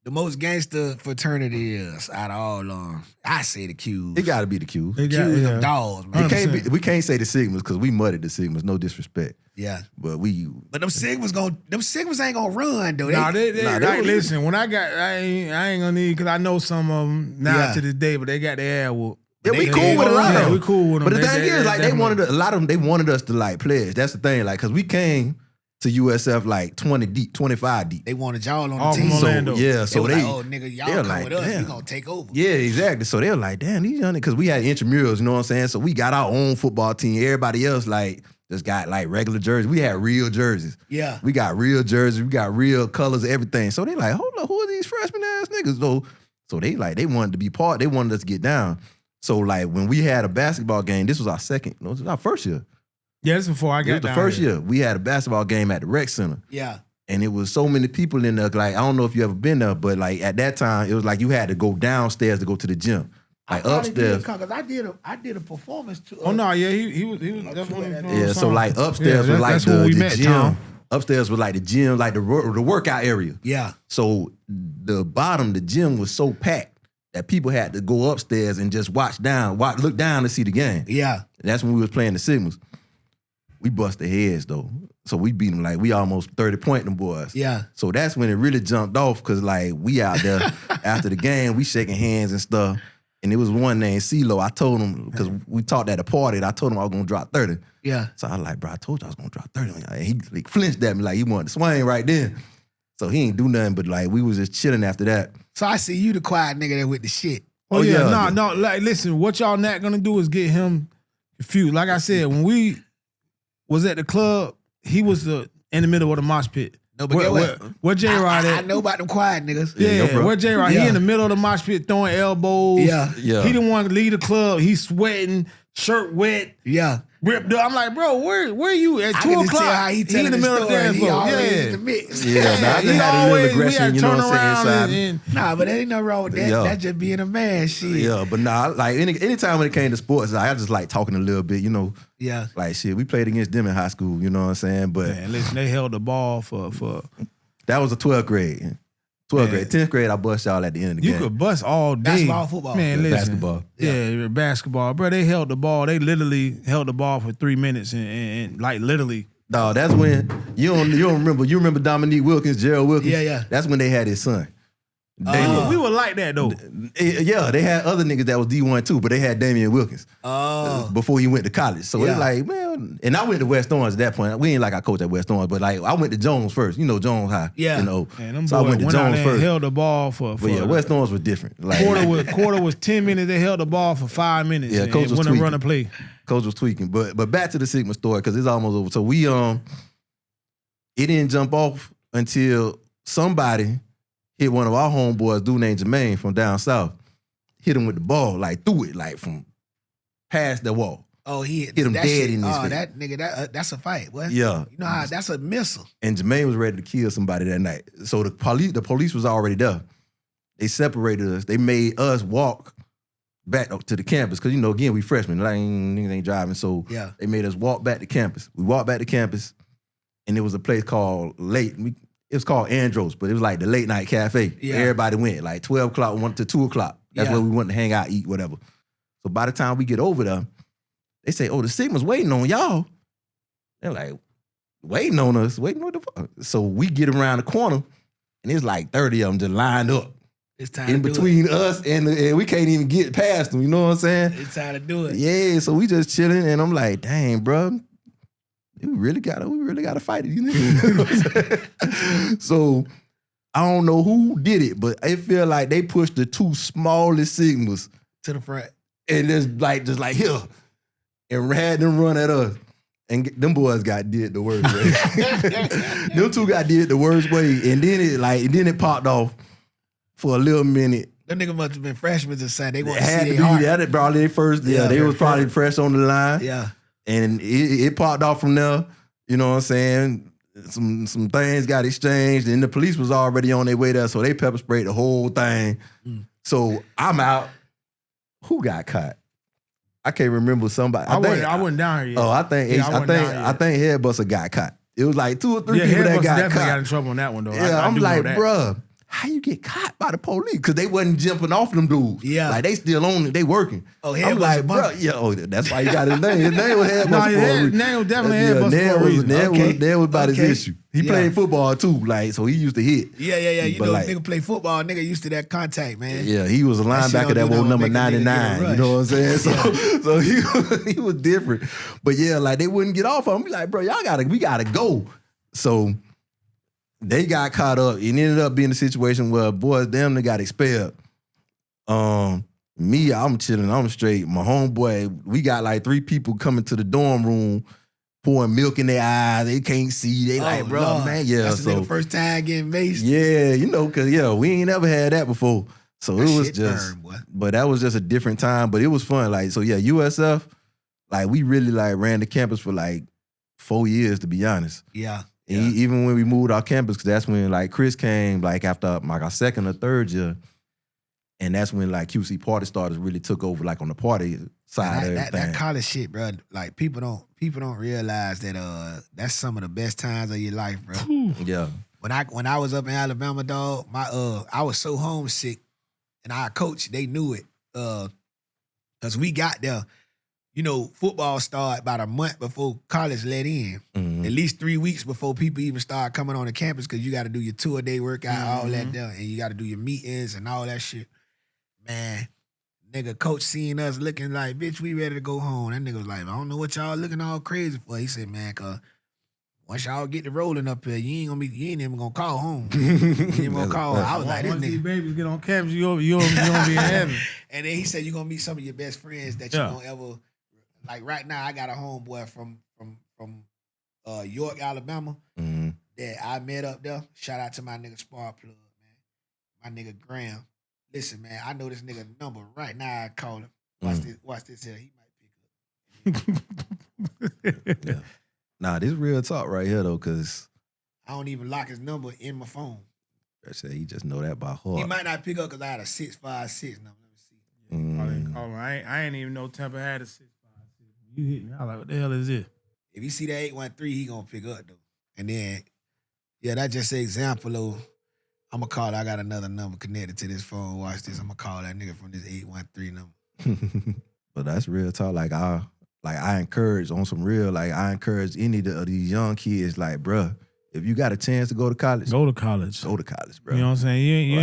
the most gangster fraternity is out of all of them? I say the Qs. It gotta be the Qs. Qs them dogs, man. We can't say the Sigmas because we muddied the Sigmas, no disrespect. Yeah. But them Sigmas ain't gonna run though. Listen, when I ain't gonna need, because I know some of them now to this day, but they got their ass whooped. Yeah, we cool with a lot of them. We cool with them. But the thing is, like, a lot of them, they wanted us to, like, pledge. That's the thing, like, because we came to USF, like, 20 deep, 25 deep. They wanted y'all on the team. So they like, nigga, y'all come with us, we gonna take over. Yeah, exactly. So they were like, damn, these young niggas, because we had intramurals, you know what I'm saying? So we got our own football team. Everybody else, like, just got, like, regular jerseys. We had real jerseys. Yeah. We got real jerseys. We got real colors, everything. So they like, hold up, who are these freshman-ass niggas? So they wanted to be part. They wanted us to get down. So, like, when we had a basketball game, this was our first year. Yeah, this was before I got down. It was the first year. We had a basketball game at the rec center. Yeah. And it was so many people in there. Like, I don't know if you ever been there, but, like, at that time, it was like you had to go downstairs to go to the gym. Like, upstairs. Because I did a performance too. Oh, no, yeah, he was definitely. Yeah, so, like, upstairs was like the gym. Tom. Upstairs was like the gym, like the workout area. Yeah. So, the bottom, the gym was so packed that people had to go upstairs and just look down to see the game. Yeah. And that's when we was playing the Sigmas. We bust their heads, though. So we beat them, like, we almost 30-point them boys. Yeah. So that's when it really jumped off, because, like, we out there after the game, we shaking hands and stuff. And it was one named CeeLo. I told him, because we talked at a party, and I told him I was going to drop 30. Yeah. So I was like, bro, I told you I was going to drop 30. And he like, flinched at me like he wanted to swing right then. So he ain't do nothing, but, like, we was just chilling after that. So I see you the quiet nigga there with the shit. Oh yeah, no. Like, listen, what y'all not gonna do is get him confused. Like I said, when we was at the club, he was in the middle of the mosh pit. No, but where J-Rod at? I know about them quiet niggas. Yeah, where J-Rod? He in the middle of the mosh pit throwing elbows. Yeah. He didn't want to leave the club. He's sweating, shirt wet. Yeah. Ripped up. I'm like, bro, where you at 2 o'clock? Tell how he in the middle of the dance floor. In the mix. Yeah, I just had a little aggression, you know what I'm saying? Nah, but there ain't no wrong with that. Yeah. That's just being a man, shit. Yeah, but nah, like anytime when it came to sports, like, I just like talking a little bit, you know. Yeah. Like, shit, we played against them in high school, you know what I'm saying? But man, listen, they held the ball for that was a 12th grade. 12th grade. 10th grade, I bust y'all at the end of the game. You could bust all day. Basketball, football. Man, listen. Basketball. Yeah, basketball. Bro, they held the ball. They literally held the ball for 3 minutes and like literally. No, that's when you don't remember. You remember Dominique Wilkins, Gerald Wilkins? Yeah. That's when they had his son. We were like that though. Yeah, they had other niggas that was D1 too, but they had Damian Wilkins before he went to college. So it's like, man, and I went to West Orange at that point. We ain't like I coached at West Orange, but like I went to Jones first. You know Jones High. Yeah. You know, Man, them so I went to boys Jones out there and first. held the ball for But yeah, West Orange was different. Like quarter was 10 minutes. They held the ball for 5 minutes. Yeah, coach was wouldn't tweaking. run a play. Coach was tweaking. But back to the Sigma story because it's almost over. So we it didn't jump off until somebody hit one of our homeboys, dude named Jermaine from down south, hit him with the ball, like threw it, like from past the wall. Oh, he hit him dead in his face. That nigga, that's a fight. What? Yeah. You know how that's a missile. And Jermaine was ready to kill somebody that night. So the police was already there. They separated us. They made us walk back to the campus because, you know, again, we freshmen. Like, niggas ain't driving. So they made us walk back to campus. We walked back to campus, and there was a place called it was called Andros, but it was like the late night cafe. Yeah. Everybody went, like 12 o'clock, 1 to 2 o'clock. That's where we went to hang out, eat, whatever. So by the time we get over there, they say, oh, the Sigma's waiting on y'all. They're like, waiting on us? Waiting what the fuck? So we get around the corner, and it's like 30 of them just lined up. It's time in to between do it. us, and we can't even get past them, you know what I'm saying? It's time to do it. Yeah, so we just chilling, and I'm like, dang, bro. We really gotta fight it. You know what I'm saying? So I don't know who did it, but it feel like they pushed the two smallest Sigmas to the front. And just like here. And had them run at us. And them boys got did the worst way. Them two got did the worst way. And then it popped off for a little minute. Them niggas must have been freshmen or something. They want to had see to their be heart. that probably their first. Yeah, they was probably fresh on the line. Yeah. And it popped off from there. You know what I'm saying? Some things got exchanged, and the police was already on their way there, so they pepper sprayed the whole thing. So I'm out. Who got caught? I can't remember somebody. I wasn't down here yet. Oh, I think Headbuster got caught. It was like 2 or 3 people that got definitely caught. got in trouble on that one though. Yeah, I'm like, bruh, how you get caught by the police? Because they wasn't jumping off them dudes. Yeah. Like, they still on it. They working. Oh, I'm like, bruh, that's why he got his name. His name was Headbuster. His name was definitely Headbuster for a reason. Ned was about his issue. He played football too, like, so he used to hit. Yeah. You know, like, nigga play football, nigga used to that contact, man. Yeah, he was a linebacker that was number 99. You know what I'm saying? So he was different. But yeah, like, they wouldn't get off of him. Be like, bro, we gotta go. So they got caught up. It ended up being a situation where boys, they got expelled. Me, I'm chilling, I'm straight. My homeboy, we got like 3 people coming to the dorm room, pouring milk in their eyes. They can't see. They like, bro, Lord. Man, yeah. That's the first time getting maced. Yeah, you know, cause we ain't never had that before. So it was just, but that was just a different time. But it was fun. Like, so yeah, USF, like we really like ran the campus for like 4 years, to be honest. Yeah. Even when we moved our campus, because that's when like Chris came like after like our 2nd or 3rd year. And that's when like QC Party Starters really took over like on the party side of everything. That college shit, bro. Like people don't realize that that's some of the best times of your life, bro. Yeah. When I was up in Alabama, dog, I was so homesick, and our coach, they knew it. Cause we got there. You know, football started about a month before college let in. Mm-hmm. At least 3 weeks before people even start coming on the campus, because you got to do your 2-a-day workout, all that there, and you got to do your meetings and all that shit. Man, nigga, coach seen us looking like, bitch, we ready to go home. That nigga was like, I don't know what y'all looking all crazy for. He said, man, cause once y'all get the rolling up here, you ain't even gonna call home. You ain't even gonna call home. I was like, this once nigga. these babies get on campus, you gonna be in heaven. And then he said, you're gonna meet some of your best friends that you don't ever. Like right now, I got a homeboy from York, Alabama, that I met up there. Shout out to my nigga Spark Plug, man. My nigga Graham. Listen, man, I know this nigga number right now. I call him. Watch this here. He might pick up. Yeah. Nah, this real talk right here though, cause I don't even lock his number in my phone. I said he just know that by heart. He might not pick up because I had a 656 number. Let me see. I ain't even know Tampa had a 656. You hit me. I was like, what the hell is this? If you see that 813, he gonna pick up though. And then, yeah, that's just an example of I'm gonna call. I got another number connected to this phone. Watch this. I'm gonna call that nigga from this 813 number. But that's real talk. Like I encourage on some real. Like I encourage any of these young kids. Like, bruh, if you got a chance to go to college, go to college. Go to college, bro. You know what I'm saying? You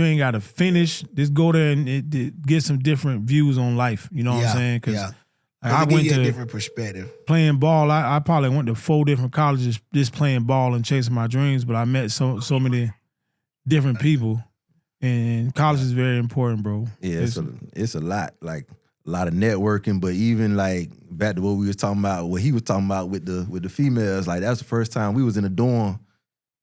ain't gotta finish. Just go there and get some different views on life. You know what I'm saying? Because I went to a different perspective. Playing ball. I probably went to 4 different colleges just playing ball and chasing my dreams. But I met so many different people, and college is very important, bro. Yeah, it's a lot. Like a lot of networking, but even like back to what we was talking about, what he was talking about with the females. Like that was the first time we was in a dorm,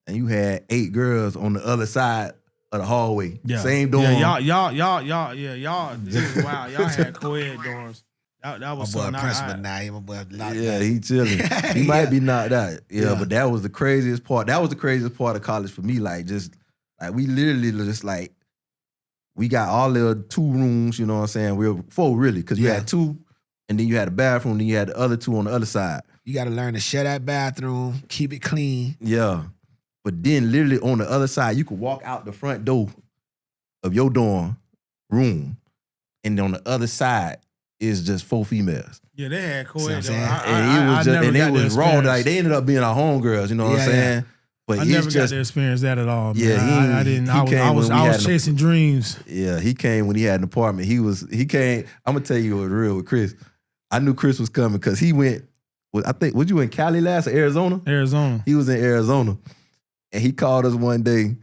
and you had 8 girls on the other side of the hallway. Yeah. Same dorm. Yeah, y'all. Wow, y'all had co-ed dorms. That was my boy Principal now. My boy knocked out. He chilling. He might be knocked out. Yeah, but that was the craziest part. That was the craziest part of college for me. Like we literally just like we got all the 2 rooms. You know what I'm saying? We were 4 really, because you had 2, and then you had a bathroom. Then you had the other 2 on the other side. You got to learn to shut that bathroom, keep it clean. Yeah, but then literally on the other side, you could walk out the front door of your dorm room, and on the other side is just 4 females. Yeah, they had co-ed. And it was raw. Like they ended up being our homegirls. You know what I'm saying? But I never got to experience that at all. Man. Yeah, I didn't. I was chasing dreams. Yeah, he came when he had an apartment. He came. I'm gonna tell you what real with Chris. I knew Chris was coming because he went. I think was you in Cali last or Arizona? Arizona. He was in Arizona, and he called us one day.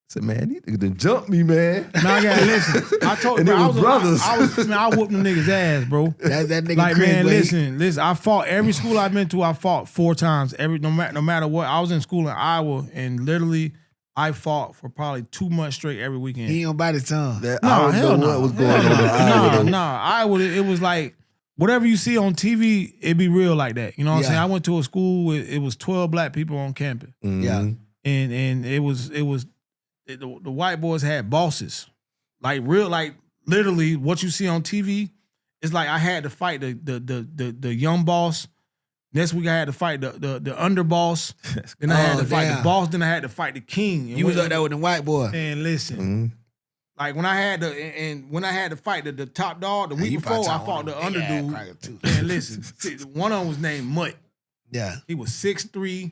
Said, man, these niggas done jumped me, man. Man, I gotta listen. I told you, I was brothers. I whooped them niggas' ass, bro. That nigga like, Chris, man, listen. I fought every school I've been to. I fought 4 times. No matter what. I was in school in Iowa, and literally, I fought for probably 2 months straight every weekend. He don't bite his tongue. I don't know what was going on in Iowa. Iowa. It was like whatever you see on TV, it be real like that. You know what I'm saying? I went to a school with it was 12 black people on campus. Mm-hmm. Yeah, and it was. The white boys had bosses, like real, like literally what you see on TV. It's like I had to fight the young boss. Next week I had to fight the underboss. Then I had to fight the boss. Then I had to fight the king. And you was up there with the white boy. And listen, like when I had to fight the top dog the week before, I fought the underdude. And listen, one of them was named Mutt. Yeah, he was 6'3".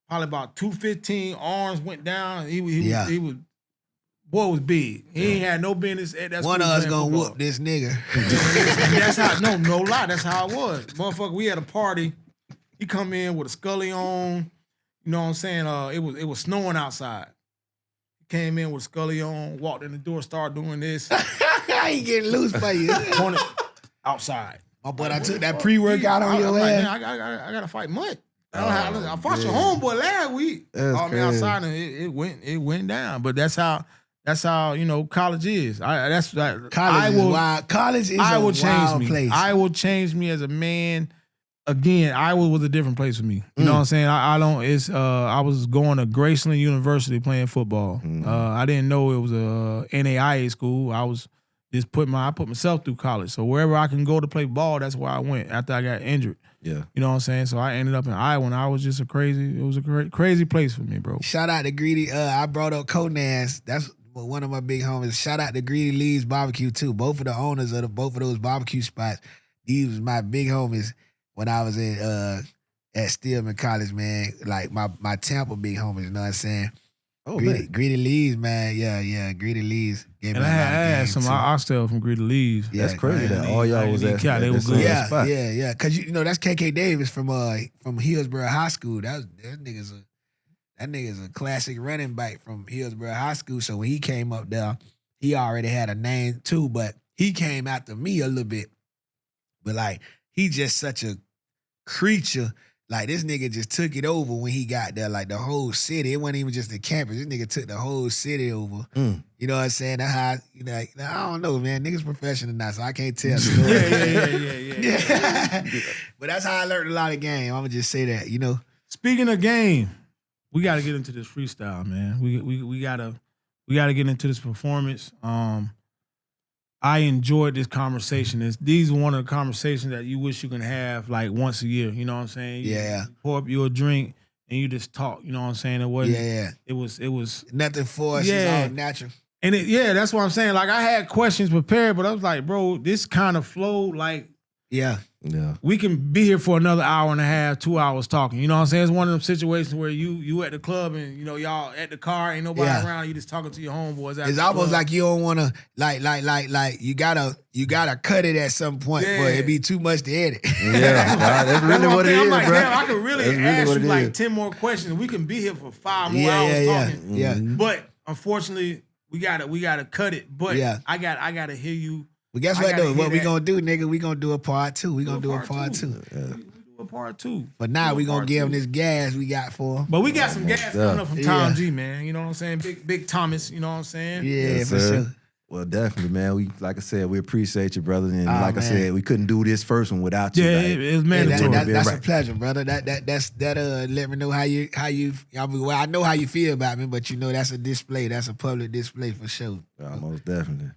Probably about 215, arms went down. He was, boy was big. He ain't had no business at that school. One of us gonna whoop this nigga. That's how, no lie, that's how it was. Motherfucker, we had a party. He come in with a scully on. You know what I'm saying? It was snowing outside. He came in with a scully on, walked in the door, started doing this. I ain't getting loose for you. Pointed outside. My boy, I took that pre-workout on your ass. I gotta fight Mutt. I fought your homeboy last week. Called me outside and it went down. But that's how college is. College is a wild place. Iowa changed me as a man. Again, Iowa was a different place for me. You know what I'm saying? I was going to Graceland University playing football. I didn't know it was a NAIA school. I was just put myself through college. So wherever I can go to play ball, that's where I went after I got injured. Yeah. You know what I'm saying? So I ended up in Iowa, and I was just it was a crazy place for me, bro. Shout out to Greedy. I brought up Conas. That's one of my big homies. Shout out to Greedy Lee's Barbecue, too. Both of the owners of both of those barbecue spots, these was my big homies when I was at Stillman College, man. Like my Tampa big homies, you know what I'm saying? Oh, Greedy Lee's, man. Yeah. Greedy Lee's. And I had some oxtail from Greedy Lee's. Yeah, that's crazy that all y'all was at. They were good. Yeah. Because that's KK Davis from Hillsborough High School. That nigga's a classic running back from Hillsborough High School. So when he came up there, he already had a name too, but he came after me a little bit. But like, he just such a creature. Like, this nigga just took it over when he got there. Like, the whole city. It wasn't even just the campus. This nigga took the whole city over. You know what I'm saying? That's how, I don't know, man. Niggas professional now, so I can't tell. Yeah. But that's how I learned a lot of game. I'm going to just say that, Speaking of game, we got to get into this freestyle, man. We got to get into this performance. I enjoyed this conversation. These are one of the conversations that you wish you can have like once a year. You know what I'm saying? Yeah. You pour up your drink and you just talk. You know what I'm saying? It wasn't. Yeah. It was nothing forced. It's all natural. And that's what I'm saying. Like I had questions prepared, but I was like, bro, this kind of flowed like. Yeah. We can be here for another hour and a half, 2 hours talking. You know what I'm saying? It's one of them situations where you at the club and, you know, y'all at the car, ain't nobody around, you just talking to your homeboys. It's almost like you don't want to, like, you gotta cut it at some point for it be too much to edit. Yeah, that's really what it is, I'm like, bro. damn, I could really ask you like 10 more questions. We can be here for 5 more hours talking. Yeah. But unfortunately, we gotta cut it. But I gotta hear you. But guess what though? What we gonna do, nigga? We gonna do a part 2. We gonna do a part 2. We do a part 2. But now we gonna give him this gas we got for him. But we got some gas coming up from Tom G, man. You know what I'm saying? Big Thomas. You know what I'm saying? Yeah, for sure. Well, definitely, man. We, like I said, we appreciate you, brother. And like I said, we couldn't do this first one without you. Yeah, like, it was mandatory. That's a pleasure, brother. That let me know how you. I mean, well, I know how you feel about me, but you know that's a display. That's a public display for sure. Most definitely.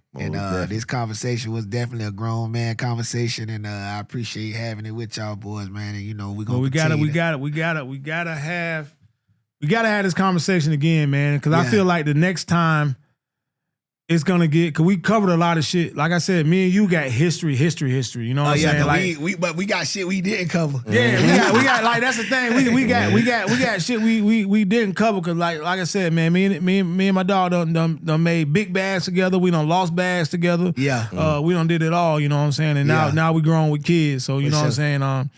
This conversation was definitely a grown man conversation, and I appreciate having it with y'all boys, man. And you know we gonna. We gotta have this conversation again, man. Because I feel like the next time. It's gonna get, cause we covered a lot of shit. Like I said, me and you got history. You know what I'm saying? Like, but we got shit we didn't cover. Yeah, we got like that's the thing. We got shit we didn't cover, cause like I said, man, me and my dog done made big bags together. We done lost bags together. Yeah. We done did it all. You know what I'm saying? And now we grown with kids. So you know what I'm saying?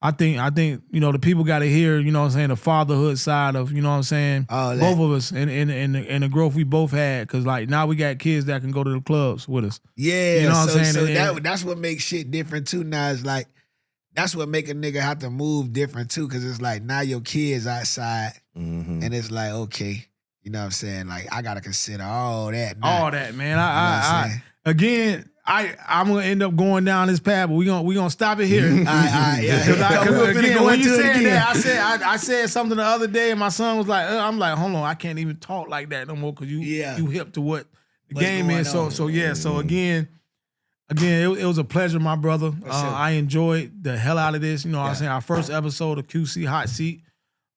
I think you know the people got to hear, you know what I'm saying, the fatherhood side of, you know what I'm saying, both of us and the growth we both had, because like now we got kids that can go to the clubs with us. Yeah, you know what I'm saying. So that's what makes shit different too. Now it's like that's what make a nigga have to move different too, because it's like now your kids outside, and it's like okay, you know what I'm saying, like I gotta consider all that. Now. All that, man. I again. I'm gonna end up going down this path, but we gonna stop it here. Because again, when you said that, I said something the other day, and my son was like, I'm like, hold on, I can't even talk like that no more because you hip to what the game is. So again, it was a pleasure, my brother. I enjoyed the hell out of this. You know what I'm saying? Our first episode of QC Hot Seat,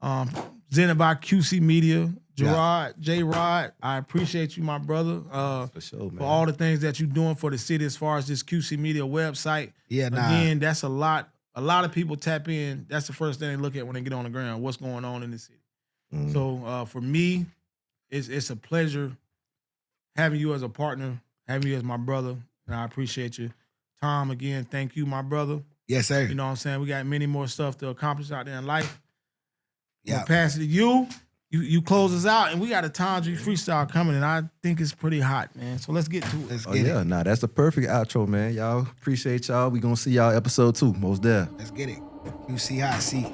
presented by QC Media. Gerard, J-Rod, I appreciate you, my brother, for sure, man. For all the things that you're doing for the city as far as this QC Media website. Yeah, Again, that's a lot. A lot of people tap in. That's the first thing they look at when they get on the ground, what's going on in the city. So for me, it's a pleasure having you as a partner, having you as my brother, and I appreciate you. Tom, again, thank you, my brother. Yes, sir. You know what I'm saying? We got many more stuff to accomplish out there in life. Yeah. Pass it to you. You close us out, and we got a Tom G freestyle coming, and I think it's pretty hot, man. So let's get to it. Let's get it. Nah, that's the perfect outro, man. Y'all appreciate y'all. We gonna see y'all episode 2, most there. Let's get it. QC Hot Seat.